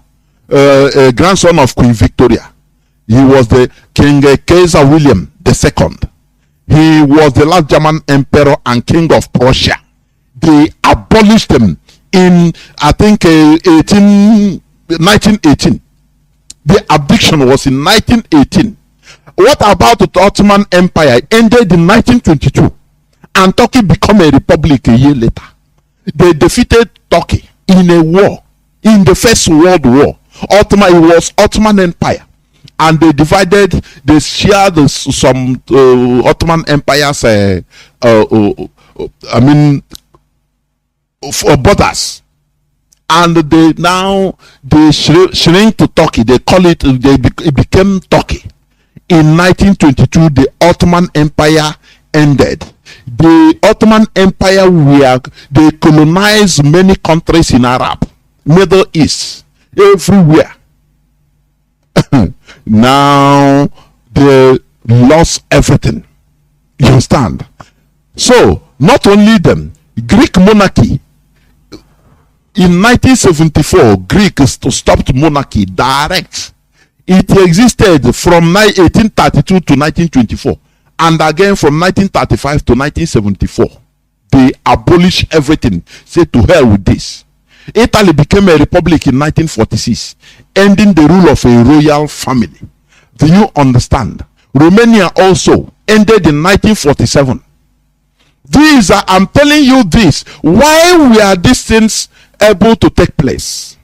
a grandson of Queen Victoria, he was the King Kaiser William II. He was the last German emperor and king of Prussia. They abolished them in, I think, 1918. The abdiction was in 1918. What about the Ottoman Empire? Ended in 1922, and Turkey became a republic a year later. They defeated Turkey in a war, in the First World War. It was Ottoman Empire, and they divided. They shared some Ottoman Empire's, borders, and they shrink to Turkey. They call it. It became Turkey. In 1922, the Ottoman Empire ended. The Ottoman Empire they colonized many countries in Arab, Middle East, everywhere. Now they lost everything. You understand? So not only them, Greek monarchy. In 1974, Greeks stopped monarchy direct. It existed from 1832 to 1924, and again from 1935 to 1974. They abolished everything. Say to hell with this. Italy became a republic in 1946, ending the rule of a royal family. Do you understand? Romania also ended in 1947. I'm telling you this. Why were these things able to take place?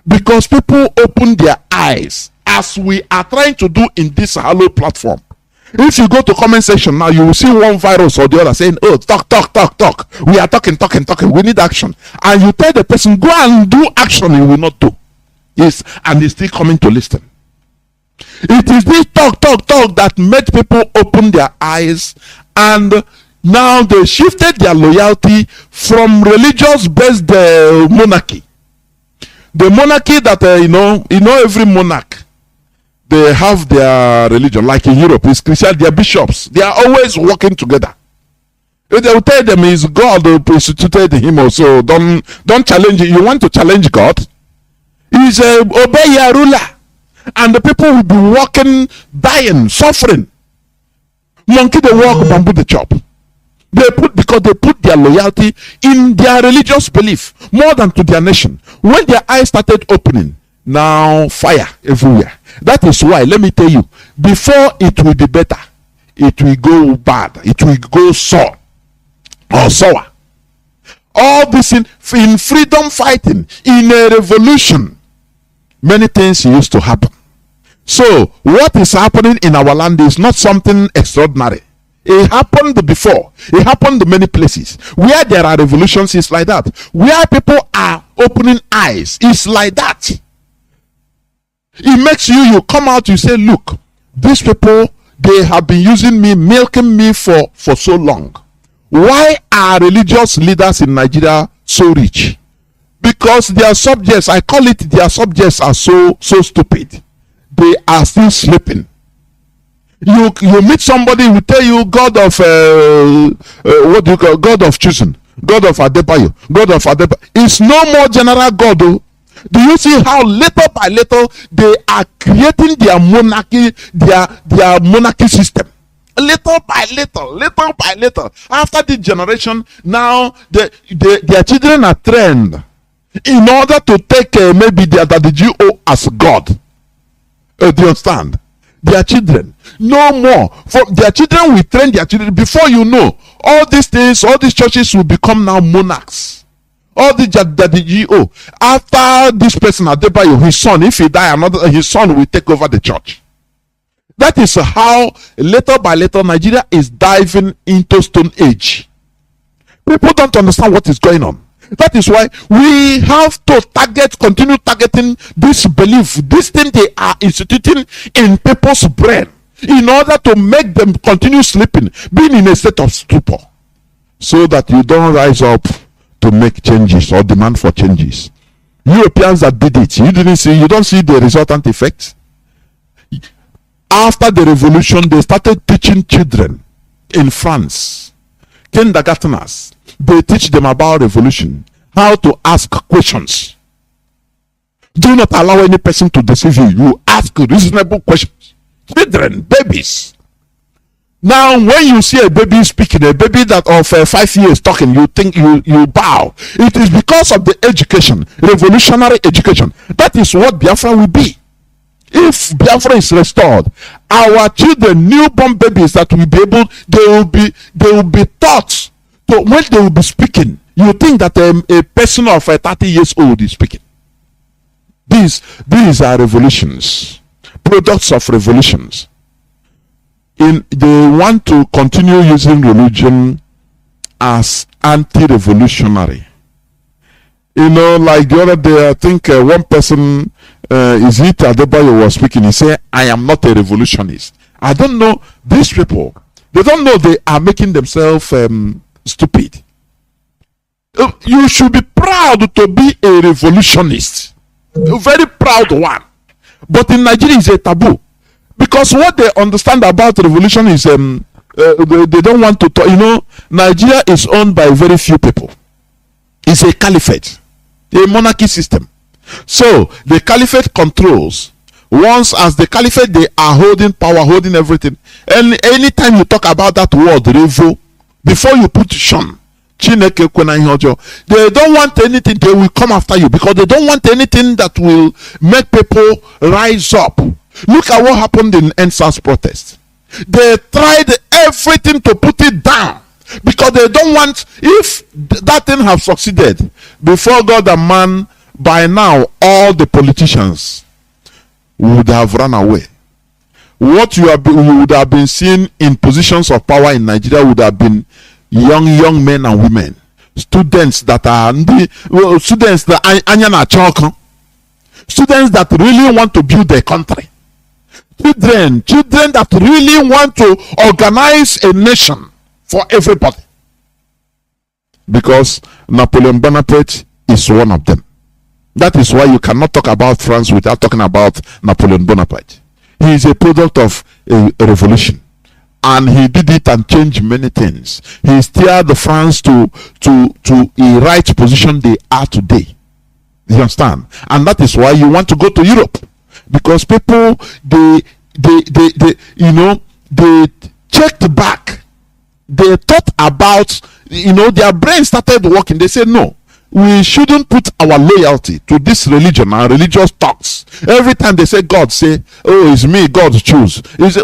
Because people opened their eyes, as we are trying to do in this Hello platform. If you go to comment section now, you will see one virus or the other saying, oh, talk. We are talking. We need action. And you tell the person, go and do action, he will not do. Yes, and he's still coming to listen. It is this talk that made people open their eyes, and now they shifted their loyalty from religious-based monarchy. The monarchy that, every monarch, they have their religion. Like in Europe, it's Christian, their bishops. They are always working together. They will tell them it's God who instituted him also. Don't challenge it. You want to challenge God? He's obey your ruler. And the people will be walking, dying, suffering. Monkey they walk, bamboo they chop. Because they put their loyalty in their religious belief more than to their nation. When their eyes started opening, now fire everywhere. That is why, let me tell you, before it will be better, it will go bad. It will go sour. All this in freedom fighting, in a revolution, many things used to happen. So what is happening in our land is not something extraordinary. It happened before. It happened in many places. Where there are revolutions, it's like that. Where people are opening eyes, it's like that. It makes you come out, you say, look, these people, they have been using me, milking me for so long. Why are religious leaders in Nigeria so rich? Because their subjects, I call it, their subjects are so stupid. They are still sleeping. You meet somebody who tell you God of God of choosing, God of Adebayo, God of Adebayo. It's no more general God. Oh. Do you see how little by little they are creating their monarchy, their monarchy system? Little by little. After the generation, now their children are trained in order to take maybe the GO as God. Do you understand? Their children, no more. For their children will train their children. Before you know, all these things, all these churches will become now monarchs. All the GO. After this person, Adebayo, his son, if he die, his son will take over the church. That is how, little by little, Nigeria is diving into Stone Age. People don't understand what is going on. That is why we have to continue targeting this belief, this thing they are instituting in people's brain, in order to make them continue sleeping, being in a state of stupor, so that you don't rise up to make changes or demand for changes. Europeans that did it, you don't see the resultant effects. After the revolution, they started teaching children in France, kindergarteners. They teach them about revolution, how to ask questions. Do not allow any person to deceive you. You ask reasonable questions. Children, babies. Now, when you see a baby speaking, a baby that of 5 years talking, you think you bow. It is because of the education, revolutionary education. That is what Biafra will be. If Biafra is restored, our children, newborn babies that will be able, they will be taught to, when they will be speaking, you think that a person of 30 years old is speaking. These are revolutions, products of revolutions. They want to continue using religion as anti-revolutionary. Like the other day, I think one person, is it Adebayo, was speaking. He said, I am not a revolutionist. I don't know these people. They don't know they are making themselves stupid. You should be proud to be a revolutionist. A very proud one. But in Nigeria, it's a taboo. Because what they understand about revolution is they don't want to talk. Nigeria is owned by very few people. It's a caliphate, a monarchy system. So the caliphate controls. Once as the caliphate, they are holding power, holding everything. And anytime you talk about that word revo, before you put shun, they don't want anything. They will come after you because they don't want anything that will make people rise up. Look at what happened in NSAS protest. They tried everything to put it down because they don't want, if that thing have succeeded before God and man, by now all the politicians would have run away. What you would have been seeing in positions of power in Nigeria would have been young men and women, students that are students that really want to build their country. Children that really want to organize a nation for everybody. Because Napoleon Bonaparte is one of them. That is why you cannot talk about France without talking about Napoleon Bonaparte. He is a product of a revolution. And he did it and changed many things. He steered France to a right position they are today. You understand? And that is why you want to go to Europe. Because people they checked back. They thought about, their brain started working. They said, no, we shouldn't put our loyalty to this religion and religious talks. Every time they say God, say, oh, it's me, God choose. He say,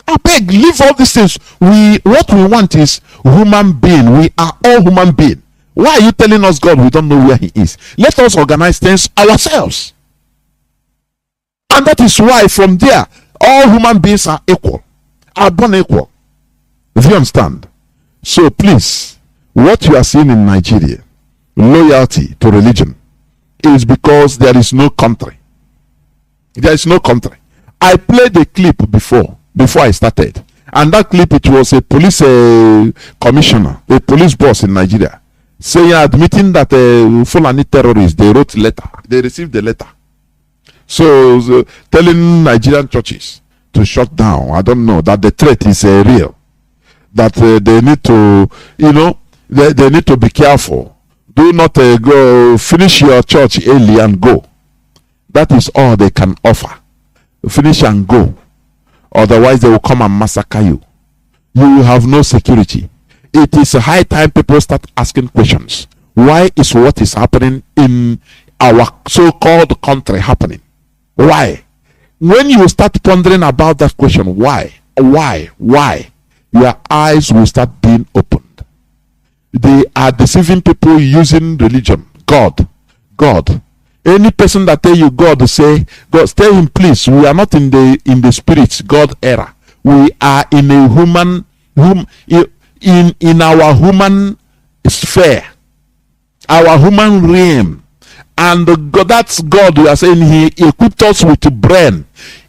I beg, leave all these things. What we want is human being. We are all human being. Why are you telling us God we don't know where he is? Let us organize things ourselves. And that is why from there, all human beings are equal, are born equal. Do you understand? So please, what you are seeing in Nigeria, loyalty to religion, is because there is no country. There is no country. I played a clip before I started. And that clip, it was a police commissioner, a police boss in Nigeria, saying, admitting that Fulani terrorists, they wrote letter. They received the letter. So telling Nigerian churches to shut down. I don't know, that the threat is real. That they need to, they need to be careful. Do not go finish your church early and go. That is all they can offer. Finish and go. Otherwise, they will come and massacre you. You will have no security. It is a high time people start asking questions. Why is what is happening in our so-called country happening? Why? When you start pondering about that question, why? your eyes will start being opened. They are deceiving people using religion. God. Any person that tell you God, say God, tell him please, we are not in the spirit God era. We are in a human in our human sphere, our human realm. And God, that's God. We are saying He equipped us with a brain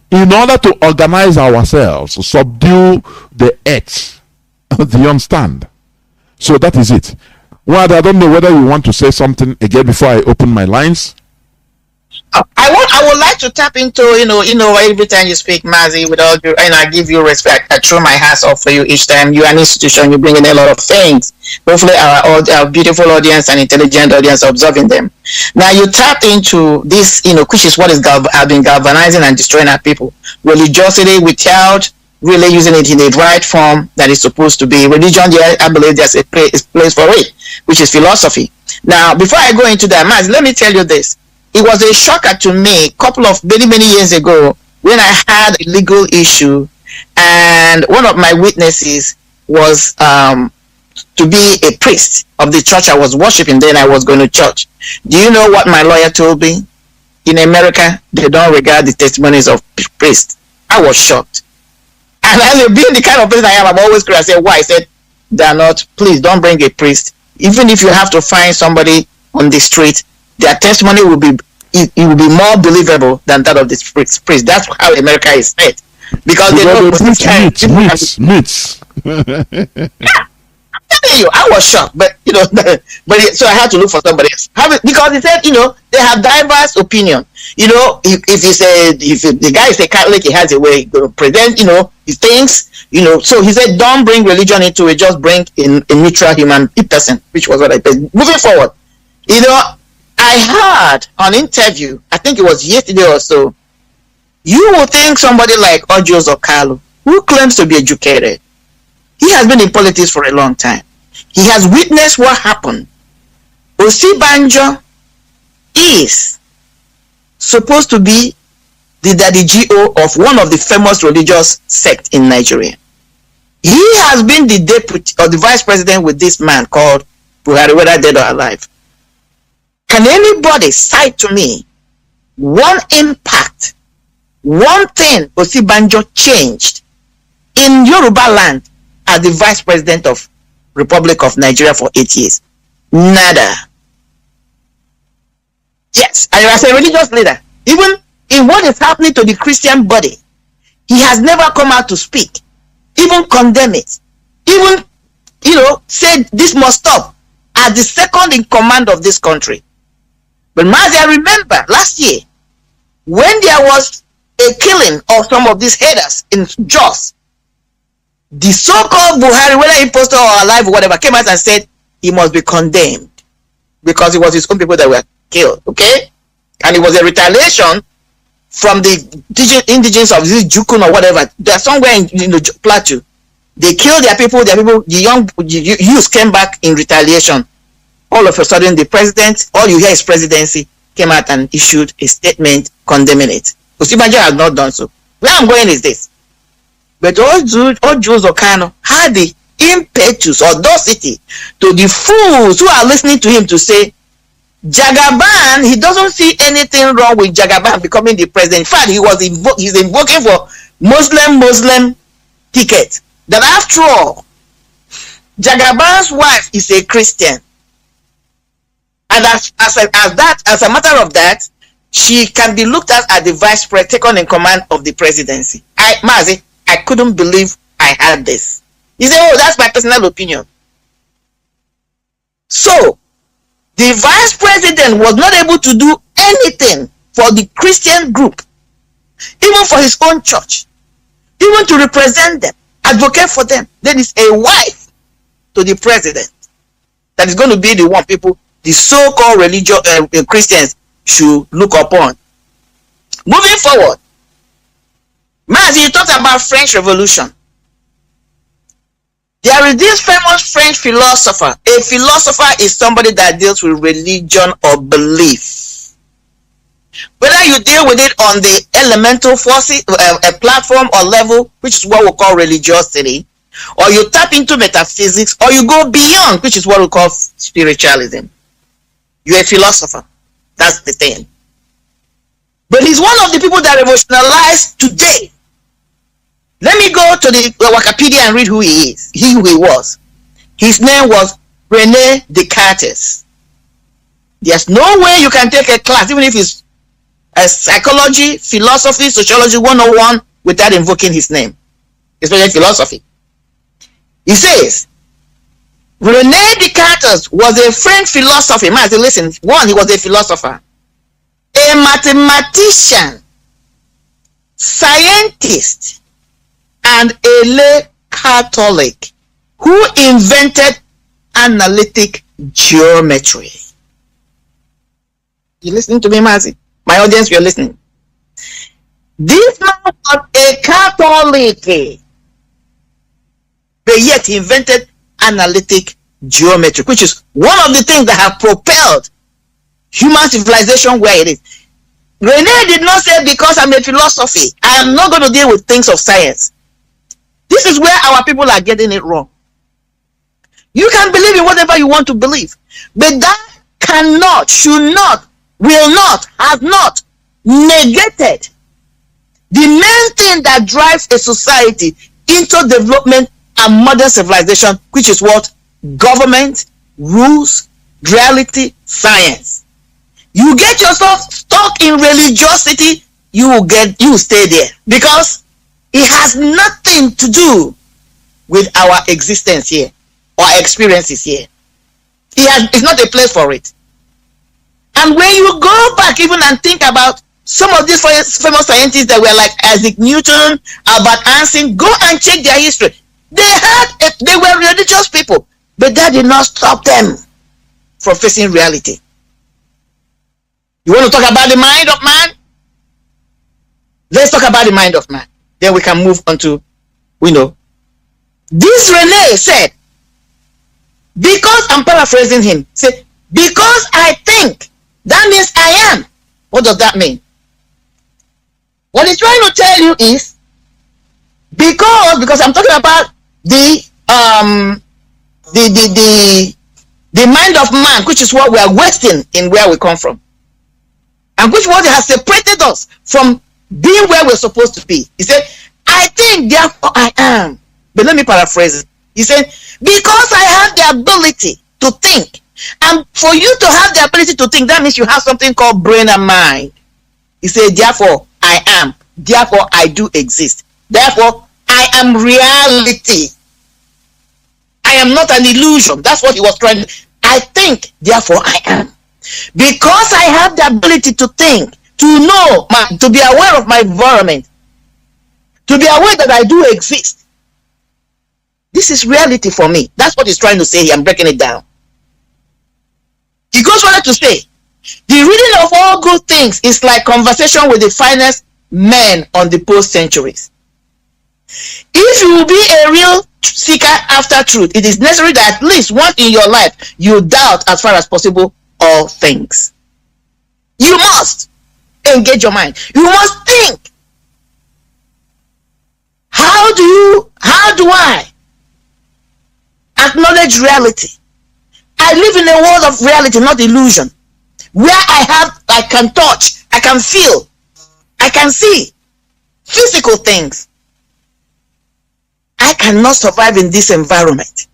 in order to organize ourselves, subdue the earth. Do you understand? So that is it. Well, I don't know whether you want to say something again before I open my lines. I would like to tap into, every time you speak, Mazi, with all due, and I give you respect. I throw my hats off for you each time. You're an institution, you bring in a lot of things. Hopefully our beautiful audience and intelligent audience observing them. Now you tap into this, which is what has been galvanizing and destroying our people. Religiosity without really using it in the right form that it's supposed to be. Religion, I believe there's a place for it, which is philosophy. Now, before I go into that, Mazi, let me tell you this. It was a shocker to me a couple of many years ago when I had a legal issue, and one of my witnesses was to be a priest of the church I was worshiping. Then I was going to church. Do you know what my lawyer told me? In America, they don't regard the testimonies of priests. I was shocked. And as being the kind of person I am, I'm always curious. I said, why? I said, they're not. Please don't bring a priest. Even if you have to find somebody on the street, their testimony will be more believable than that of the priest. That's how America is set, because they know myths. Yeah, I'm telling you, I was shocked, but so I had to look for somebody else. Because he said, they have diverse opinion. If the guy is a Catholic, he has a way to present, his things. So he said, don't bring religion into it, just bring in a neutral human person, which was what I said. Moving forward, I heard an interview, I think it was yesterday or so. You will think somebody like Ojo Kalu, who claims to be educated, he has been in politics for a long time. He has witnessed what happened. Osibanjo is supposed to be the daddy GO of one of the famous religious sects in Nigeria. He has been the deputy or the vice president with this man called Buhari, whether dead or alive. Can anybody cite to me one impact, one thing Osibanjo changed in Yoruba land as the vice president of Republic of Nigeria for 8 years? Nada. Yes, and as a religious leader, even in what is happening to the Christian body, he has never come out to speak, even condemn it, even, said this must stop as the second in command of this country. But Mazi, I remember last year when there was a killing of some of these headers in Jos, the so-called Buhari, whether impostor or alive or whatever, came out and said he must be condemned because it was his own people that were killed, okay? And it was a retaliation from the indigenous of this Jukun or whatever. They're somewhere in Plateau. They killed their people, the young youth came back in retaliation. All of a sudden, the president, all you hear is presidency, came out and issued a statement condemning it. Osibanjo has not done so. Where I'm going is this. But all Jews or Kanu had the impetus, audacity to the fools who are listening to him to say, Jagaban, he doesn't see anything wrong with Jagaban becoming the president. In fact, he's invoking for Muslim ticket. That after all, Jagaban's wife is a Christian. And as a matter of that, she can be looked at as the vice president, taken in command of the presidency. Mazi, I couldn't believe I had this. He said, oh, that's my personal opinion. So, the vice president was not able to do anything for the Christian group, even for his own church, even to represent them, advocate for them. Then it's a wife to the president that is going to be the one people, the so-called religious Christians, should look upon. Moving forward, Mazi, you talked about French Revolution. There is this famous French philosopher. A philosopher is somebody that deals with religion or belief. Whether you deal with it on the elemental forces, a platform or level, which is what we call religiosity, or you tap into metaphysics, or you go beyond, which is what we call spiritualism. You're a philosopher. That's the thing. But he's one of the people that revolutionized today. Let me go to the Wikipedia and read who he is. Who he was. His name was Rene Descartes. There's no way you can take a class, even if it's a psychology, philosophy, sociology 101, without invoking his name, especially philosophy. He says, Rene Descartes was a French philosopher. Man, listen, one, he was a philosopher, a mathematician, scientist, and a lay Catholic who invented analytic geometry. You listening to me, Mazi? My audience, you're listening. This man was a Catholic, but yet he invented analytic geometry, which is one of the things that have propelled human civilization where it is. Rene did not say, because I'm a philosophy, I am not going to deal with things of science. This is where our people are getting it wrong. You can believe in whatever you want to believe, but that cannot, should not, will not, has not negated the main thing that drives a society into development and modern civilization, which is what? Government, rules, reality, science. You get yourself stuck in religiosity, you will stay there, because it has nothing to do with our existence here or experiences here. It's not a place for it. And when you go back even and think about some of these famous scientists that were like Isaac Newton, Albert Einstein, go and check their history. They were religious people, but that did not stop them from facing reality. You want to talk about the mind of man? Let's talk about the mind of man. Then we can move on to, this Rene said, because, I'm paraphrasing him, say, because I think, that means I am. What does that mean? What he's trying to tell you is, because I'm talking about the mind of man, which is what we are wasting in where we come from, and which what has separated us from being where we're supposed to be. He said, I think, therefore I am. But let me paraphrase it. He said, because I have the ability to think, and for you to have the ability to think, that means you have something called brain and mind. He said, therefore I am. Therefore I do exist. Therefore I am reality. I am not an illusion. That's what he was trying to. I think, therefore I am. Because I have the ability to think, to know, to be aware of my environment, to be aware that I do exist. This is reality for me. That's what he's trying to say here. I'm breaking it down. He goes further to say, the reading of all good things is like conversation with the finest men on the post-centuries. If you will be a real seeker after truth, it is necessary that at least once in your life you doubt as far as possible all things. You must engage your mind. You must think. How do I acknowledge reality? I live in a world of reality, not illusion, where I can touch, I can feel, I can see physical things. I cannot survive in this environment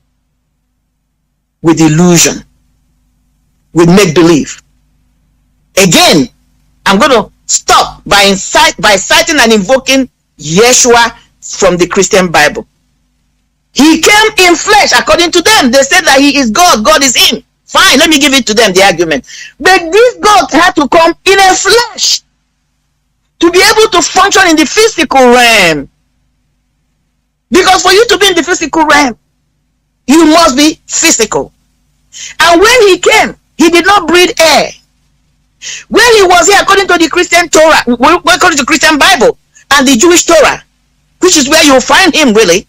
with illusion, with make-believe. Again, I'm going to stop by citing and invoking Yeshua from the Christian Bible. He came in flesh according to them. They said that he is God, God is him. Fine, let me give it to them, the argument. But this God had to come in a flesh to be able to function in the physical realm. Because for you to be in the physical realm, you must be physical. And when he came, he did not breathe air. When he was here, according to the Christian Torah, according to the Christian Bible and the Jewish Torah, which is where you'll find him really,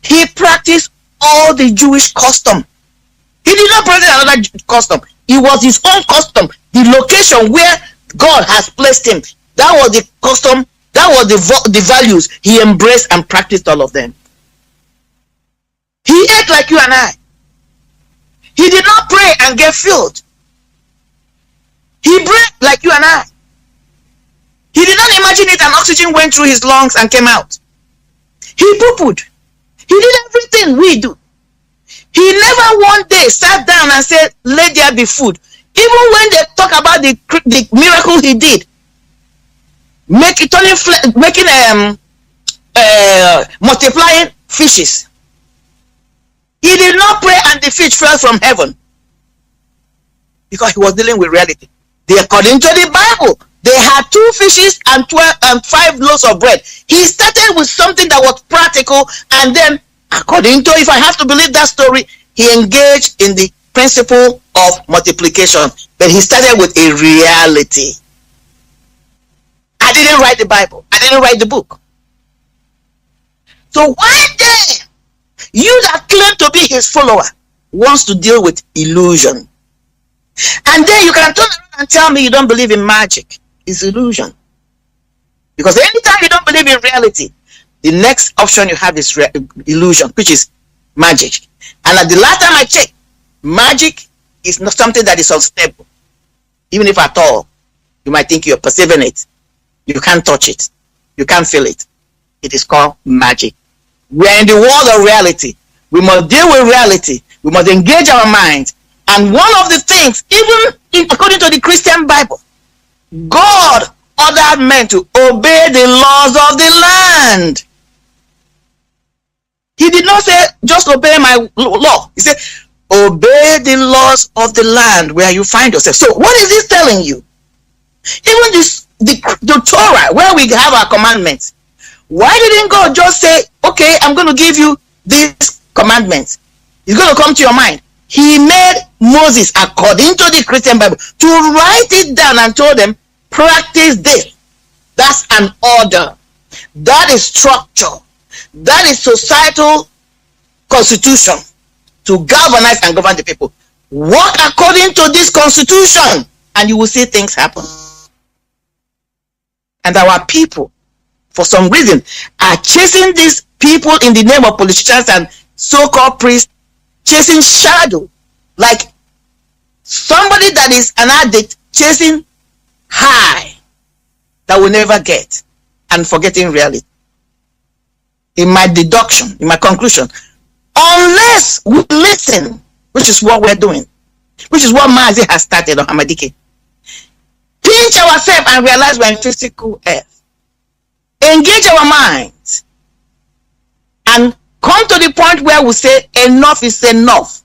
he practiced all the Jewish custom. He did not practice another custom. It was his own custom. The location where God has placed him, that was the custom, that was the values. He embraced and practiced all of them. He ate like you and I. He did not pray and get filled. He breathed like you and I. He did not imagine it and oxygen went through his lungs and came out. He poo-pooed. He did everything we do. He never one day sat down and said, let there be food. Even when they talk about the miracle he did, multiplying fishes. He did not pray and the fish fell from heaven because he was dealing with reality. According to the Bible, they had 2 fishes and 5 loaves of bread. He started with something that was practical, and then, according to, if I have to believe that story, he engaged in the principle of multiplication. But he started with a reality. I didn't write the Bible. I didn't write the book. So why then you that claim to be his follower wants to deal with illusion? And then you can turn around and tell me you don't believe in magic. It's illusion. Because anytime you don't believe in reality, the next option you have is illusion, which is magic. And at the last time I checked, magic is not something that is unstable. Even if at all, you might think you're perceiving it. You can't touch it. You can't feel it. It is called magic. We're in the world of reality. We must deal with reality. We must engage our minds. And one of the things, even according to the Christian Bible, God ordered men to obey the laws of the land. He did not say, just obey my law. He said, obey the laws of the land where you find yourself. So what is this telling you? Even the Torah, where we have our commandments, why didn't God just say, okay, I'm going to give you these commandments? It's going to come to your mind. He made Moses, according to the Christian Bible, to write it down and told them, practice this. That's an order. That is structure. That is societal constitution to galvanize and govern the people. Walk according to this constitution and you will see things happen. And our people, for some reason, are chasing these people in the name of politicians and so-called priests, chasing shadow, like somebody that is an addict chasing high that will never get and forgetting reality. In my deduction, in my conclusion, unless we listen, which is what we're doing, which is what Mazi has started on Hamadike, pinch ourselves and realize we're in physical earth, engage our minds, and come to the point where we say enough is enough.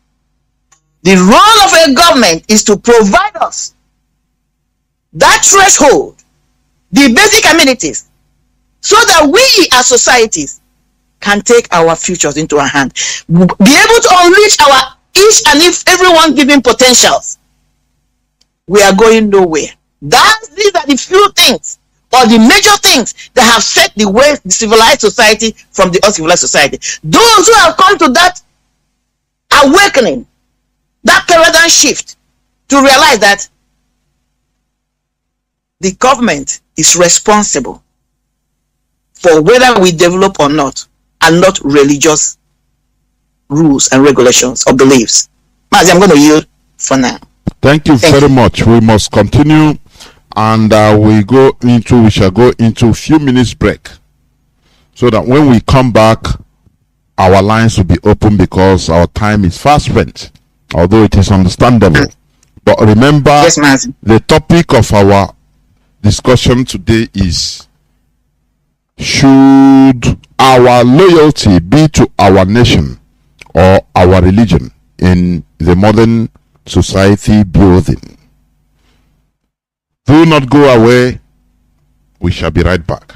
The role of a government is to provide us that threshold, the basic amenities, so that we as societies can take our futures into our hand, be able to unleash our each and everyone giving potentials. We are going nowhere. These are the few things or the major things that have set the way the civilized society from the uncivilized society. Those who have come to that awakening, that paradigm shift, to realize that the government is responsible for whether we develop or not, and not religious rules and regulations or beliefs. Mazi, I'm going to yield for now. Thank you very much. We must continue, and we shall go into a few minutes break, so that when we come back, our lines will be open because our time is fast spent, although it is understandable. But remember, yes, the topic of our discussion today is, should our loyalty be to our nation or our religion in the modern society building? Do not go away. We shall be right back.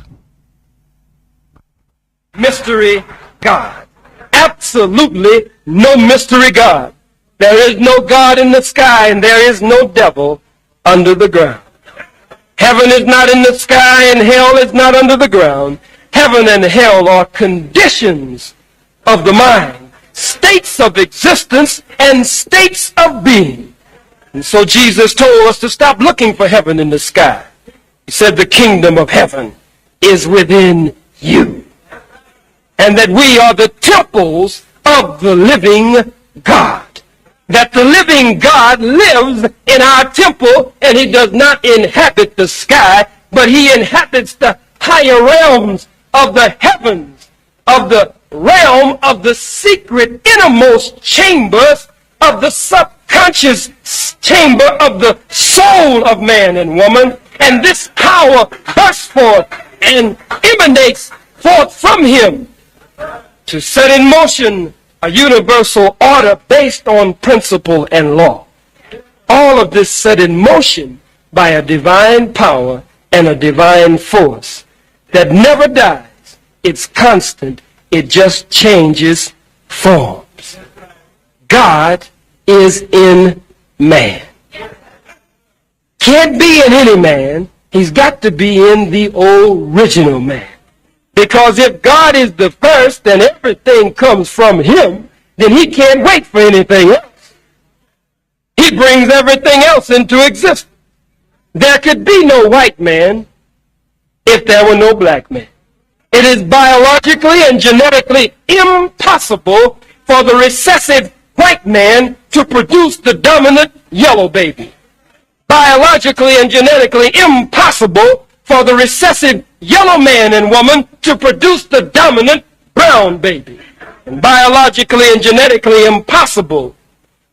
Mystery God. Absolutely no mystery God. There is no God in the sky and there is no devil under the ground. Heaven is not in the sky and hell is not under the ground. Heaven and hell are conditions of the mind, states of existence and states of being. And so Jesus told us to stop looking for heaven in the sky. He said the kingdom of heaven is within you. And that we are the temples of the living God. That the living God lives in our temple, and he does not inhabit the sky, but he inhabits the higher realms of the heavens, of the realm of the secret innermost chambers of the subconscious chamber of the soul of man and woman. And this power bursts forth and emanates forth from him to set in motion a universal order based on principle and law. All of this set in motion by a divine power and a divine force that never dies. It's constant. It just changes forms. God is in man. Can't be in any man. He's got to be in the original man. Because if God is the first and everything comes from him, then he can't wait for anything else. He brings everything else into existence. There could be no white man if there were no black man. It is biologically and genetically impossible for the recessive white man to produce the dominant yellow baby. Biologically and genetically impossible for the recessive yellow man and woman to produce the dominant brown baby. And biologically and genetically impossible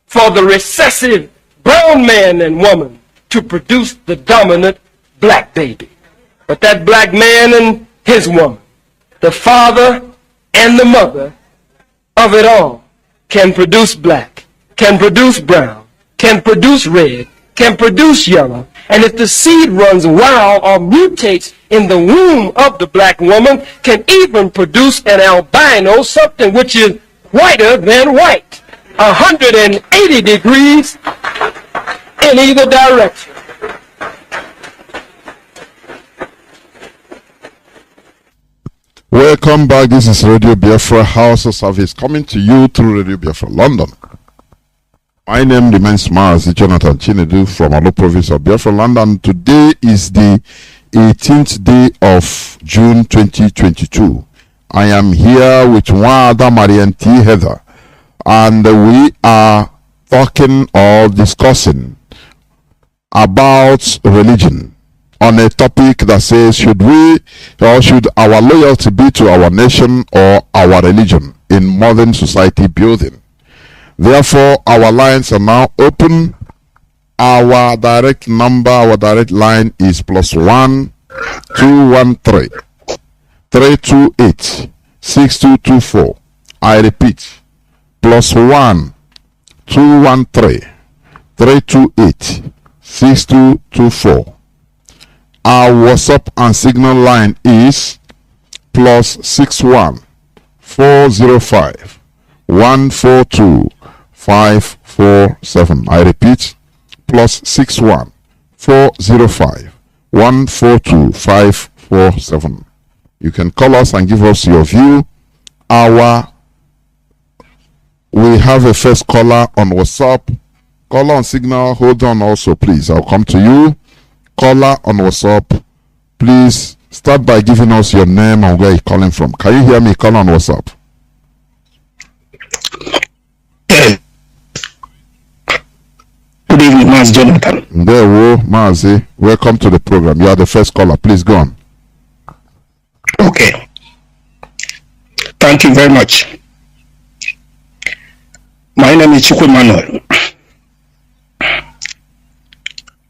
for the recessive brown man and woman to produce the dominant black baby. But that black man and his woman, the father and the mother of it all, can produce black, can produce brown, can produce red, can produce yellow. And if the seed runs wild or mutates in the womb of the black woman, can even produce an albino, something which is whiter than white, 180 degrees in either direction. Welcome back. This is Radio Biafra Hausa-Service coming to you through Radio Biafra London. My name remains Mazi Johnathan Nwa from Alo province of Biafra land, and today is the 18th day of June 2022. I am here with Marien Haider, and we are talking or discussing about religion on a topic that says, should we or should our loyalty be to our nation or our religion in modern society building? Therefore, our lines are now open. Our direct number, our direct line is +1 213 328 6224. I repeat, +1 213 328 6224. Our WhatsApp and Signal line is +61 405 142 547. I repeat, +61 405 142 547. You can call us and give us your view. We have a first caller on WhatsApp. Caller on Signal, hold on also, please. I'll come to you. Caller on WhatsApp, please start by giving us your name and where you're calling from. Can you hear me? Call on WhatsApp. Good evening, Mazi Johnathan. There, Mazi. Welcome to the program. You are the first caller. Please go on. Okay. Thank you very much. My name is Chukwu Manuel.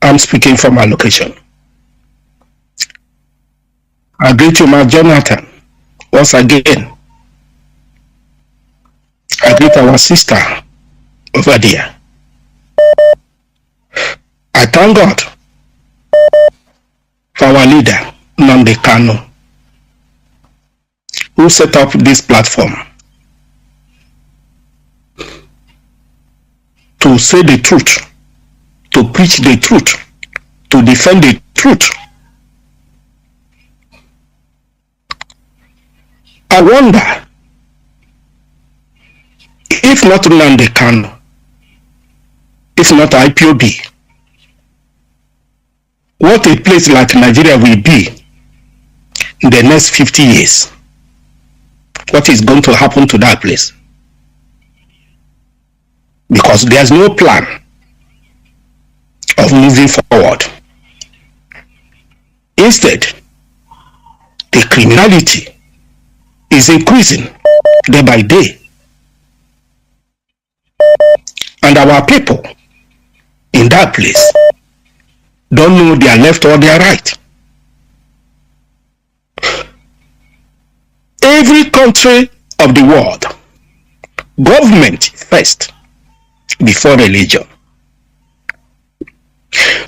I'm speaking from my location. I greet you, Mazi Johnathan, once again. I greet our sister over there. I thank God for our leader, Nnamdi Kanu, who set up this platform to say the truth, to preach the truth, to defend the truth. I wonder if not Nnamdi Kanu, if not IPOB, what a place like Nigeria will be in the next 50 years. What is going to happen to that place? because there's no plan of moving forward. Instead, the criminality is increasing day by day. And our people in that place don't know their left or their right. Every country of the world, government first before religion.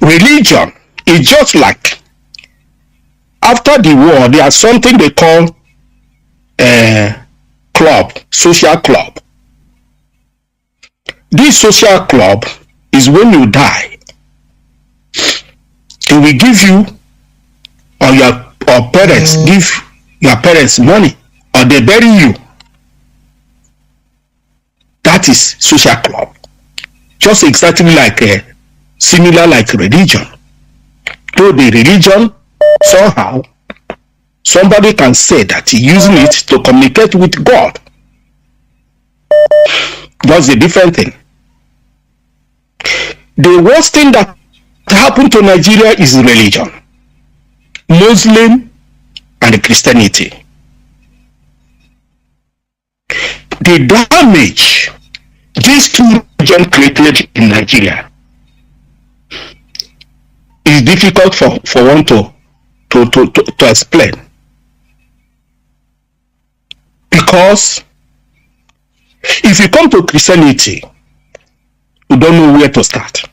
Religion is just like after the war, there's something they call club, social club. This social club is when you die, they will give you or your parents give your parents money, or they bury you. That is social club. Just exactly like similar like religion. Though the religion somehow somebody can say that he's using it to communicate with God. That's a different thing. The worst thing that happened to Nigeria is religion, Muslim and Christianity. The damage these two religions created in Nigeria is difficult for one to explain. Because if you come to Christianity, you don't know where to start.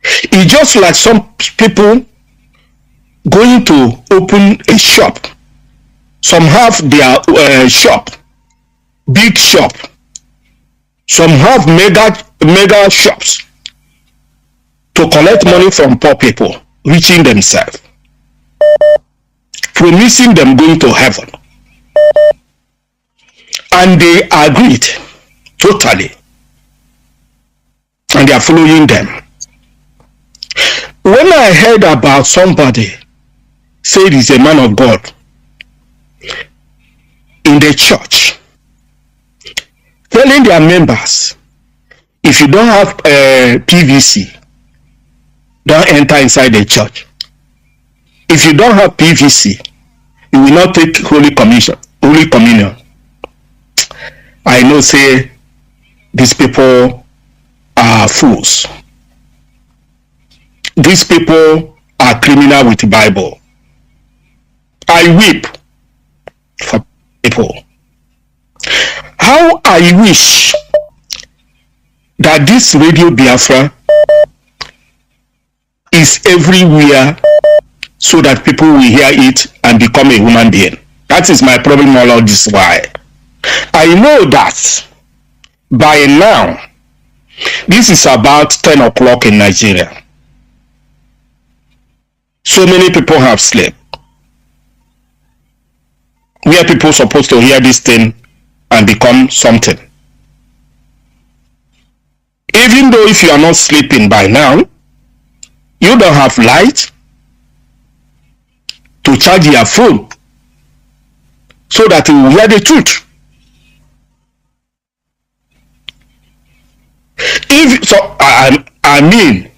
It's just like some people going to open a shop. Some have their shop, big shop. Some have mega shops to collect money from poor people, reaching themselves, promising them going to heaven. And they agreed totally. And they are following them. When I heard about somebody say he's a man of God in the church, telling their members, if you don't have PVC, don't enter inside the church. If you don't have PVC, you will not take Holy Communion. I know, say, these people are fools. These people are criminal with the Bible. I weep for people. How I wish that this Radio Biafra is everywhere so that people will hear it and become a human being. That is my problem all of this. Why? I know that by now, this is about 10 o'clock in Nigeria. So many people have slept. Where people supposed to hear this thing and become something. Even though if you are not sleeping by now, you don't have light to charge your phone so that you will hear the truth. If so, I mean,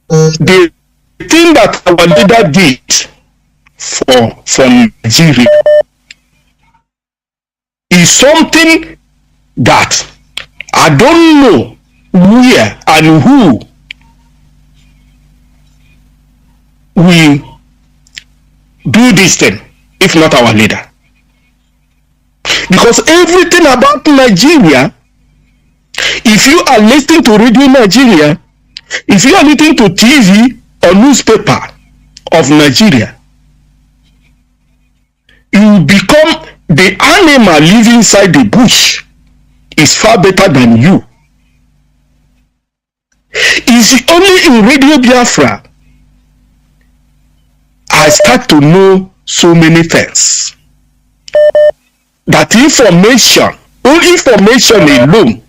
the thing that our leader did for Nigeria is something that I don't know where and who will do this thing if not our leader. Because everything about Nigeria, if you are listening to Radio Nigeria, if you are listening to TV or newspaper of Nigeria, you become the animal living inside the bush is far better than you. It's only in Radio Biafra I start to know so many things. That information, only information alone,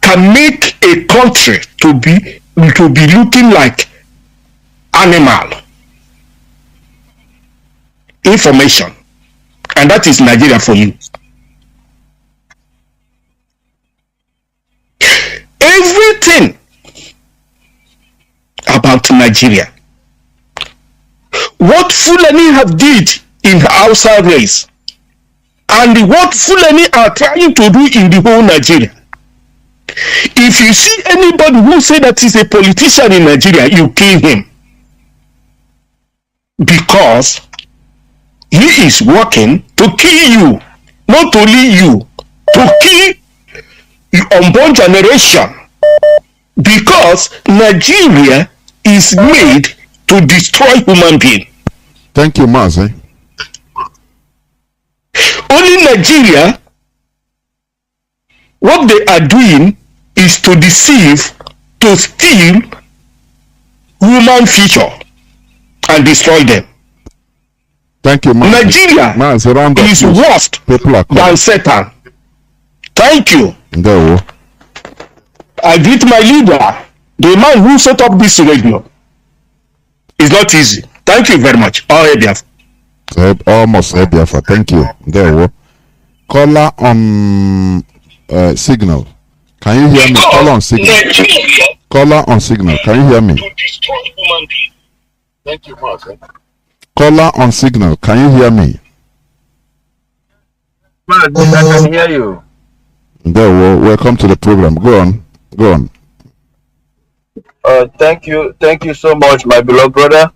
can make a country to be looking like animal. Information. And that is Nigeria for you. everything about Nigeria. What Fulani have did in Hausa race and what Fulani are trying to do in the whole Nigeria. If you see anybody who say that he's a politician in Nigeria, you kill him. Because he is working to kill you, not only you, to kill your unborn generation. Because Nigeria is made to destroy human beings. Thank you, Mazi. Only Nigeria, what they are doing is to deceive, to steal human future and destroy them. Thank you, Mazi. Nigeria Mazi, is worse than Satan. Thank you. No. I greet my leader, the man who set up this radio. It's not easy. Thank you very much. Almost Biafra. Thank you. There we go. Caller on signal. Can you hear me? Caller on signal. Caller on signal. Can you hear me? Thank you, Martin. Caller on signal. Can you hear me? I can hear you. There we go. Welcome to the program. Go on. Go on. Thank you so much, my beloved brother.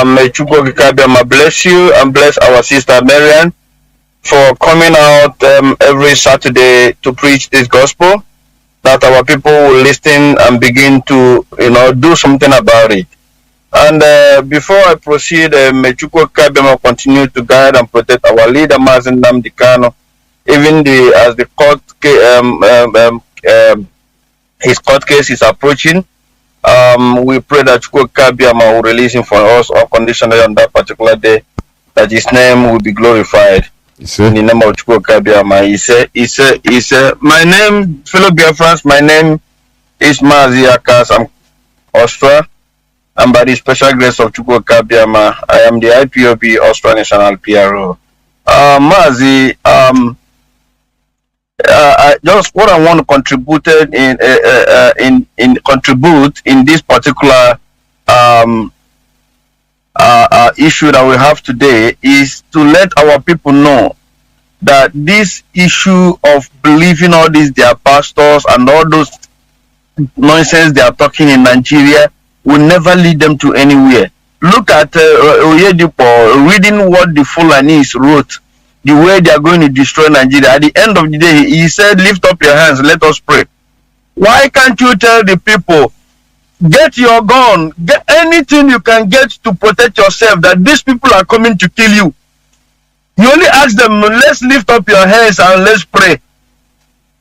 May Chukwu Kikabiyama bless you and bless our sister Marien for coming out every Saturday to preach this gospel, that our people will listen and begin to, do something about it. And before I proceed, may Chukwu Kikabiyama continue to guide and protect our leader, Mazi Nnamdi Kanu, even as the court his court case is approaching. We pray that Chukwu Kikabiyama will release him for us unconditionally on that particular day, that his name will be glorified. In the name of Chukwu Kikabiyama. He said, my name, fellow Biafrans, my name is Mazi Akas. I'm Austria, and by the special grace of Chukwu Kikabiyama, I am the IPOB Austria National PRO. Mazi, just what I want to contribute in this particular issue that we have today is to let our people know that this issue of believing all these their pastors and all those nonsense they are talking in Nigeria will never lead them to anywhere. Look at Oyedipo reading what the Fulanis wrote, the way they are going to destroy Nigeria. At the end of the day, he said, lift up your hands, let us pray. Why can't you tell the people, get your gun, get anything you can get to protect yourself, that these people are coming to kill you? You only ask them, let's lift up your hands and let's pray.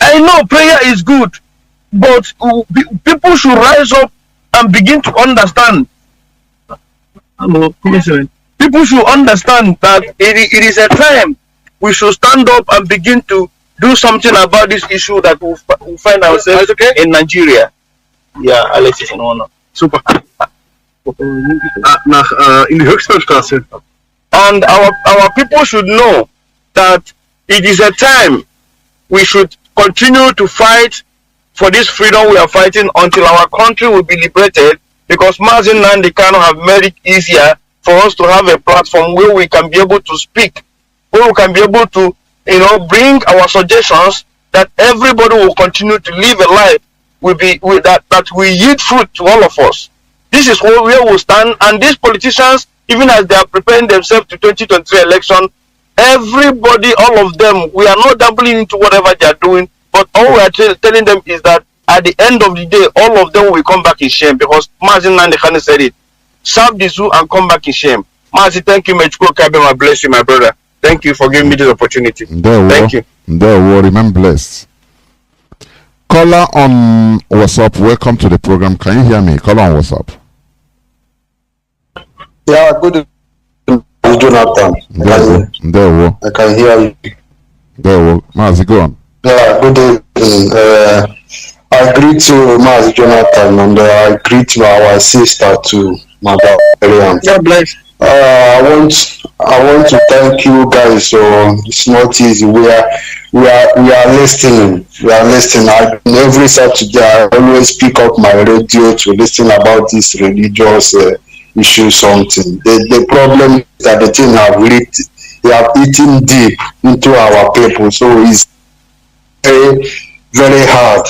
I know prayer is good, but people should rise up and begin to understand. People should understand that it is a time we should stand up and begin to do something about this issue that we find ourselves in Nigeria. Yeah, Alex is in honor. Super. In the Höchststraße. And our people should know that it is a time we should continue to fight for this freedom we are fighting until our country will be liberated, because Mazi Nnamdi Kanu have made it easier for us to have a platform where we can be able to speak, where we can be able to, bring our suggestions, that everybody will continue to live a life that will yield fruit to all of us. This is where we stand, and these politicians, even as they are preparing themselves to 2023 election, everybody, all of them, we are not dabbling into whatever they are doing, but all we are telling them is that at the end of the day, all of them will come back in shame, because Mazi Nnamdi Kanu said it. Serve the zoo and come back in shame. Mazi, thank you, Chukwu Kikabiyama, bless you, my brother. Thank you for giving me this opportunity. Thank you. Remain blessed. Caller on WhatsApp, welcome to the program. Can you hear me? Caller on WhatsApp. Yeah, good evening, Jonathan. I can hear you. Mazi, go on. Yeah, good evening. I greet you, Mazi Johnathan, and I greet our sister too, Madam Marien. Yeah, bless. I want to thank you guys. So it's not easy. We are listening. We are listening. Every Saturday I always pick up my radio to listen about this religious issue. Something. The problem is that the thing they have eaten deep into our people. So it's very very hard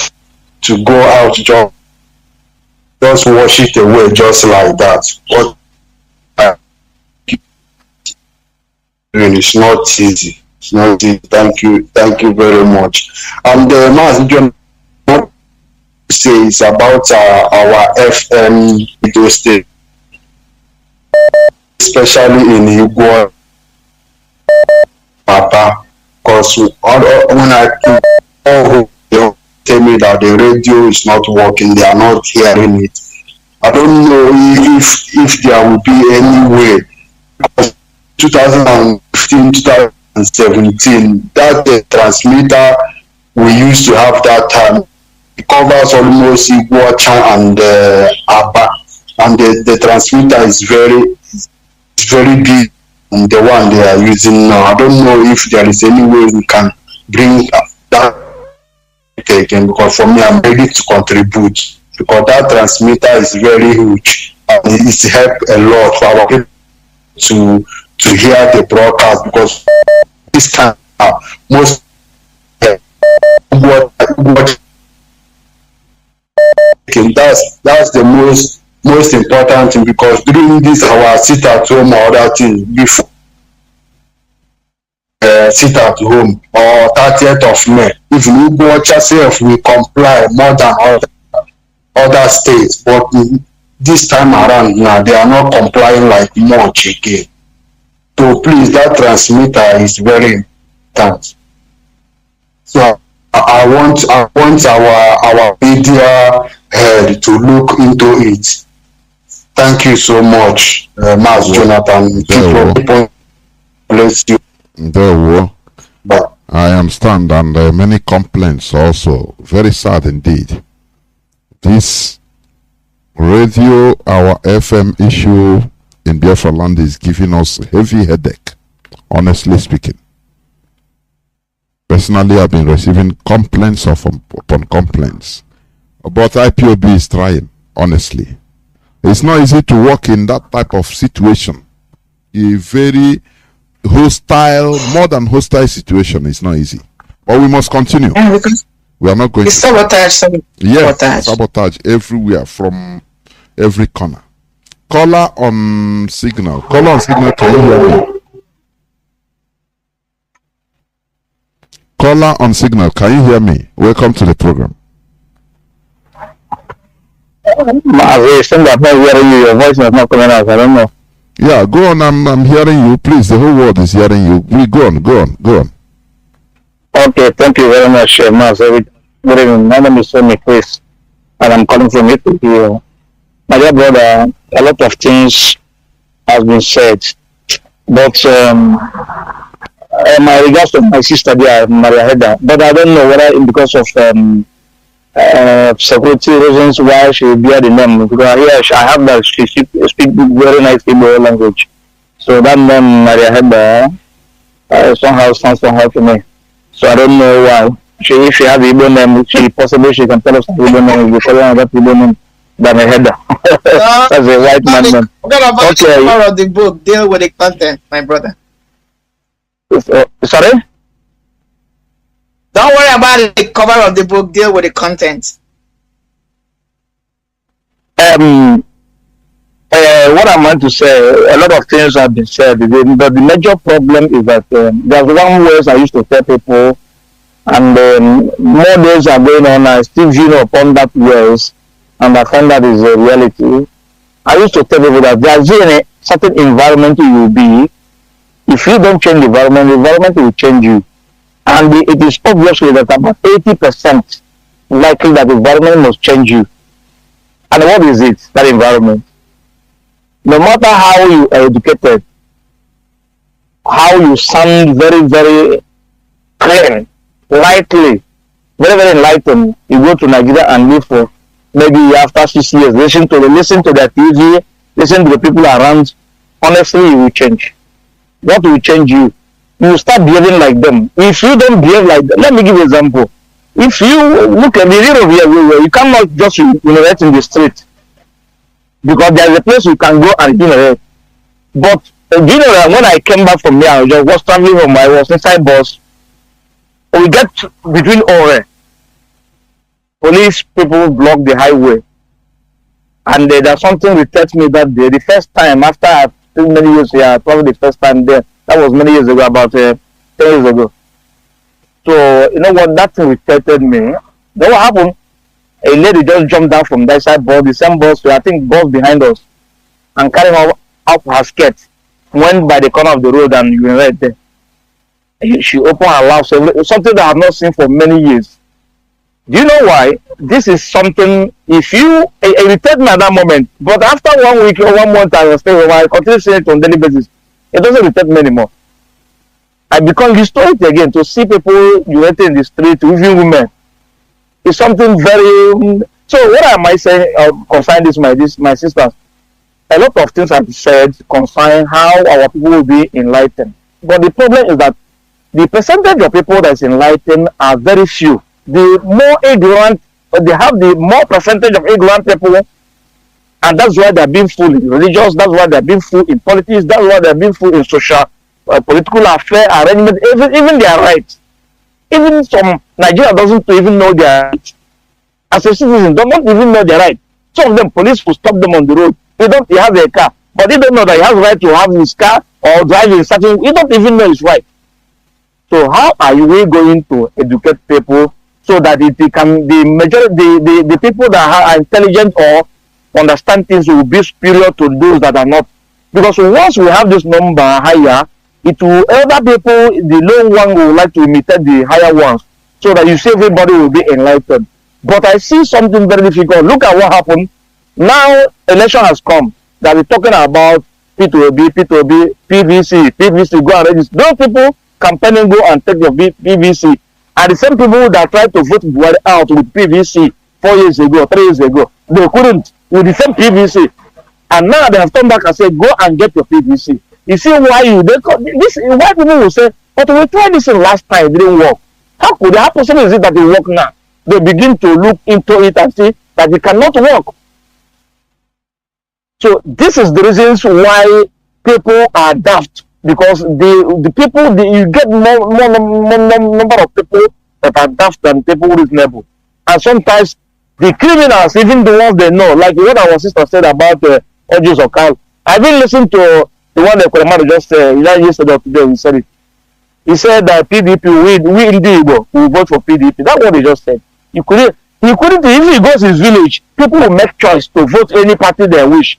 to go out just wash it away just like that. But it's not easy. It's not easy. Thank you very much. And Mazi Johnathan says about our FM radio station, especially in Igbo Papa, because when I tell me that the radio is not working, they are not hearing it. I don't know if there will be any way. Because 2015, 2017, that transmitter we used to have that time, it covers almost Iguacha and Abba, and the transmitter is very big, and the one they are using now. I don't know if there is any way we can bring that again, because for me, I'm ready to contribute, because that transmitter is very huge and it's helped a lot for our people to hear the broadcast, because this time most that's the most important thing, because during this our sit at home or other things before sit at home or 30th of May, if we go yourself we comply more than other states, but this time around now they are not complying like much again. So please, that transmitter is very important. So I want our media head to look into it. Thank you so much, Mazi Johnathan. People bless you. I understand, and many complaints also. Very sad indeed. This radio, our FM issue in Biafra land is giving us a heavy headache, honestly speaking. Personally, I've been receiving complaints upon complaints. But IPOB is trying, honestly. It's not easy to work in that type of situation. A very hostile, more than hostile situation is not easy. But we must continue. We are not going to sabotage. Yes, sabotage everywhere, from every corner. Caller on signal. Caller on signal, can you hear me? Caller on signal, can you hear me? Welcome to the program. I'm not hearing you. Your voice is not coming out. I don't know. Yeah, go on. I'm hearing you. Please, the whole world is hearing you. Go on. Okay, thank you very much, Mas. Good evening. My name is Sonny Chris, and I'm calling from Ipob. My dear brother, a lot of things have been said, but my regards to my sister there, Marien Haider, but I don't know whether because of security reasons why she bear the name, because here I have that she speak very nice Igbo language, so that name Marien Haider somehow sounds somehow to me. So I don't know why. If she has Igbo name, she can tell us Igbo name. We call her that Igbo name than a header. That's a white man name. Forget about the cover of the book. Deal with the content, my brother. Sorry? Don't worry about the cover of the book. Deal with the content. What I want to say, a lot of things have been said, but the major problem is that there's one word I used to tell people, and more days are going on, I still view upon that words, and I find that is a reality. I used to tell people that there's a certain environment you will be. If you don't change the environment will change you. And it is obviously that about 80% likely that the environment must change you. And what is it, that environment? No matter how you are educated, how you sound very, very clear, lightly, very, very enlightened, you go to Nigeria and live for maybe after 6 years, listen to their TV, listen to the people around, honestly, you will change. What will change you? You will start behaving like them. If you don't behave like them, let me give you an example. If you look at the zero here everywhere, you cannot just urinate in the street because there is a place you can go and urinate. But generally, when I came back from there, I was traveling home. I was inside bus. We get between Ore. Police people block the highway, and there's something that touched me that day. The first time after I've been many years here, probably the first time there. That was many years ago, about 10 years ago. So, you know what, that thing irritated me. Then what happened? A lady just jumped down from that side bus, the same bus, I think bus behind us, and carrying her up her skirt, went by the corner of the road and you were right there. She opened her mouth, something that I have not seen for many years. Do you know why? This is something, if you, it irritated me at that moment, but after 1 week or 1 month, I continue seeing it on daily basis. It doesn't irritate me anymore. I become used to it again. To see people urinating in the street, even women, it's something very. So what am I saying concerning my sisters? A lot of things I've said concern how our people will be enlightened. But the problem is that the percentage of people that's enlightened are very few. The more ignorant, they have the more percentage of ignorant people. And that's why they're being fooled in religious, that's why they're being fooled in politics, that's why they're being fooled in social, political affair, arrangement, even their rights. Even some Nigeria doesn't even know their rights. As a citizen, they don't even know their rights. Some of them, police will stop them on the road. He has a car, but they don't know that he has the right to have his car or drive in certain, he don't even know his right. So how are we going to educate people so that it can, the people that are intelligent or understand things will be superior to those that are not? Because once we have this number higher, it will, other people, the low one will like to imitate the higher ones, so that you see everybody will be enlightened. But I see something very difficult. Look at what happened. Now election has come. That we're talking about P2B, PVC, go and register. Those people campaigning go and take your PVC. And the same people that tried to vote Buhari out with PVC 4 years ago, 3 years ago, they couldn't with the same PVC. And now they have come back and said, go and get your PVC. You see why why people will say, but we tried this last time, it didn't work. How possible is it that it work now? They begin to look into it and see that it cannot work. So this is the reasons why people are daft, because the people, you get more number of people that are daft than people reasonable. And sometimes the criminals, even the ones they know, like what our sister said about Ojus Okal. I've been listening to the one that Kuremadu just said yesterday or today. He said it. He said that PDP, we indeed will vote for PDP. That's what he just said. He couldn't, if he goes to his village, people will make choice to vote any party they wish.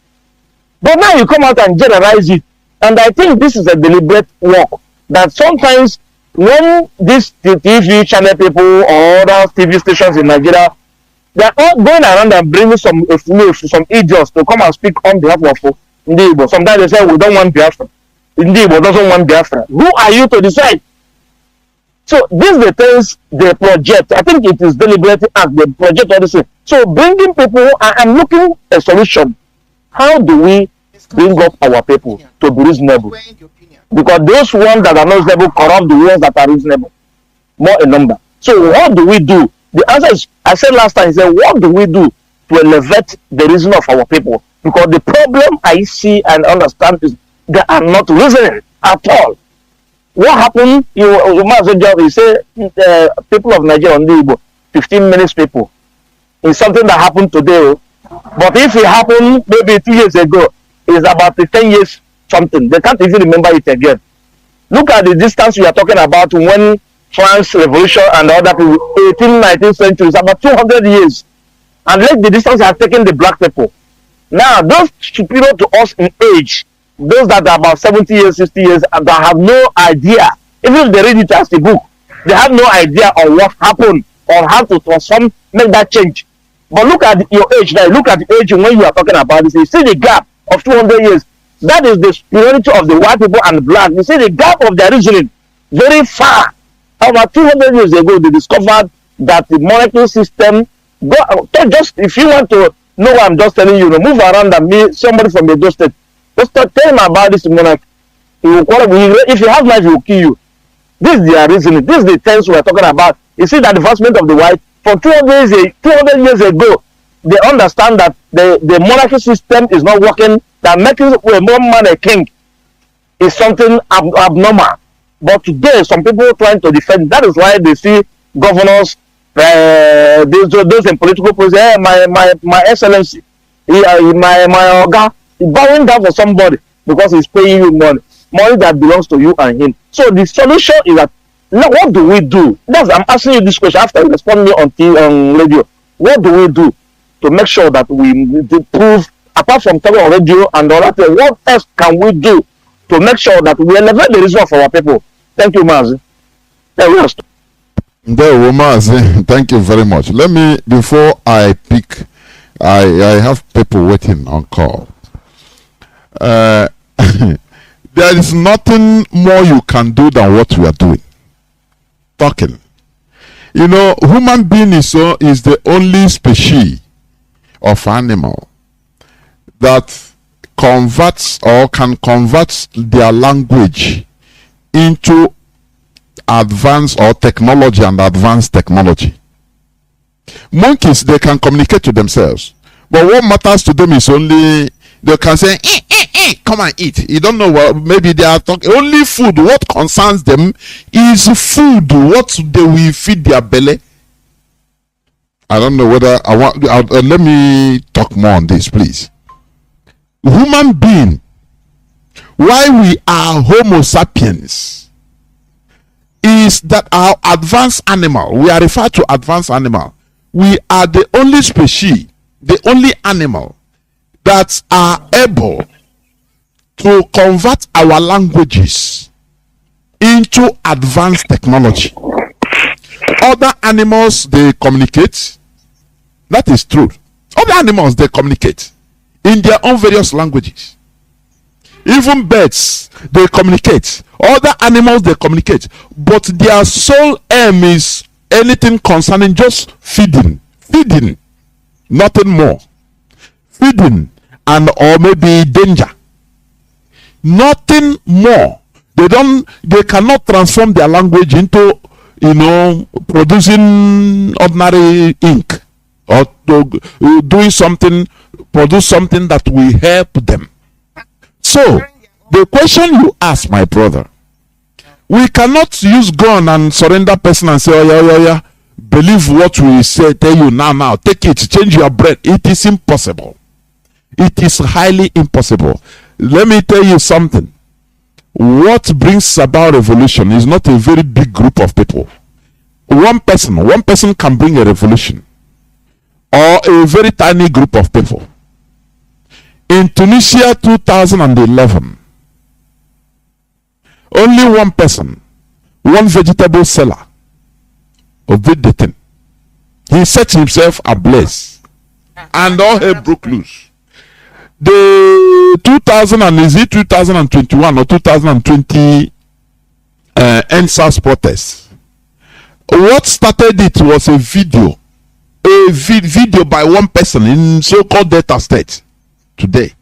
But now you come out and generalize it. And I think this is a deliberate work. That sometimes when these TV channel people or other TV stations in Nigeria, they're all going around and bringing some idiots to come and speak on behalf of Ndibo. Sometimes they say, we don't want Biafra. Ndibo doesn't want Biafra. Who are you to decide? So this is the things they project. I think it is deliberate as they project all this. So bringing people, I'm looking at a solution. How do we bring up our people to be reasonable? Because those ones that are not reasonable corrupt the ones that are reasonable. More in number. So what do we do? The answer is, I said last time, I said, what do we do to elevate the reason of our people? Because the problem I see and understand is they are not reasoning at all. What happened? You might as well you say people of Nigeria on the 15 minutes people. It's something that happened today. But if it happened maybe 2 years ago, it's about 10 years something. They can't even remember it again. Look at the distance we are talking about when France Revolution and other people, 18th, 19th century, it's about 200 years. And let the distance has taken the black people. Now, those superior to us in age, those that are about 70 years, 60 years, that have no idea, even if they read it as a book, they have no idea on what happened or how to transform, make that change. But look at your age now, look at the age when you are talking about this. You see the gap of 200 years. That is the superiority of the white people and the black. You see the gap of their reasoning very far. About 200 years ago, they discovered that the monetary system, just if you want to know what I'm just telling you, move around and meet somebody from Edo State. Just tell him about this monarch. He will quarrel with you. If you have knife, he will kill you. This is their reasoning. This is the things we are talking about. You see that advancement of the white for 200 years ago, they understand that the monarchy system is not working. That making one man a king is something abnormal. But today, some people are trying to defend. That is why they see governors, those in political positions. Hey, my excellency, my oga, bowing down for somebody because he's paying you money that belongs to you and him. So the solution is that now what do we do? I'm asking you this question after you respond me on radio. What do we do to make sure that we prove, apart from talking on radio and all that, what else can we do to make sure that we elevate the resource for our people? Thank you, Mazi. Mazi, thank you very much. Let me, before I pick, I have people waiting on call. There is nothing more you can do than what we are doing. Talking. You know, human being is the only species of animal that converts or can convert their language into advanced or technology and advanced technology. Monkeys, they can communicate to themselves, but what matters to them is only they can say come and eat. You don't know what, maybe they are talking only food. What concerns them is food. What they will feed their belly. I don't know whether I want. Let me talk more on this, please. Human being, why we are Homo sapiens, is that our advanced animal. We are referred to advanced animal. We are the only species, the only animal that are able to convert our languages into advanced technology. Other animals, they communicate. That is true. Other animals, they communicate in their own various languages. Even birds, they communicate. Other animals, they communicate. But their sole aim is anything concerning just feeding. Feeding. Nothing more. Feeding and or maybe danger. Nothing more. They cannot transform their language into, producing ordinary ink or doing something, produce something that will help them. So the question you ask, my brother, we cannot use gun and surrender person and say, oh yeah, believe what we say, tell you now, take it, change your bread. It is impossible. It is highly impossible. Let me tell you something. What brings about revolution is not a very big group of people. One person can bring a revolution, or a very tiny group of people. In Tunisia 2011, only one person, one vegetable seller, obeyed the thing. He set himself ablaze, and all hell broke loose. The 2021 or 2020 NSAS protest. What started it was a video by one person in so-called Delta State today,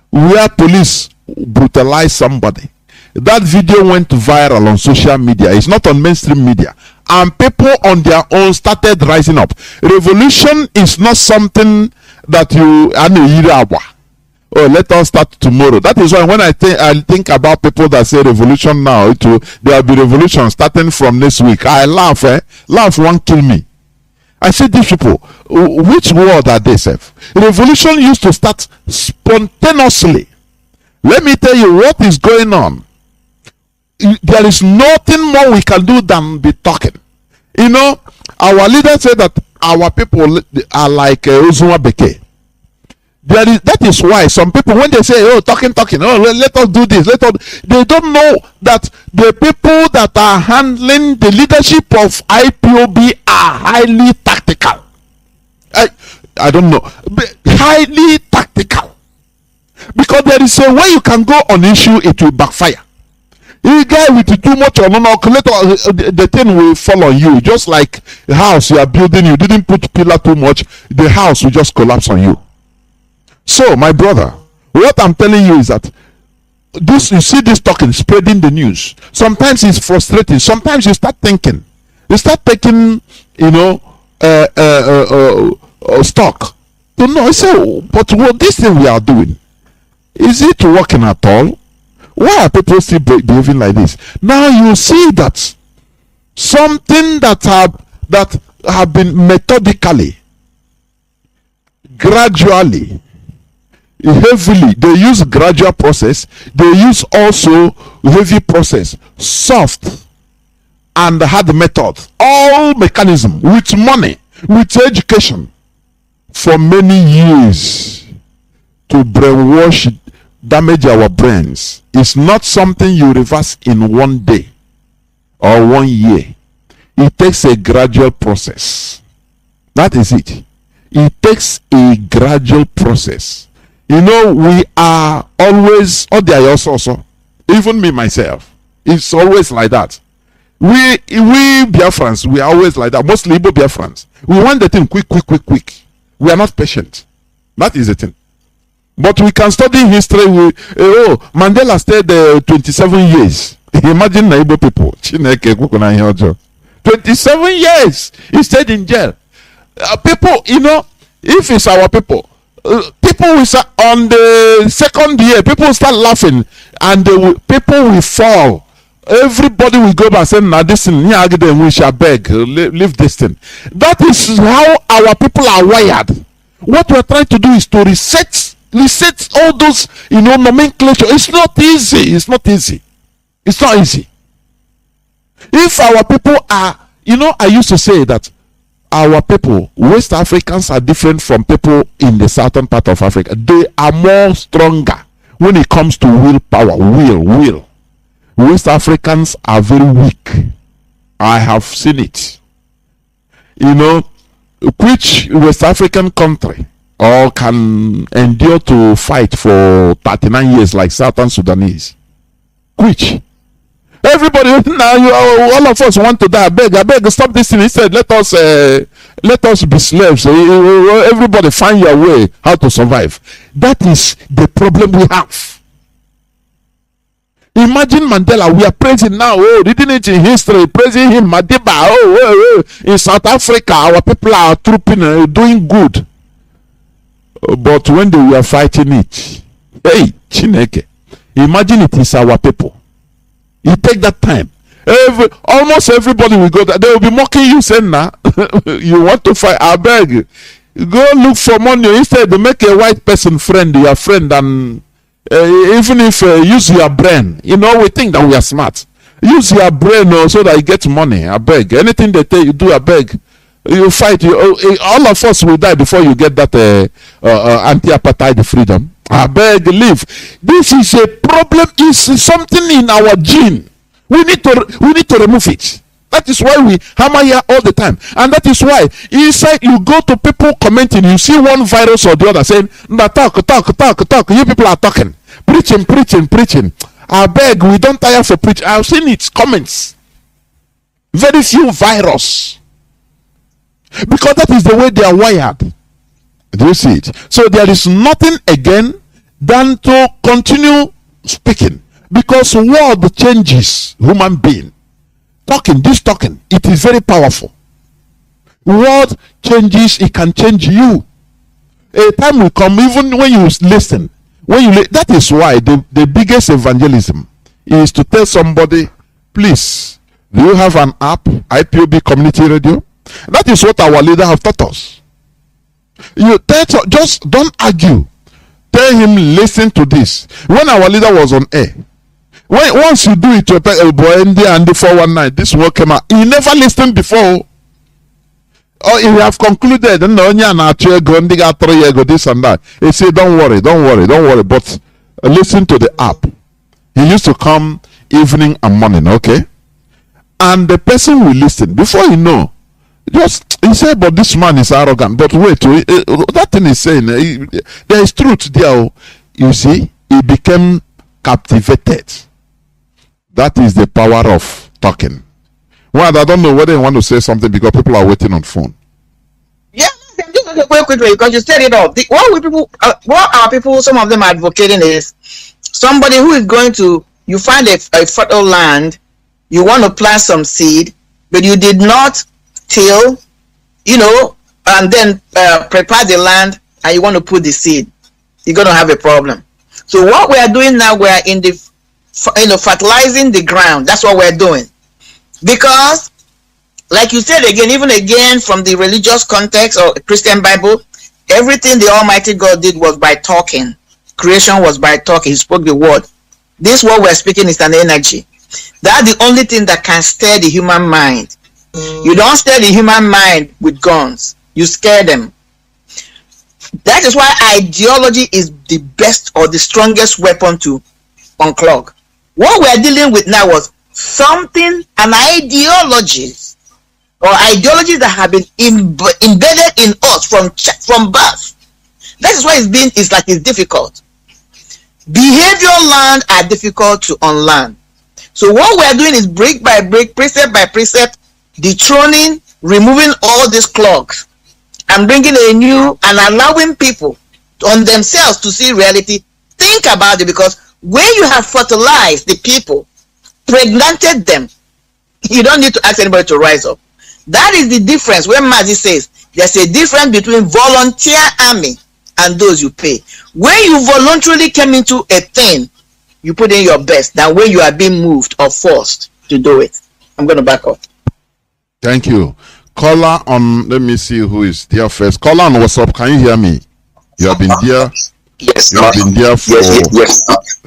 where police brutalized somebody. That video went viral on social media. It's not on mainstream media, and people on their own started rising up. Revolution is not something that let us start tomorrow. That is why when I think about people that say revolution now, there will be revolution starting from next week, I laugh. Laugh won't kill me. I say, these people, which world are they, Seth? Revolution used to start spontaneously. Let me tell you what is going on. There is nothing more we can do than be talking. Our leader said that our people are like Uzuma Beke. That is why some people, when they say, talking, let us do this, they don't know that the people that are handling the leadership of IPOB are highly tactical. I don't know, highly tactical, because there is a way you can go on issue, it will backfire. You guy with too much or the thing will fall on you. Just like a house you are building, you didn't put pillar too much, the house will just collapse on you. So, my brother, What I'm telling you is that this, you see this talking, spreading the news. Sometimes it's frustrating. Sometimes you start thinking. You start taking, stock. To know, say, but what this thing we are doing, is it working at all? Why are people still behaving like this? Now you see that something that have been methodically, gradually, heavily, they use gradual process, they use also heavy process, soft and hard method, all mechanism, with money, with education, for many years, to brainwash, damage our brains. It's not something you reverse in one day or 1 year. It takes a gradual process. That is it. It takes a gradual process. We are always, also, even me myself, it's always like that. We Biafrans, we are always like that. Mostly Igbo Biafrans. We want the thing quick. We are not patient. That is the thing. But we can study history. Mandela stayed 27 years. Imagine the Igbo people. 27 years he stayed in jail. People, if it's our people, people will start on the second year, people will start laughing, and people will fall. Everybody will go back saying, "Now this thing, we shall beg, leave this thing." That is how our people are wired. What we are trying to do is to reset all those, nomenclature. It's not easy. It's not easy. If our people are, I used to say that our people, West Africans, are different from people in the southern part of Africa. They are more stronger when it comes to willpower. Will. West Africans are very weak. I have seen it. Which West African country or can endure to fight for 39 years like Southern Sudanese? Which? Everybody now, all of us want to die. I beg, stop this thing. He said, let us be slaves. Everybody find your way how to survive. That is the problem we have. Imagine Mandela, we are praising now, reading it in history, praising him, Madiba, in South Africa, our people are trooping, doing good. But when they were fighting it, hey, Chineke, imagine it is our people. You take that time. Almost everybody will go there. They will be mocking you, saying, "Nah, you want to fight? I beg, go look for money instead. Make a white person friend, your friend, and even if use your brain. We think that we are smart. Use your brain so that you get money. I beg. Anything they tell you do, I beg. You fight. All of us will die before you get that anti-apartheid freedom. I beg, leave. This is a problem. It's something in our gene. We need to remove it. That is why we hammer here all the time, and that is why inside you go to people commenting, you see one virus or the other saying, talk. You people are talking, preaching. I beg, we don't tire for preaching. I've seen its comments. Very few virus, because that is the way they are wired. Do you see it? So there is nothing again than to continue speaking, because word changes human being. Talking, it is very powerful. Word changes, it can change you. A time will come, even when you listen. That is why the biggest evangelism is to tell somebody, please, do you have an app, IPOB Community Radio? That is what our leader have taught us. Just don't argue. Tell him, listen to this. When our leader was on air, once you do it to a boy and the 419, this one came out. He never listened before. Or he have concluded, this and that. He said, don't worry. But listen to the app. He used to come evening and morning, okay? And the person will listen. Before you know, he said, but this man is arrogant. But wait, that thing is saying, there is truth there. You see, he became captivated. That is the power of talking. Well, I don't know whether you want to say something because people are waiting on phone. Yeah, Wait, because you said it all. What our people, some of them are advocating is somebody who is going to, you find a fertile land, you want to plant some seed, but you did not till, and then prepare the land, and you want to put the seed. You're going to have a problem. So what we are doing now, we are in the, fertilizing the ground. That's what we're doing. Because, like you said again, even again from the religious context or Christian Bible, everything the Almighty God did was by talking. Creation was by talking. He spoke the word. This word we're speaking is an energy. That's the only thing that can stir the human mind. You don't stir the human mind with guns. You scare them. That is why ideology is the best or the strongest weapon to unclog. What we're dealing with now was something, an ideologies or ideologies that have been embedded in us from birth. That is why it's difficult. Behavioral land are difficult to unlearn. So what we're doing is brick by brick, precept by precept, dethroning, removing all these clogs, and bringing a new and allowing people on themselves to see reality. Think about it, because when you have fertilized the people, pregnanted them, you don't need to ask anybody to rise up. That is the difference. When Mazi says there's a difference between volunteer army and those you pay. When you voluntarily came into a thing, you put in your best, than when you are being moved or forced to do it. I'm going to back up. Thank you. Caller on, let me see who is there first. Caller on WhatsApp, can you hear me? You have been there. Yes. You have been there for yes.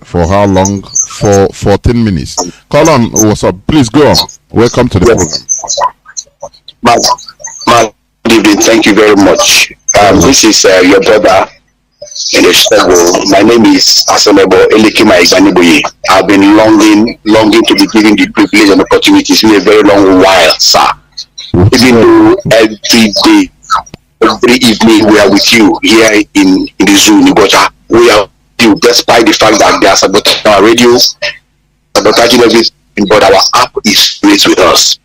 For how long? For 14 minutes. Caller on WhatsApp, please go on. Welcome to the program. Good evening. Thank you very much. This is your brother in the struggle. My name is Asanebo Elekima Iganiboye. I've been longing to be given the privilege and opportunities in a very long while, sir. Even though every day, every evening we are with you here in the Zoo, Nibocha. We are with you despite the fact that they are sabotaging our radios, sabotaging everything, but our app is great with us.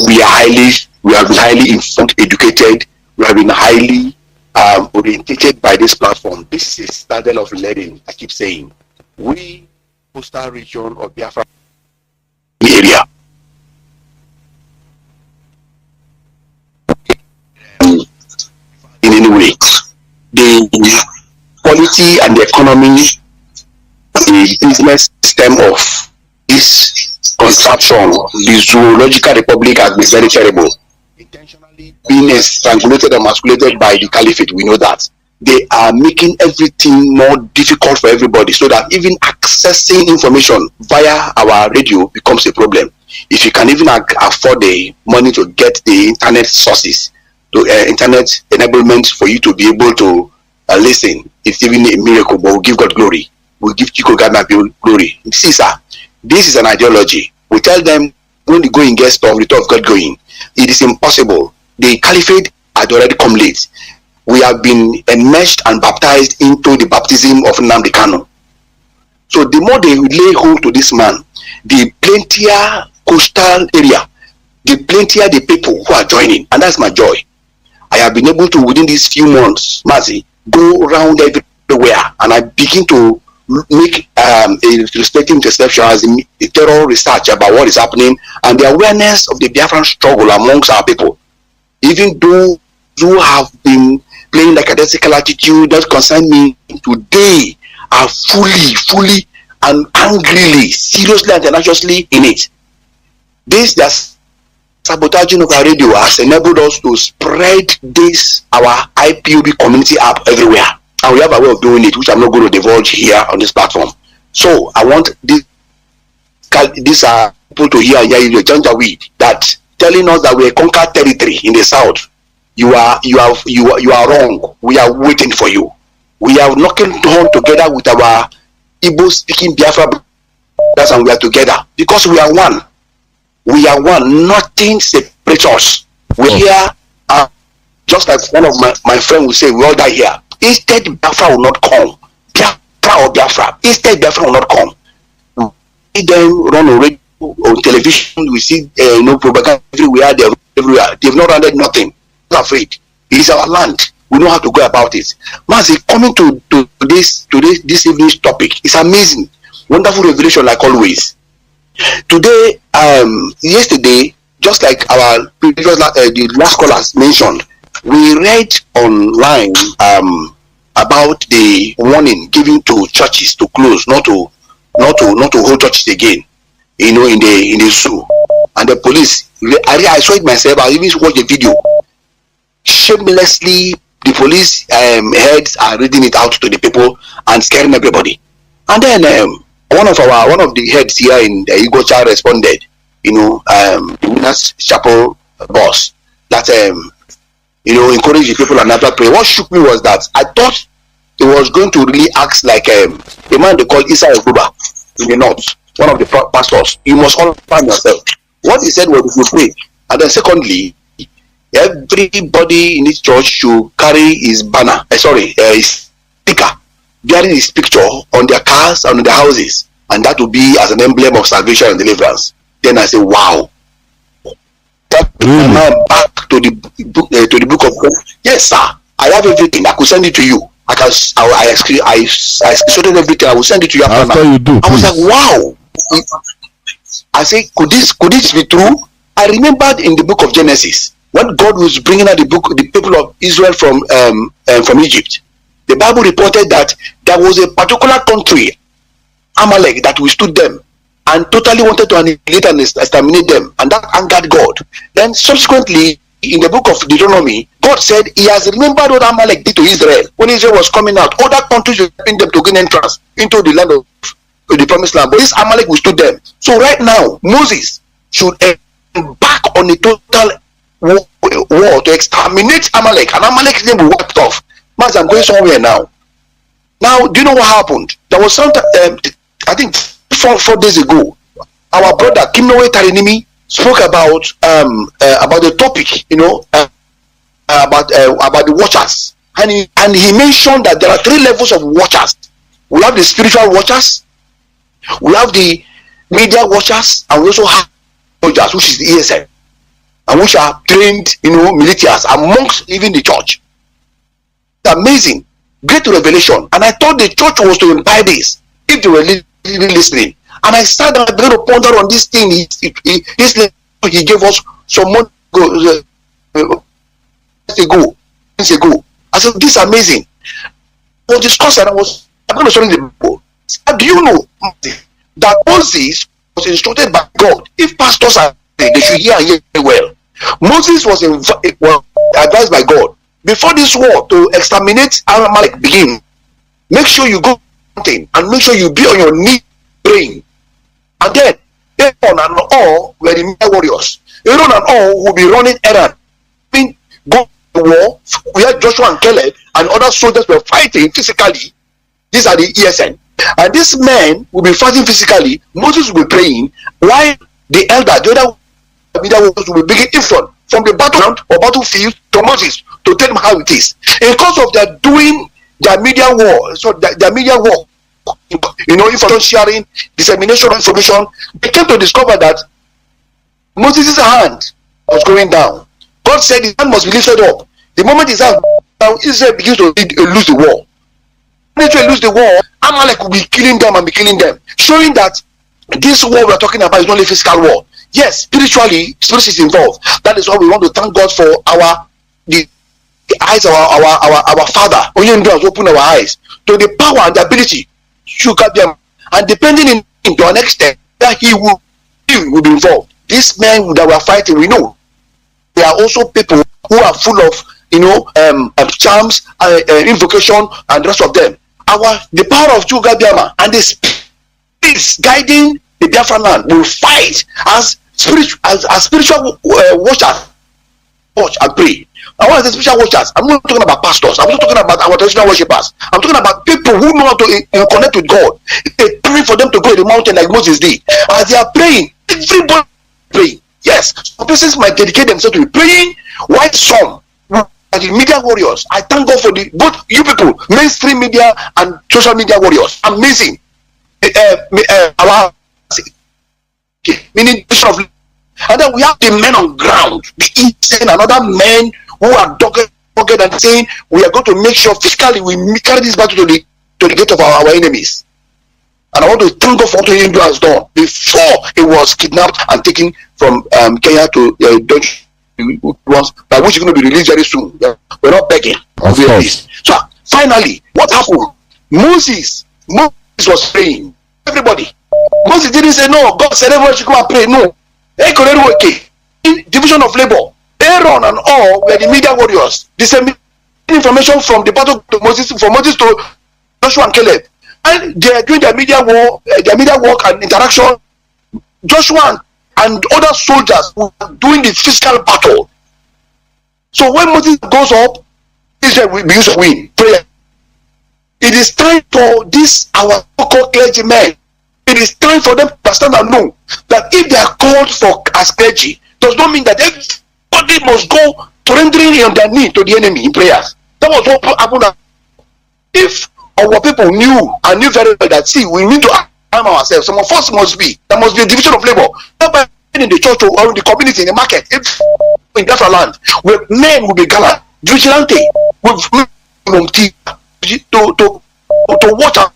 We have been highly informed, educated. We have been highly orientated by this platform. This is standard of learning. I keep saying, we coastal region of Biafra area. In any way, the quality and the economy, the business system of this contraption, the zoological republic, has been very terrible. Intentionally being strangulated and emasculated by the caliphate, we know that. They are making everything more difficult for everybody, so that even accessing information via our radio becomes a problem. If you can even afford the money to get the internet sources, to internet enablement for you to be able to listen, it's even a miracle, but we'll give God glory. We'll give Chico Ghana glory. See, sir, this is an ideology. We tell them when the going gets tough, the tough got going. It is impossible. The caliphate had already come late. We have been enmeshed and baptized into the baptism of Nnamdi Kanu. So the more they lay hold to this man, the plentier coastal area, the plentier the people who are joining, and that's my joy. I have been able to, within these few months, Mazi, go around everywhere, and I begin to make a respective interception as a thorough research about what is happening and the awareness of the Biafran struggle amongst our people. Even those who have been playing like a classical attitude that concern me today are fully and angrily, seriously and tenaciously in it. This just sabotaging of our radio has enabled us to spread this, our IPOB community app everywhere. And we have a way of doing it, which I'm not going to divulge here on this platform. So I want these people to hear the Janjaweed that telling us that we are conquered territory in the south. You are wrong. We are waiting for you. We are knocking down together with our Igbo speaking Biafra brothers, and we are together because we are one. We are one. Nothing separates us. We here are just like one of my friends will say, we all die here. Instead, Biafra will not come. Biafra or Biafra. Instead, Biafra will not come. We see them run on radio, on television. We see propaganda everywhere. They've not rendered nothing. Not afraid. It is our land. We know how to go about it. Mazi, coming to this evening's topic, it's amazing. Wonderful revelation like always. Today, yesterday, just like our previous the last callers mentioned, we read online about the warning given to churches to close, not to hold churches again. In the zoo, and the police. I saw it myself. I even watched the video. Shamelessly, the police heads are reading it out to the people and scaring everybody. And then one of the heads here in the Igocha responded. The Winners Chapel boss that encourage the people and never pray. What shook me was that I thought it was going to really act like a man they call Isa Oguba in the north, one of the pastors. You must all find yourself. What he said was if you pray, and then secondly, everybody in this church should carry his banner, his sticker bearing his picture on their cars and on their houses, and that will be as an emblem of salvation and deliverance. Then I say, wow. Now back to the book of God. Yes, sir. I have everything. I could send it to you. I screenshotted everything. I will send it to you after you do. I was like, wow. I say, could this be true? I remembered in the book of Genesis when God was bringing out the people of Israel from Egypt. The Bible reported that there was a particular country, Amalek, that withstood them and totally wanted to annihilate and exterminate them, and that angered God. Then subsequently, in the book of Deuteronomy, God said He has remembered what Amalek did to Israel when Israel was coming out. Other countries were helping them to gain entrance into the land of the promised land, but this Amalek withstood them. So right now, Moses should embark on a total war to exterminate Amalek, and Amalek's name will be wiped off. Mazi, I'm going somewhere now. Now, do you know what happened? There was some, I think 4 days ago, our brother Kimnowe Tarinimi spoke about the topic, about the watchers, and he mentioned that there are 3 levels of watchers. We have the spiritual watchers, we have the media watchers, and we also have soldiers, which is the ESN, and which are trained, militias amongst even the church. It's amazing, great revelation, and I thought the church was to imbibe this if they were listening. And I started to ponder on this thing. He gave us some months ago. I said, this is amazing. I was discussing, I'm going to show you the Bible. Do you know that Moses was instructed by God? If pastors are they should hear and hear well. Moses was advised by God before this war to exterminate Amalek begin. Make sure you go mountain and make sure you be on your knee praying. And then Aaron and all were the mere warriors. Aaron and all will be running errand. Go to war. We had Joshua and Caleb and other soldiers were fighting physically. These are the ESN. And these men will be fighting physically. Moses will be praying while the elder, the other warriors will be bringing influence from the battleground or battlefield to Moses to tell them how it is. In cause of their doing their media war, so their media war, information sharing, dissemination of information, they came to discover that Moses' hand was going down. God said his hand must be lifted up. The moment his hand down, Israel begins to lose the war. When Israel lose the war, Amalek will be killing them and be killing them, showing that this war we are talking about is not a physical war. Yes, spiritually, spirit is involved. That is why we want to thank God for the eyes of our Father. Only has opened our eyes to the power and the ability to cut them, and depending in to an extent that he will be involved. These men that we are fighting, we know they are also people who are full of charms, invocation, and the rest of them. The power of Chugabiama and the spirits guiding the Biafra land will fight as spiritual watchers. Watch and pray. I want to say spiritual watchers. I'm not talking about pastors. I'm not talking about our traditional worshippers. I'm talking about people who know how to connect with God. They pray for them to go to the mountain like Moses did. As they are praying, everybody praying. Yes, some persons might dedicate themselves to be praying, while some are the media warriors. I thank God for both you people, mainstream media and social media warriors. Amazing. Meaning, and then we have the men on ground, the Eastern and other men who are dogged forget and saying we are going to make sure fiscally we carry this battle to the gate of our enemies. And I want to thank God for what he has done before he was kidnapped and taken from Kenya to Dutch, by which is going to be released very soon. We're not begging. So finally, what happened? Moses was praying. Everybody. Moses didn't say no. God said everyone should go and pray. No. In division of labor, Aaron and all were the media warriors. Disseminating information from the battle to Moses, from Moses to Joshua and Caleb. And they are doing their media work and interaction. Joshua and other soldiers were doing the physical battle. So when Moses goes up, Israel will be used to win. Prayer. It is time for this our so-called clergymen. It is time for them to understand and know that if they are called for as clergy, does not mean that everybody must go surrendering on their knee to the enemy in prayers. That was what happened. If our people knew very well that, see, we need to arm ourselves. Some of us there must be a division of labor. Not by in the church or in the community, in the market, if in Biafra land, where men will be gallant, vigilante, with to watch and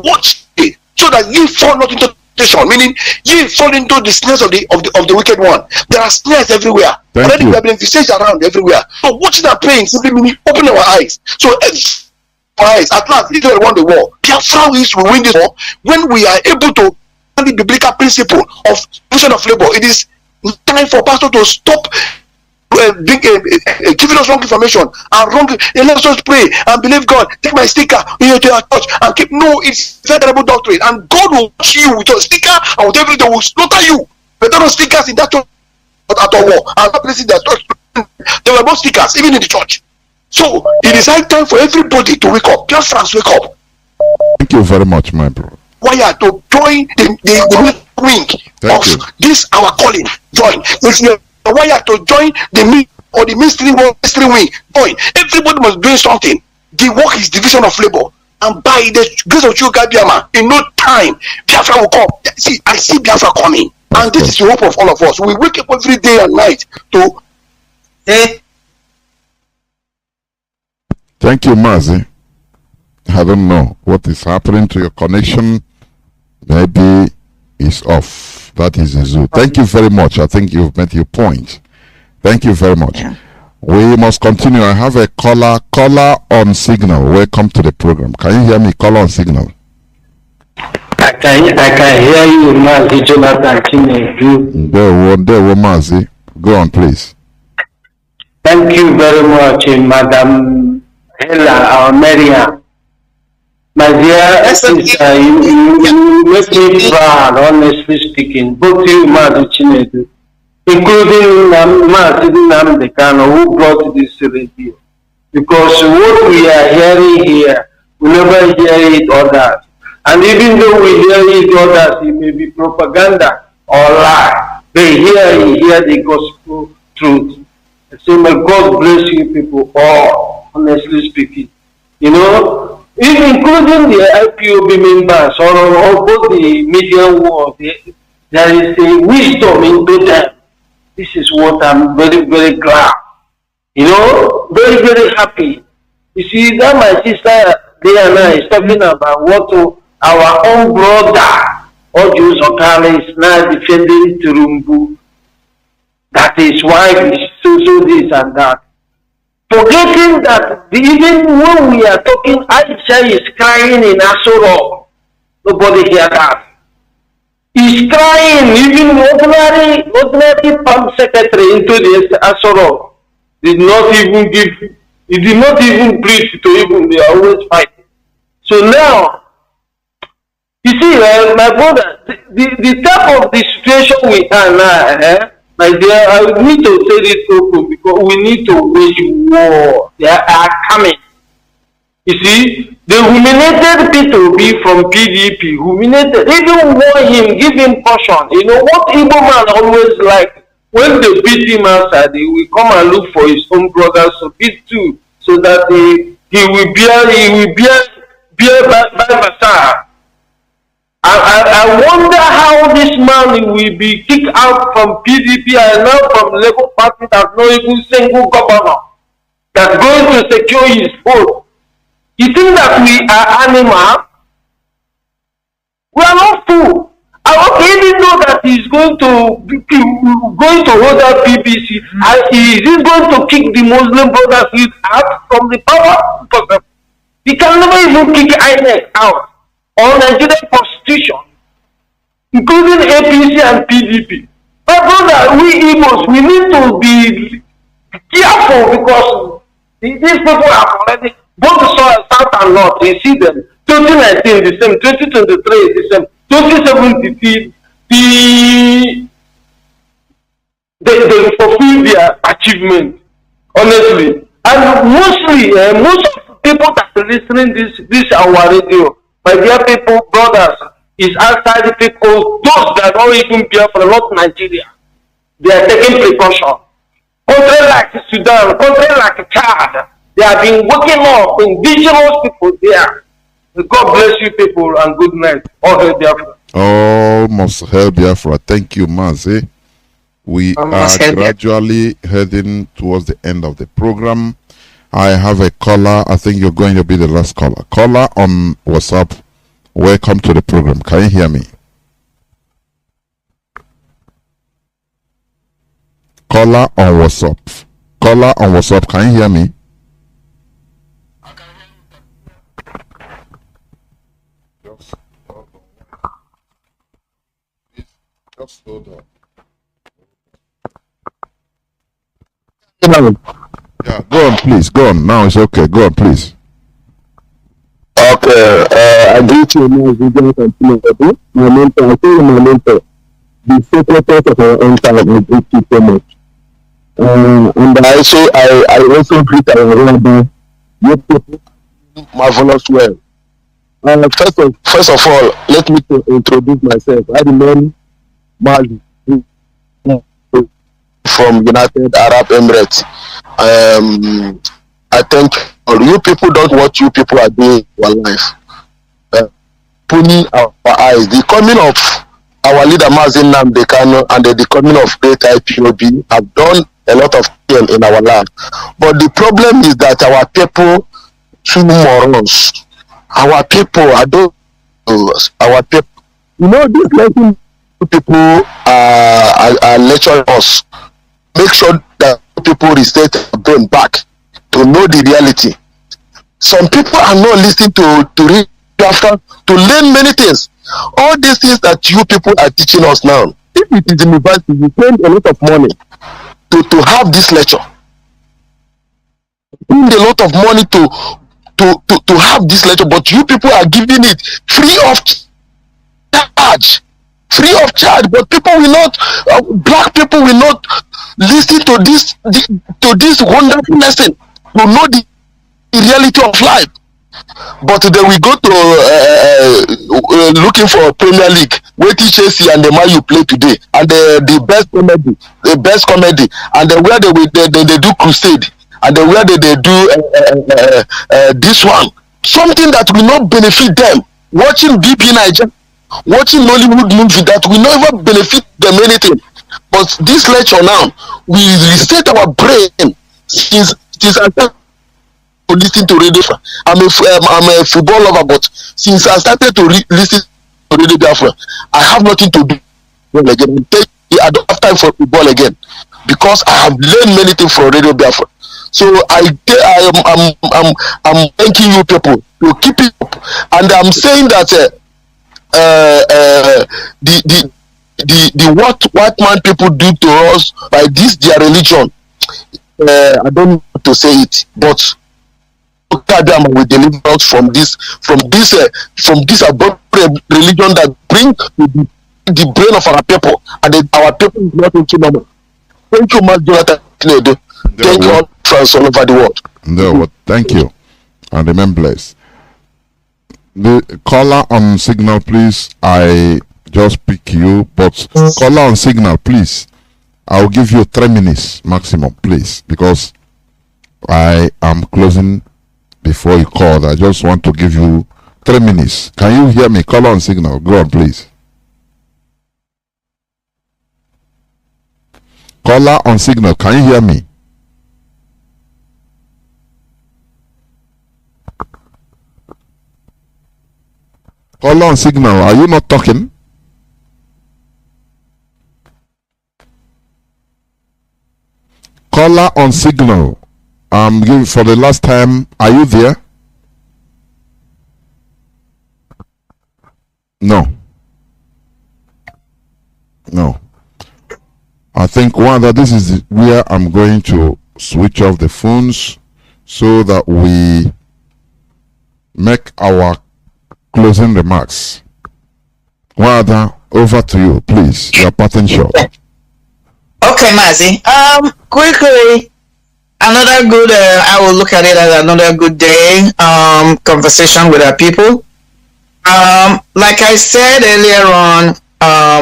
watch it, so that ye fall not into temptation, meaning ye fall into the snares of the wicked one. There are snares everywhere. Already we have been visaged around everywhere. So watching and praying simply meaning open our eyes. So at last, Israel won the war. Biafra will win this war when we are able to the biblical principle of division of labor. It is time for pastor to stop giving us wrong information and wrong. Let us pray and believe God. Take my sticker into your church and keep. No, it's terrible doctrine, and God will watch you with your sticker and with everything. They will slaughter you. But there are stickers in that church at all war, and that places that there were both stickers even in the church. So it is high time for everybody to wake up. Biafrans, wake up. Thank you very much, my bro. Wire to join the wing of this our calling. Join. It's a wire to join the or the ministry wing. Join. Everybody must do something. The work is division of labor, and by the grace of Biafra, in no time Biafra will come. See, I see Biafra coming, and this is the hope of all of us. We wake up every day and night to. Thank you, Mazi. I don't know what is happening to your connection. Maybe it's off. That is the zoo. Thank you very much. I think you've made your point. Thank you very much. Yeah. We must continue. I have a caller on signal. Welcome to the program. Can you hear me? Caller on signal. I can hear you, Mazi Johnathan Nwa. Mazi. Go on, please. Thank you very much, Madam Hela or Maria. My dear sister, you make me proud, honestly speaking. Both you, Mazi Chinedu, including Mazi Nnamdi, who brought this radio. Because what we are hearing here, we never hear it others. And even though we hear it others, it may be propaganda or lie. They hear the gospel truth. So may God bless you people all, honestly speaking. You know, including the IPOB members or both the media world, there is a wisdom into them. This is what I'm very, very glad. You know, very, very happy. You see, that my sister Diana is talking about what our own brother, Ojus Okale, is now defending Turumbu. That his wife is so this and that. Forgetting that even when we are talking, Aisha is crying in Asoro. Nobody hear that. He's crying, even ordinary pump secretary into this Asoro did not even preach to even, they are always fighting. So now, you see, my brother, the type of the situation we are now, my dear, I need to say this open because we need to wage war. They are coming. You see, the humiliated P2B from PDP, humiliated, even warn him, give him caution. You know what Igbo man always like? When they beat him outside, he will come and look for his own brothers to beat too, so that he will bear by Vasar. I wonder how this man will be kicked out from PDP and now from Labour Party that no even single governor that's going to secure his vote. You think that we are animals? We are not fools. I even know that he's going to hold up PBC and he is going to kick the Muslim brothers out from the power. He can never even kick INEC out or Nigerian constitution, including APC and PDP. But brother, we Igbos, we need to be careful because these people have already both south and north. You see them. 2019 the same, 2023 the same, 2017 they fulfill their achievement, honestly. And mostly, most of the people that are listening this our radio, my dear people, brothers, is outside the people, those that don't even Biafra, not Nigeria. They are taking precaution. Country like Sudan, country like Chad, they have been working up indigenous people there. God bless you people and good night. All hail Biafra. All must hail Biafra. Thank you, Mazi. We are gradually heading towards the end of the program. I have a caller. I think you're going to be the last caller. Caller on WhatsApp. Welcome to the program. Can you hear me? Caller on WhatsApp. Caller on WhatsApp. Can you hear me? Just hold on. Yeah, go on, please. Go on. Now it's okay. Go on, please. Okay. I greet you, Mazi Johnathan Nwa, my mentor. I tell you, my mentor, the secretary of our own time. I greet you so much. And I also greet our rabbi, you people, marvelous well. First of all, let me introduce myself. I remain Mazi from United Arab Emirates. I think you people don't what you people are doing in your life. Putting our eyes, the coming of our leader Mazi Nnamdi Kanu and the coming of great Ipob have done a lot of things in our land. But the problem is that our people too morons. Our people our people. You know, this lesson people are lecturing us. Make sure that people reset them back to know the reality. Some people are not listening to read after to learn many things. All these things that you people are teaching us now. If it is university, you spend a lot of money to have this lecture. Spend a lot of money to have this lecture, but you people are giving it free of charge. Free of charge, but people will not, black people will not listen to this wonderful lesson to know the reality of life. But then we go to looking for Premier League, where Chelsea and the Man you play today, and the best comedy, and then where they do crusade, and then where they do this one, something that will not benefit them. Watching BP Niger, watching Nollywood movie that will never benefit them anything. But this lecture now, we reset our brain since I started to listen to radio. I'm a football lover, but since I started to listen to Radio Biafra, I have nothing to do again. I don't have time for football again because I have learned many things from Radio Biafra. So I'm thanking you people to keep it up, and I'm saying that the what white man people do to us by this their religion, I don't know how to say it, but will deliver us from this abhorrent religion that bring the brain of our people, and our people is not into normal. Thank you, Mazi Johnathan Nwa. Thank you all friends all over the world. No, thank you, and remain blessed. The caller on signal, please. I just pick you, but caller on signal, please. I'll give you 3 minutes maximum, please, because I am closing before you call. I just want to give you 3 minutes. Can you hear me? Call on signal. Go on, please. Caller on signal. Can you hear me? Caller on signal. Are you not talking? Caller on signal. I'm giving for the last time. Are you there? No. No. I think this is where I'm going to switch off the phones so that we make our closing remarks. Over to you, please. Your pattern shot. Okay, Mazi. Quickly, another good. I will look at it as another good day. Conversation with our people. Like I said earlier on,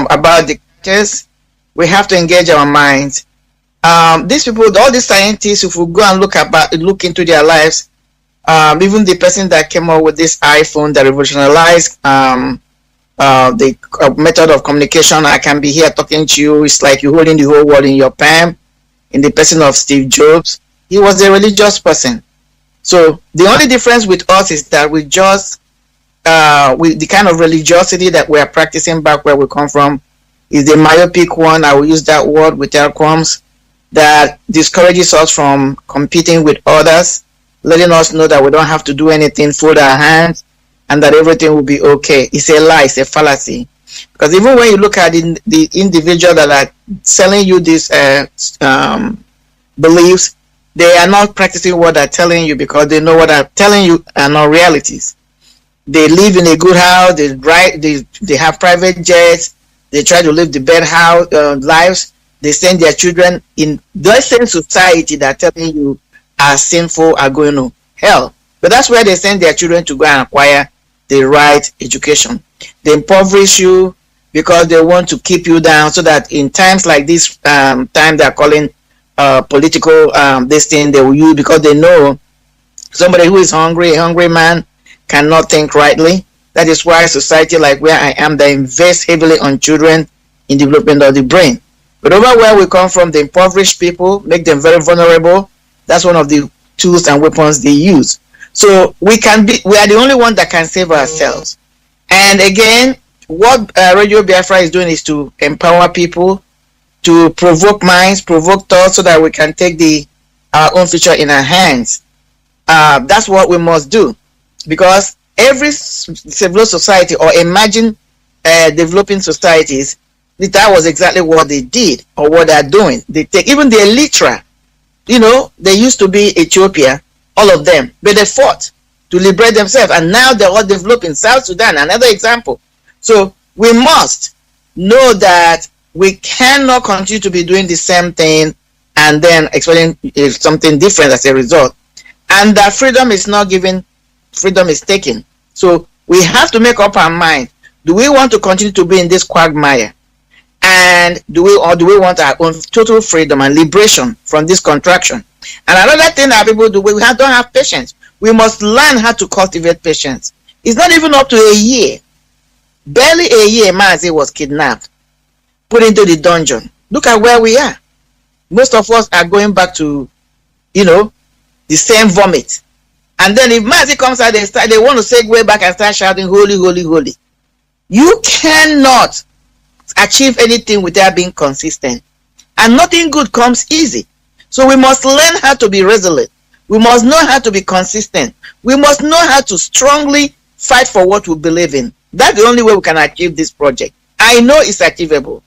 about the case, we have to engage our minds. These people, all these scientists, if we go and look into their lives, even the person that came up with this iPhone that revolutionized the method of communication. I can be here talking to you. It's like you're holding the whole world in your palm. In the person of Steve Jobs, he was a religious person. So the only difference with us is that we just with the kind of religiosity that we are practicing back where we come from is the myopic one. I will use that word with air qualms, that discourages us from competing with others, letting us know that we don't have to do anything, fold our hands, and that everything will be okay. It's a lie, it's a fallacy. Because even when you look at the individual that are selling you these beliefs, they are not practicing what they're telling you, because they know what they're telling you are not realities. They live in a good house, they have private jets, they try to live the bed house lives, they send their children in the same society that telling you are sinful, are going to hell. But that's where they send their children to go and acquire the right education. They impoverish you because they want to keep you down, so that in times like this, time they're calling political this thing, they will use, because they know somebody who is hungry, a hungry man, cannot think rightly. That is why society like where I am, they invest heavily on children in development of the brain. But over where we come from, the impoverished people make them very vulnerable. That's one of the tools and weapons they use. So we are the only one that can save ourselves. And again, what Radio Biafra is doing is to empower people, to provoke minds, provoke thoughts, so that we can take our own future in our hands. That's what we must do, because every civil society or emerging developing societies, that was exactly what they did or what they're doing. They take even the Eritrea, they used to be Ethiopia, all of them, but they fought to liberate themselves, and now they're all developing. South Sudan, another example. So we must know that we cannot continue to be doing the same thing and then expecting something different as a result. And that freedom is not given, freedom is taken. So we have to make up our mind. Do we want to continue to be in this quagmire? And do we want our own total freedom and liberation from this contraction? And another thing that people do, we don't have patience. We must learn how to cultivate patience. It's not even up to a year. Barely a year, Mazi was kidnapped, put into the dungeon. Look at where we are. Most of us are going back to, the same vomit. And then if Mazi comes out, they want to segue back and start shouting, holy, holy, holy. You cannot achieve anything without being consistent. And nothing good comes easy. So we must learn how to be resolute. We must know how to be consistent. We must know how to strongly fight for what we believe in. That's the only way we can achieve this project. I know it's achievable.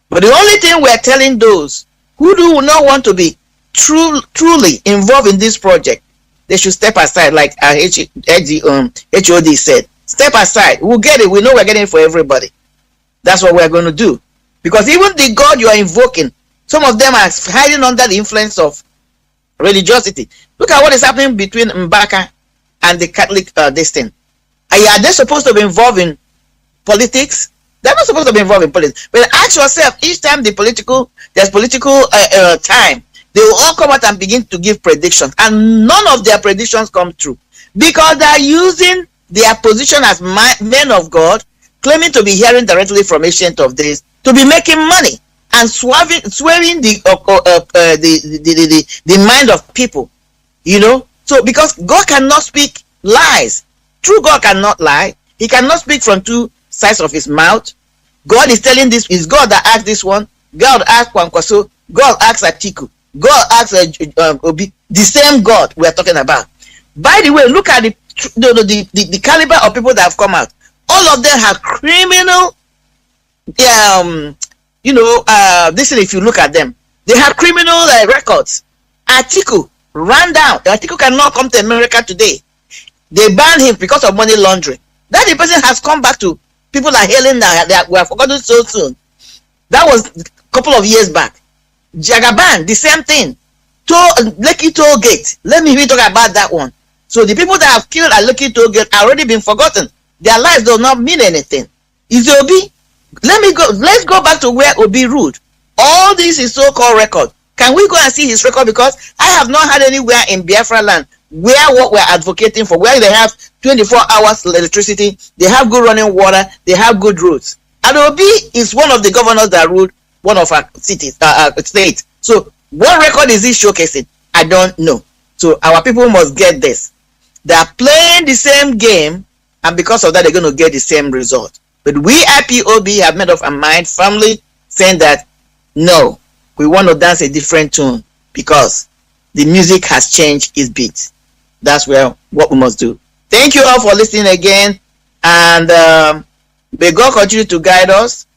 But the only thing we're telling those who do not want to be truly involved in this project, they should step aside, like our HOD said. Step aside. We'll get it. We know we're getting it for everybody. That's what we're going to do. Because even the God you are invoking, some of them are hiding under the influence of religiosity. Look at what is happening between Mbaka and the Catholic thing. Are they supposed to be involved in politics? They're not supposed to be involved in politics. But ask yourself, each time there's political time, they will all come out and begin to give predictions. And none of their predictions come true. Because they're using their position as men of God, claiming to be hearing directly from Ancient of Days, to be making money and swerving the mind of people, you know. So because God cannot speak lies, true God cannot lie. He cannot speak from two sides of his mouth. God is telling this, is God that asked this one. God asked Kwankwaso. God asked Atiku. God asked Obi. The same God we are talking about. By the way, look at the caliber of people that have come out. All of them have criminal, this is, if you look at them, they have criminal records. Atiku ran down. Atiku cannot come to America today. They banned him because of money laundering. That the person has come back to, people are hailing that we have forgotten so soon. That was a couple of years back. Jagaban, the same thing. Lekki Toll Gate. Let me talk about that one. So the people that have killed at Lekki Toll Gate have already been forgotten. Their lives do not mean anything. Is Obi? Let's go back to where Obi ruled. All this is so-called record. Can we go and see his record? Because I have not had anywhere in Biafra land where what we're advocating for, where they have 24 hours electricity, they have good running water, they have good roads. And Obi is one of the governors that ruled one of our cities, states. So what record is he showcasing? I don't know. So our people must get this. They are playing the same game, and because of that, they're going to get the same result. But we IPOB have made up our mind firmly, saying that no, we want to dance a different tune because the music has changed its beat. That's what we must do. Thank you all for listening again, and may God continue to guide us,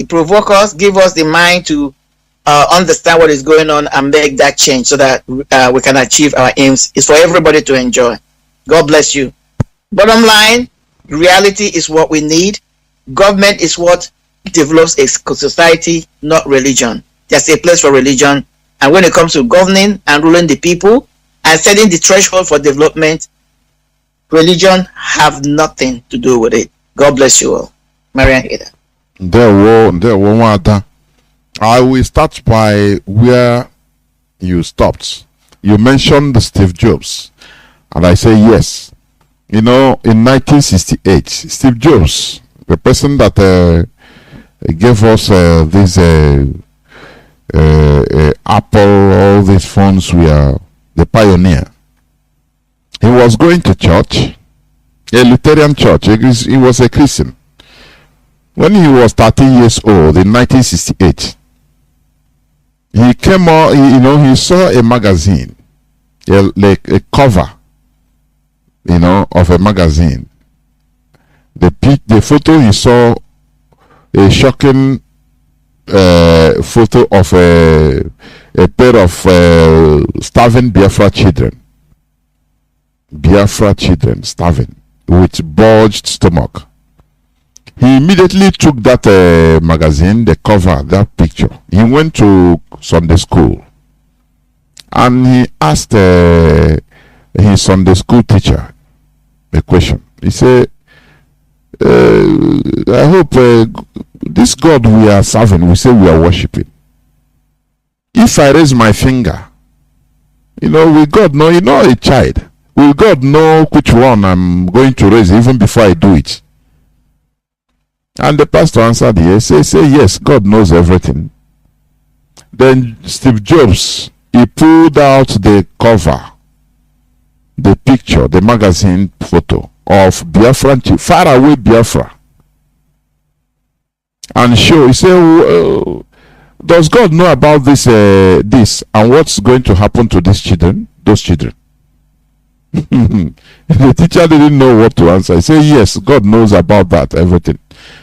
provoke us, give us the mind to understand what is going on and make that change so that we can achieve our aims. It's for everybody to enjoy. God bless you. Bottom line, reality is what we need. Government is what develops a society, not religion. There's a place for religion, and when it comes to governing and ruling the people and setting the threshold for development, religion have nothing to do with it. God bless you all. Marien Haider. I will start by where you stopped. You mentioned the Steve Jobs, and I say yes. You know, in 1968, Steve Jobs, the person that gave us this Apple, all these phones, were the pioneer. He was going to church, a Lutheran church. He was a Christian. When he was 13 years old in 1968, he came out, he saw a magazine, like a cover, of a magazine. The photo, he saw a shocking photo of a pair of starving Biafra children. Biafra children starving with bulged stomach. He immediately took that magazine, the cover, that picture. He went to Sunday school and he asked his Sunday school teacher a question. He said, I hope this God we are serving, we say we are worshiping. If I raise my finger, will God know, a child, will God know which one I'm going to raise even before I do it? And the pastor answered yes. Say yes, God knows everything. Then Steve Jobs, he pulled out the cover, the picture, the magazine photo of Biafran, far away Biafra, and he said, does God know about this and what's going to happen to these children, those children? The teacher didn't know what to answer. He said, yes, God knows about that, everything.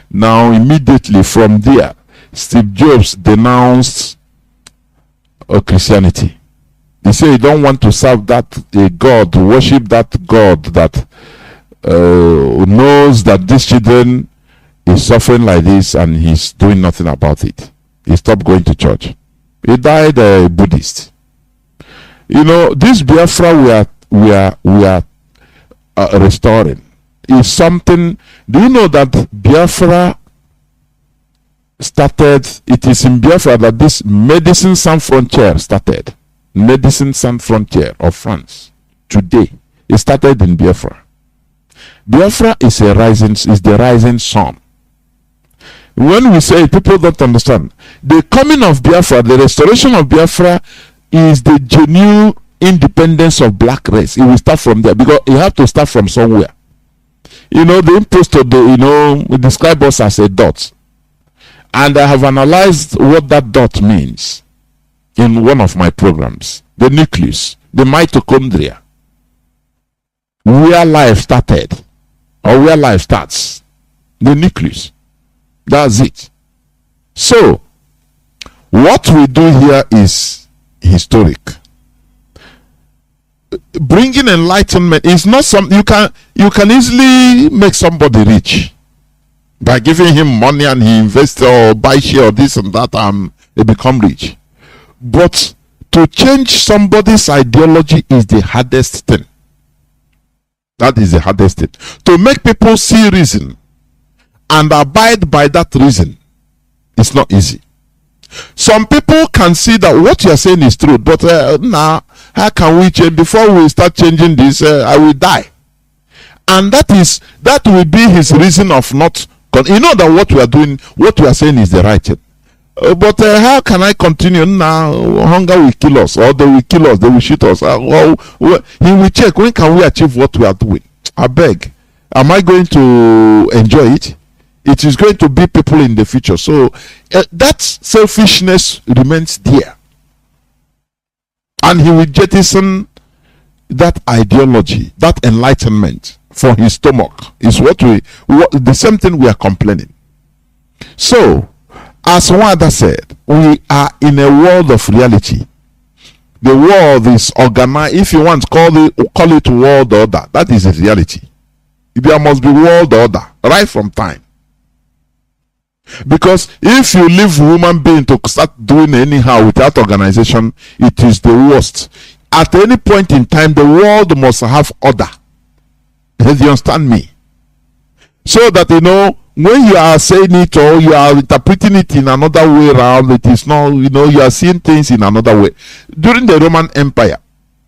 Now, immediately from there, Steve Jobs denounced Christianity. He said he don't want to serve that God, worship that God that knows that these children is suffering like this and he's doing nothing about it. He stopped going to church. He died a Buddhist. This Biafra we are restoring is something. Do you know that Biafra started? It is in Biafra that this Medicine Sans Frontières started. Medicine Sans Frontières of France. Today, it started in Biafra. Biafra is the rising sun. When we say it, people don't understand. The coming of Biafra, the restoration of Biafra, is the genuine independence of black race. It will start from there, because you have to start from somewhere. You know, the impostor, we describe us as a dot. And I have analyzed what that dot means in one of my programs. The nucleus, the mitochondria, where life started, or where life starts. The nucleus. That's it. So, what we do here is historic. Bringing enlightenment is not something you can easily make somebody rich by giving him money and he invests or buy share or this and that and they become rich. But to change somebody's ideology is the hardest thing. That is the hardest thing. To make people see reason and abide by that reason, it's not easy. Some people can see that what you are saying is true, but now how can we change? Before we start changing this, I will die. And that will be his reason of not. You know that what we are doing, what we are saying is the right thing. But how can I continue now? Hunger will kill us, or they will kill us, they will shoot us. He will check, when can we achieve what we are doing? I beg. Am I going to enjoy it? It is going to be people in the future. So that selfishness remains there. And he will jettison that ideology, that enlightenment for his stomach. Is the same thing we are complaining. So, as Wada said, we are in a world of reality. The world is organized. If you want, call it world order. That is a reality. There must be world order right from time. Because if you leave human being to start doing anyhow without organization, it is the worst. At any point in time, the world must have order. Do you understand me? So that, when you are saying it or you are interpreting it in another way around, it is not, you are seeing things in another way. During the Roman Empire,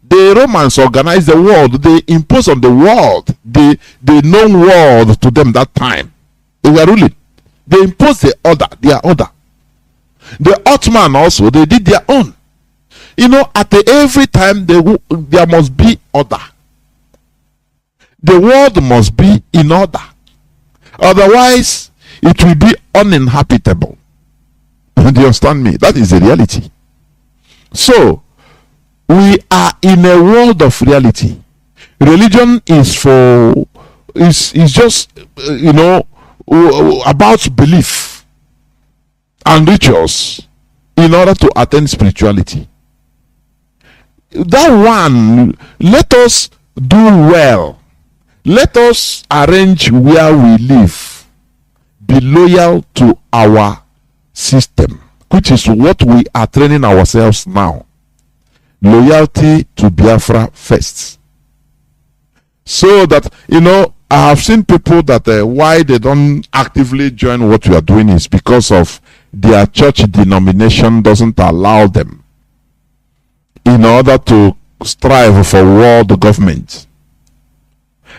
the Romans organized the world. They imposed on the world the known world to them that time. They were ruling. They imposed their order. The Ottoman also, they did their own. At every time there must be order. The world must be in order. Otherwise, it will be uninhabitable. Do you understand me? That is the reality. So, we are in a world of reality. Religion is just, about belief and rituals in order to attain spirituality. That one, let us do well. Let us arrange where we live. Be loyal to our system, which is what we are training ourselves now. Loyalty to Biafra first. So that, I have seen people that why they don't actively join what we are doing is because of their church denomination doesn't allow them in order to strive for world government.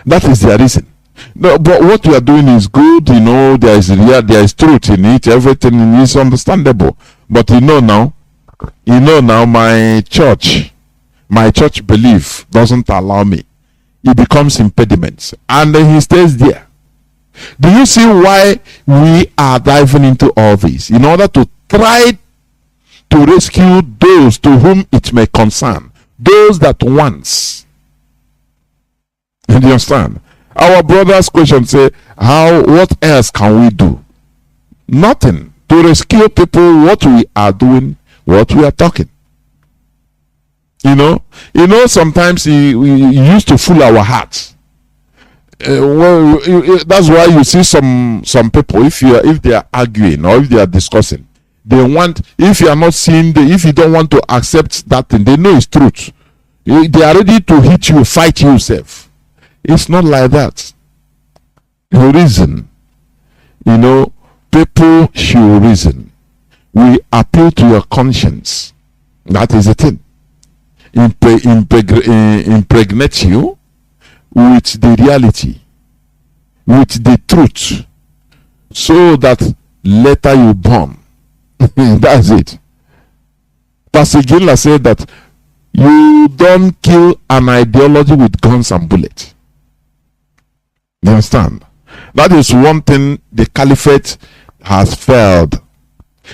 That is their reason. No, but what we are doing is good. There is truth in it. Everything is understandable. But now, my church belief doesn't allow me. It becomes impediments, and then he stays there. Do you see why we are diving into all this? In order to try to rescue those to whom it may concern, those that once. Do you understand? Our brother's question say, what else can we do? Nothing. To rescue people, what we are doing, what we are talking. Sometimes we used to fool our hearts. That's why you see some people, if they are arguing or if they are discussing, they want, if you are not seeing if you don't want to accept that thing, they know it's truth. They are ready to hit you, fight yourself. It's not like that. You reason. People should reason. We appeal to your conscience. That is the thing. Impregnate you with the reality. with the truth, so that later you bomb. That's it. Pastor Gilla said that you don't kill an ideology with guns and bullets. You understand? That is one thing the caliphate has failed.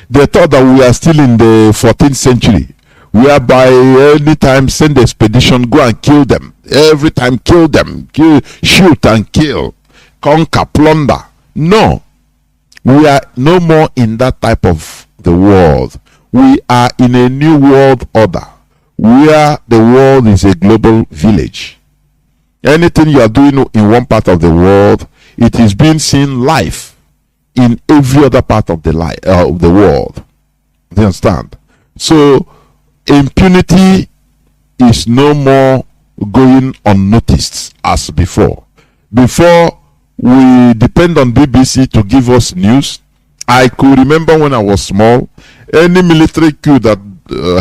They thought that we are still in the 14th century, whereby any time send expedition, go and kill them. Every time kill them, shoot and kill, conquer, plunder. No, we are no more in that type of the world. We are in a new world order, where the world is a global village. Anything you are doing in one part of the world, it is being seen live in every other part of the world. You understand? So impunity is no more going unnoticed as before. Before, we depend on BBC to give us news. I could remember when I was small, any military coup that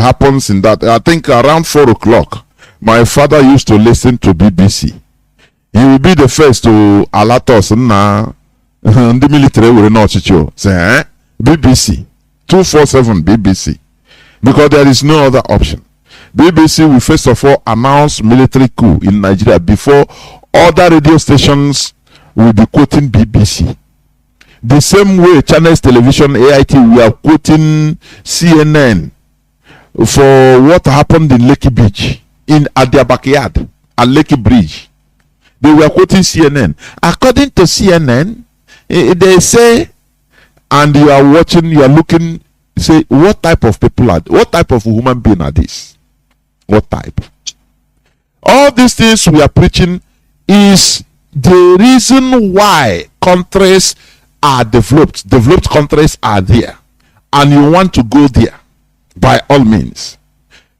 happens in that, I think around 4 o'clock, my father used to listen to BBC. He will be the first to alert us. The military will not say, BBC 247 BBC, because there is no other option. BBC will first of all announce military coup in Nigeria before other radio stations will be quoting BBC. The same way Channels Television, AIT, we are quoting CNN for what happened in Lekki Beach, at their backyard, at Lekki Bridge. They were quoting CNN. According to CNN, they say, and you are watching, you are looking, say, what type of people are, what type of human being are this? What type? All these things we are preaching is the reason why countries are developed. Developed countries are there, and you want to go there by all means.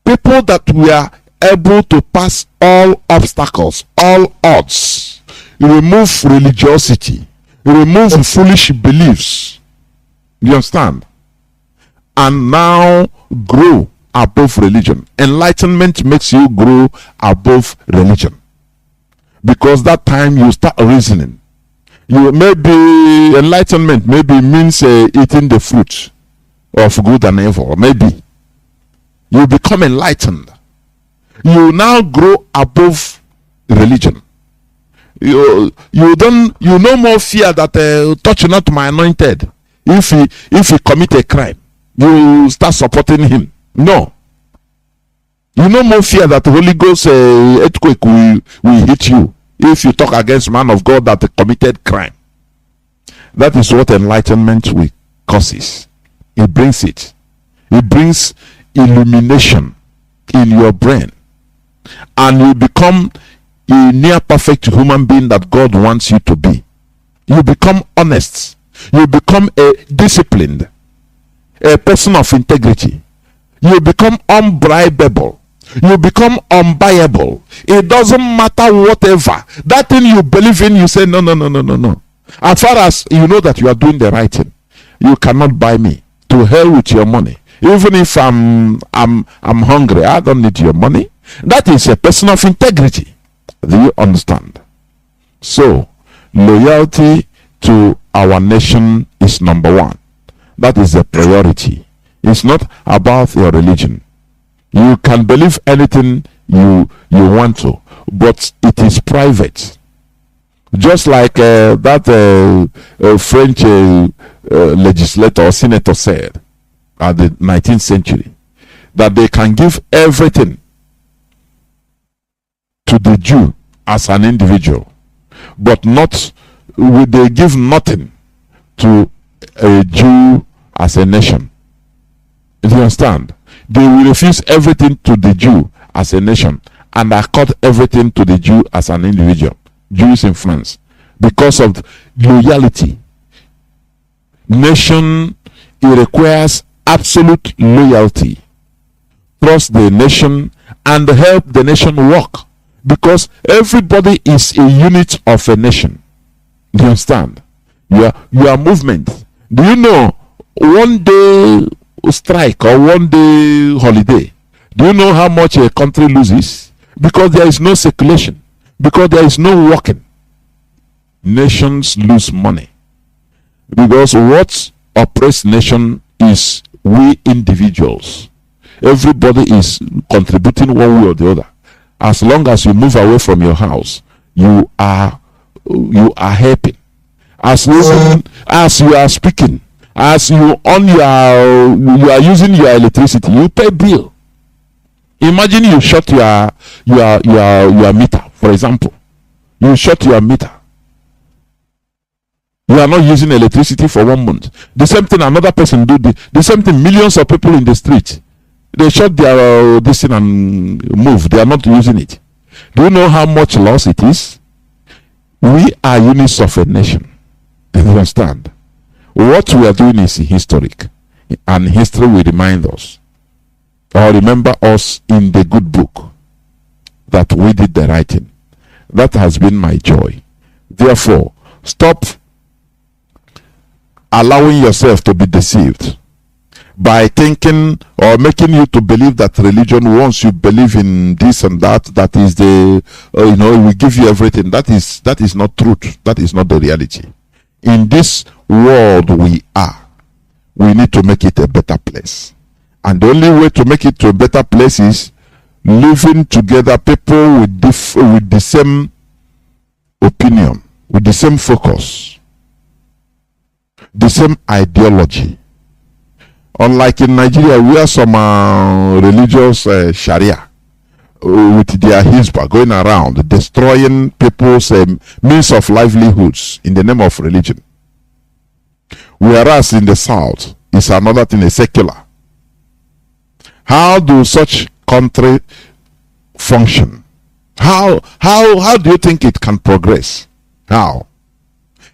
People that we are able to pass all obstacles, all odds, remove religiosity, remove foolish beliefs. You understand? And now grow above religion. Enlightenment makes you grow above religion, because that time you start reasoning. You maybe enlightenment maybe means eating the fruit of good and evil. Maybe you become enlightened. You now grow above religion. You no more fear that touch not my anointed. If he commit a crime, you start supporting him. No. You no more fear that the Holy Ghost earthquake will hit you if you talk against man of God that committed crime. That is what enlightenment will causes. It brings it. It brings illumination in your brain, and you become a near perfect human being that God wants you to be. You become honest. You become a disciplined, a person of integrity. You become unbribable. You become unbuyable. It doesn't matter whatever. That thing you believe in, you say, no. As far as you know that you are doing the right thing, you cannot buy me. To hell with your money. Even if I'm hungry, I don't need your money. That is a person of integrity. Do you understand? So, loyalty to our nation is number one. That is the priority. It's not about your religion. You can believe anything you want to, but it is private. Just like that French legislator or senator said at the 19th century, that they can give everything to the Jew as an individual, but they give nothing to a Jew as a nation. Do you understand? They will refuse everything to the Jew as a nation and accord everything to the Jew as an individual. Jews in France, because of loyalty. Nation, it requires absolute loyalty. Trust the nation and help the nation work, because everybody is a unit of a nation. Do you understand? Your movement. Do you know one day strike or one day holiday, do you know how much a country loses? Because there is no circulation, because there is no working. nations lose money. Because what oppresses nation is we individuals. Everybody is contributing one way or the other. As long as you move away from your house, you are helping. As you are speaking, as you are using your electricity, you pay bill. Imagine you shut your meter, for example. You shut your meter. You are not using electricity for 1 month. The same thing another person do. The same thing millions of people in the street. They shut their this thing and move. They are not using it. Do you know how much loss it is? We are units of a nation. Do you understand? What we are doing is historic, and history will remind us or remember us in the good book that we did the right thing. That has been my joy. Therefore, stop allowing yourself to be deceived by thinking or making you to believe that religion, once you believe in this and that, that is the it will give you everything. That is not truth. That is not the reality. In this world we need to make it a better place, and the only way to make it to a better place is living together, people with the same opinion, with the same focus, the same ideology. Unlike in Nigeria, where some religious Sharia with their Hizbah going around destroying people's means of livelihoods in the name of religion. Whereas in the South, it's another thing, a secular. How do such country function? How do you think it can progress? How?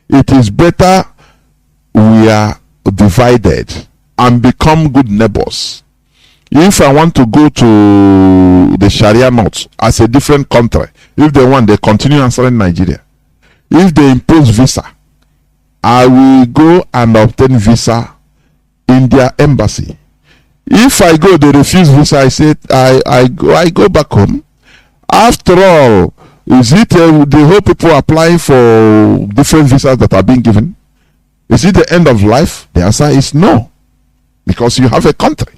It is better we are divided and become good neighbors. If I want to go to the Sharia North as a different country, if they want, they continue answering Nigeria. If they impose visa, I will go and obtain visa in their embassy. If I go, they refuse visa, I say I go back home. After all, is it the whole people applying for different visas that are being given? Is it the end of life? The answer is no, because you have a country.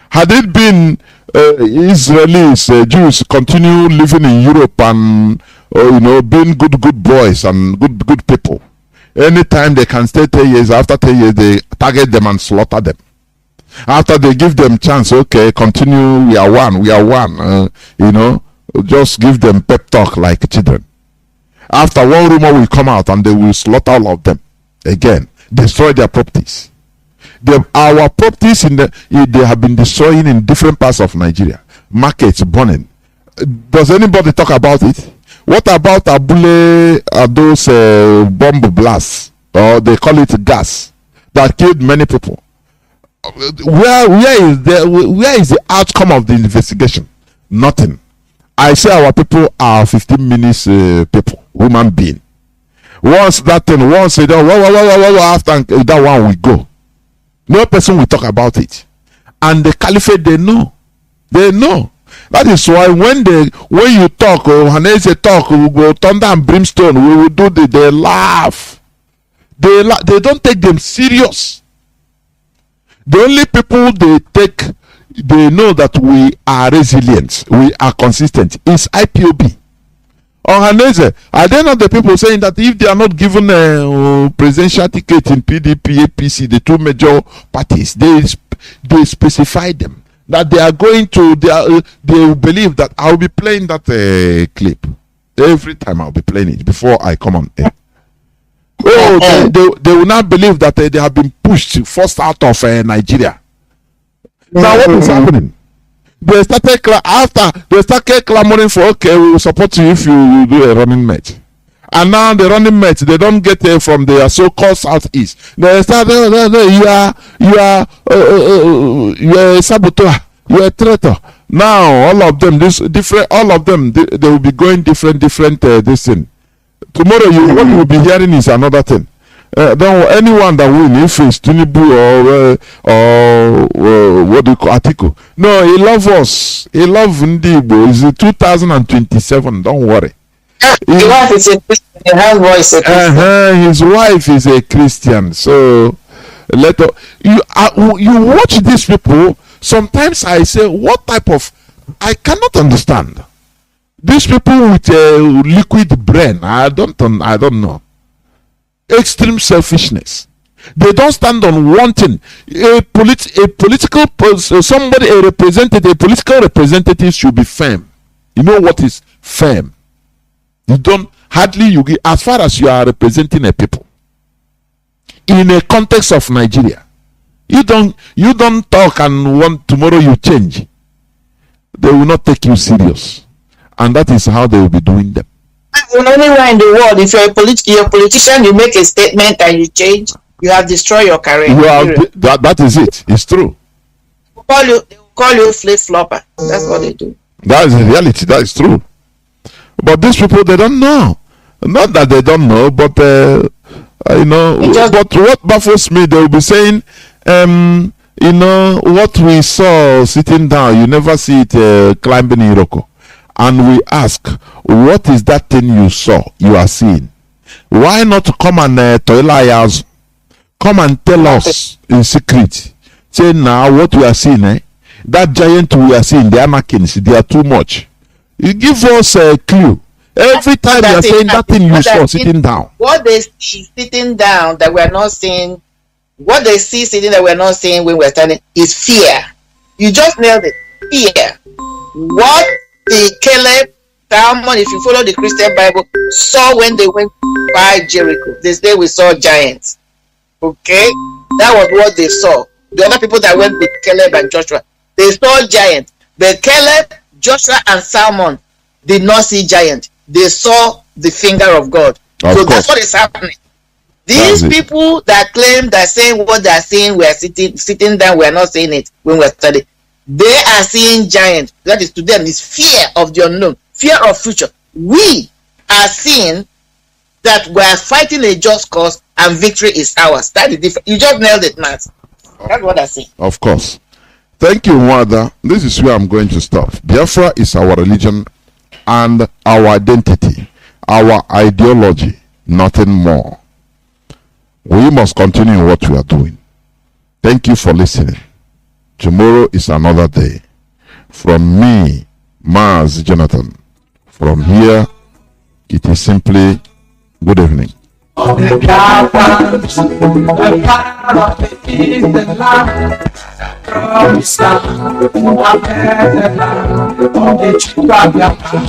Had it been Israelis, Jews continue living in Europe and being good boys and good people, anytime they can stay 10 years, after 10 years they target them and slaughter them. After they give them chance, okay, continue, we are one, just give them pep talk like children. After one rumor will come out and they will slaughter all of them again, destroy their properties. Our properties they have been destroying in different parts of Nigeria. Markets burning. Does anybody talk about it? What about Abule, those bomb blasts, or they call it gas, that killed many people? Where is the outcome of the investigation? Nothing. I say our people are 15 minutes people, human being. Once that thing, once after that one we go. No person will talk about it. And the caliphate, they know. That is why when you talk, when they say talk, we go thunder and brimstone, we will do they laugh. They don't take them serious. The only people they know that we are resilient, we are consistent, is IPOB. Are they not the people saying that if they are not given a presidential ticket in PDP, APC, the two major parties, they specify them that they are going to, they believe that I'll be playing that clip every time. I'll be playing it before I come on air. They will not believe that they have been forced out of Nigeria. Now what is happening? They started clamoring for, okay, we will support you if you do a running mate. And now the running mates, they don't get from the so-called southeast. They start, you are a saboteur, you are a traitor. Now all of them, they will be going different this thing. Tomorrow what you will be hearing is another thing. Anyone that win, if it's Tinubu or what do you call Atiku, no, he love us. He love Ndibo. It's 2027. Don't worry. His wife is a Christian. So you watch these people. Sometimes I say, what type of, I cannot understand these people with a liquid brain. I don't know. Extreme selfishness. They don't stand on one thing. A political representative should be firm. You know what is firm? You don't as far as you are representing a people in a context of Nigeria. You don't talk and want tomorrow you change. They will not take you serious, and that is how they will be doing them. Anywhere in the world, if you're a politician, you make a statement and you change, you have destroyed your career. That is it. It's true. They call you flip flopper. That's what they do. That is the reality. That is true. But these people, they don't know. Not that they don't know, but but what baffles me, they will be saying, what we saw sitting down, you never see it climbing in Iroko. And we ask, what is that thing you are seeing? Why not come and come and tell us in secret? Say now what we are seeing, that giant we are seeing, the Anakins, they are too much. You give us a clue. Every time you are saying that thing you saw sitting down. What they see sitting down that we are not seeing, what they see sitting that we are not seeing when we are standing is fear. You just nailed it. Fear. What the Caleb, Salmon, if you follow the Christian Bible, saw when they went by Jericho. They say we saw giants. Okay? That was what they saw. The other people that went with Caleb and Joshua, they saw giants. But Caleb, Joshua, and Salmon did not see giants. They saw the finger of God. That's what is happening. These people that claim that saying what they are saying, we are sitting down, we are not saying it when we are studying. They are seeing giants. That is to them is fear of the unknown, fear of future. We are seeing that we are fighting a just cause and victory is ours. That is different. You just nailed it, Matt. That's what I see. Of course. Thank you, Wada. This is where I'm going to stop. Biafra is our religion and our identity, our ideology, nothing more. We must continue what we are doing. Thank you for listening. Tomorrow is another day. From me, Mazi Johnathan. From here, it is simply good evening. The Biafrans, the power of the eastern land, from Islam, a better land, of the Chukwa Biafra,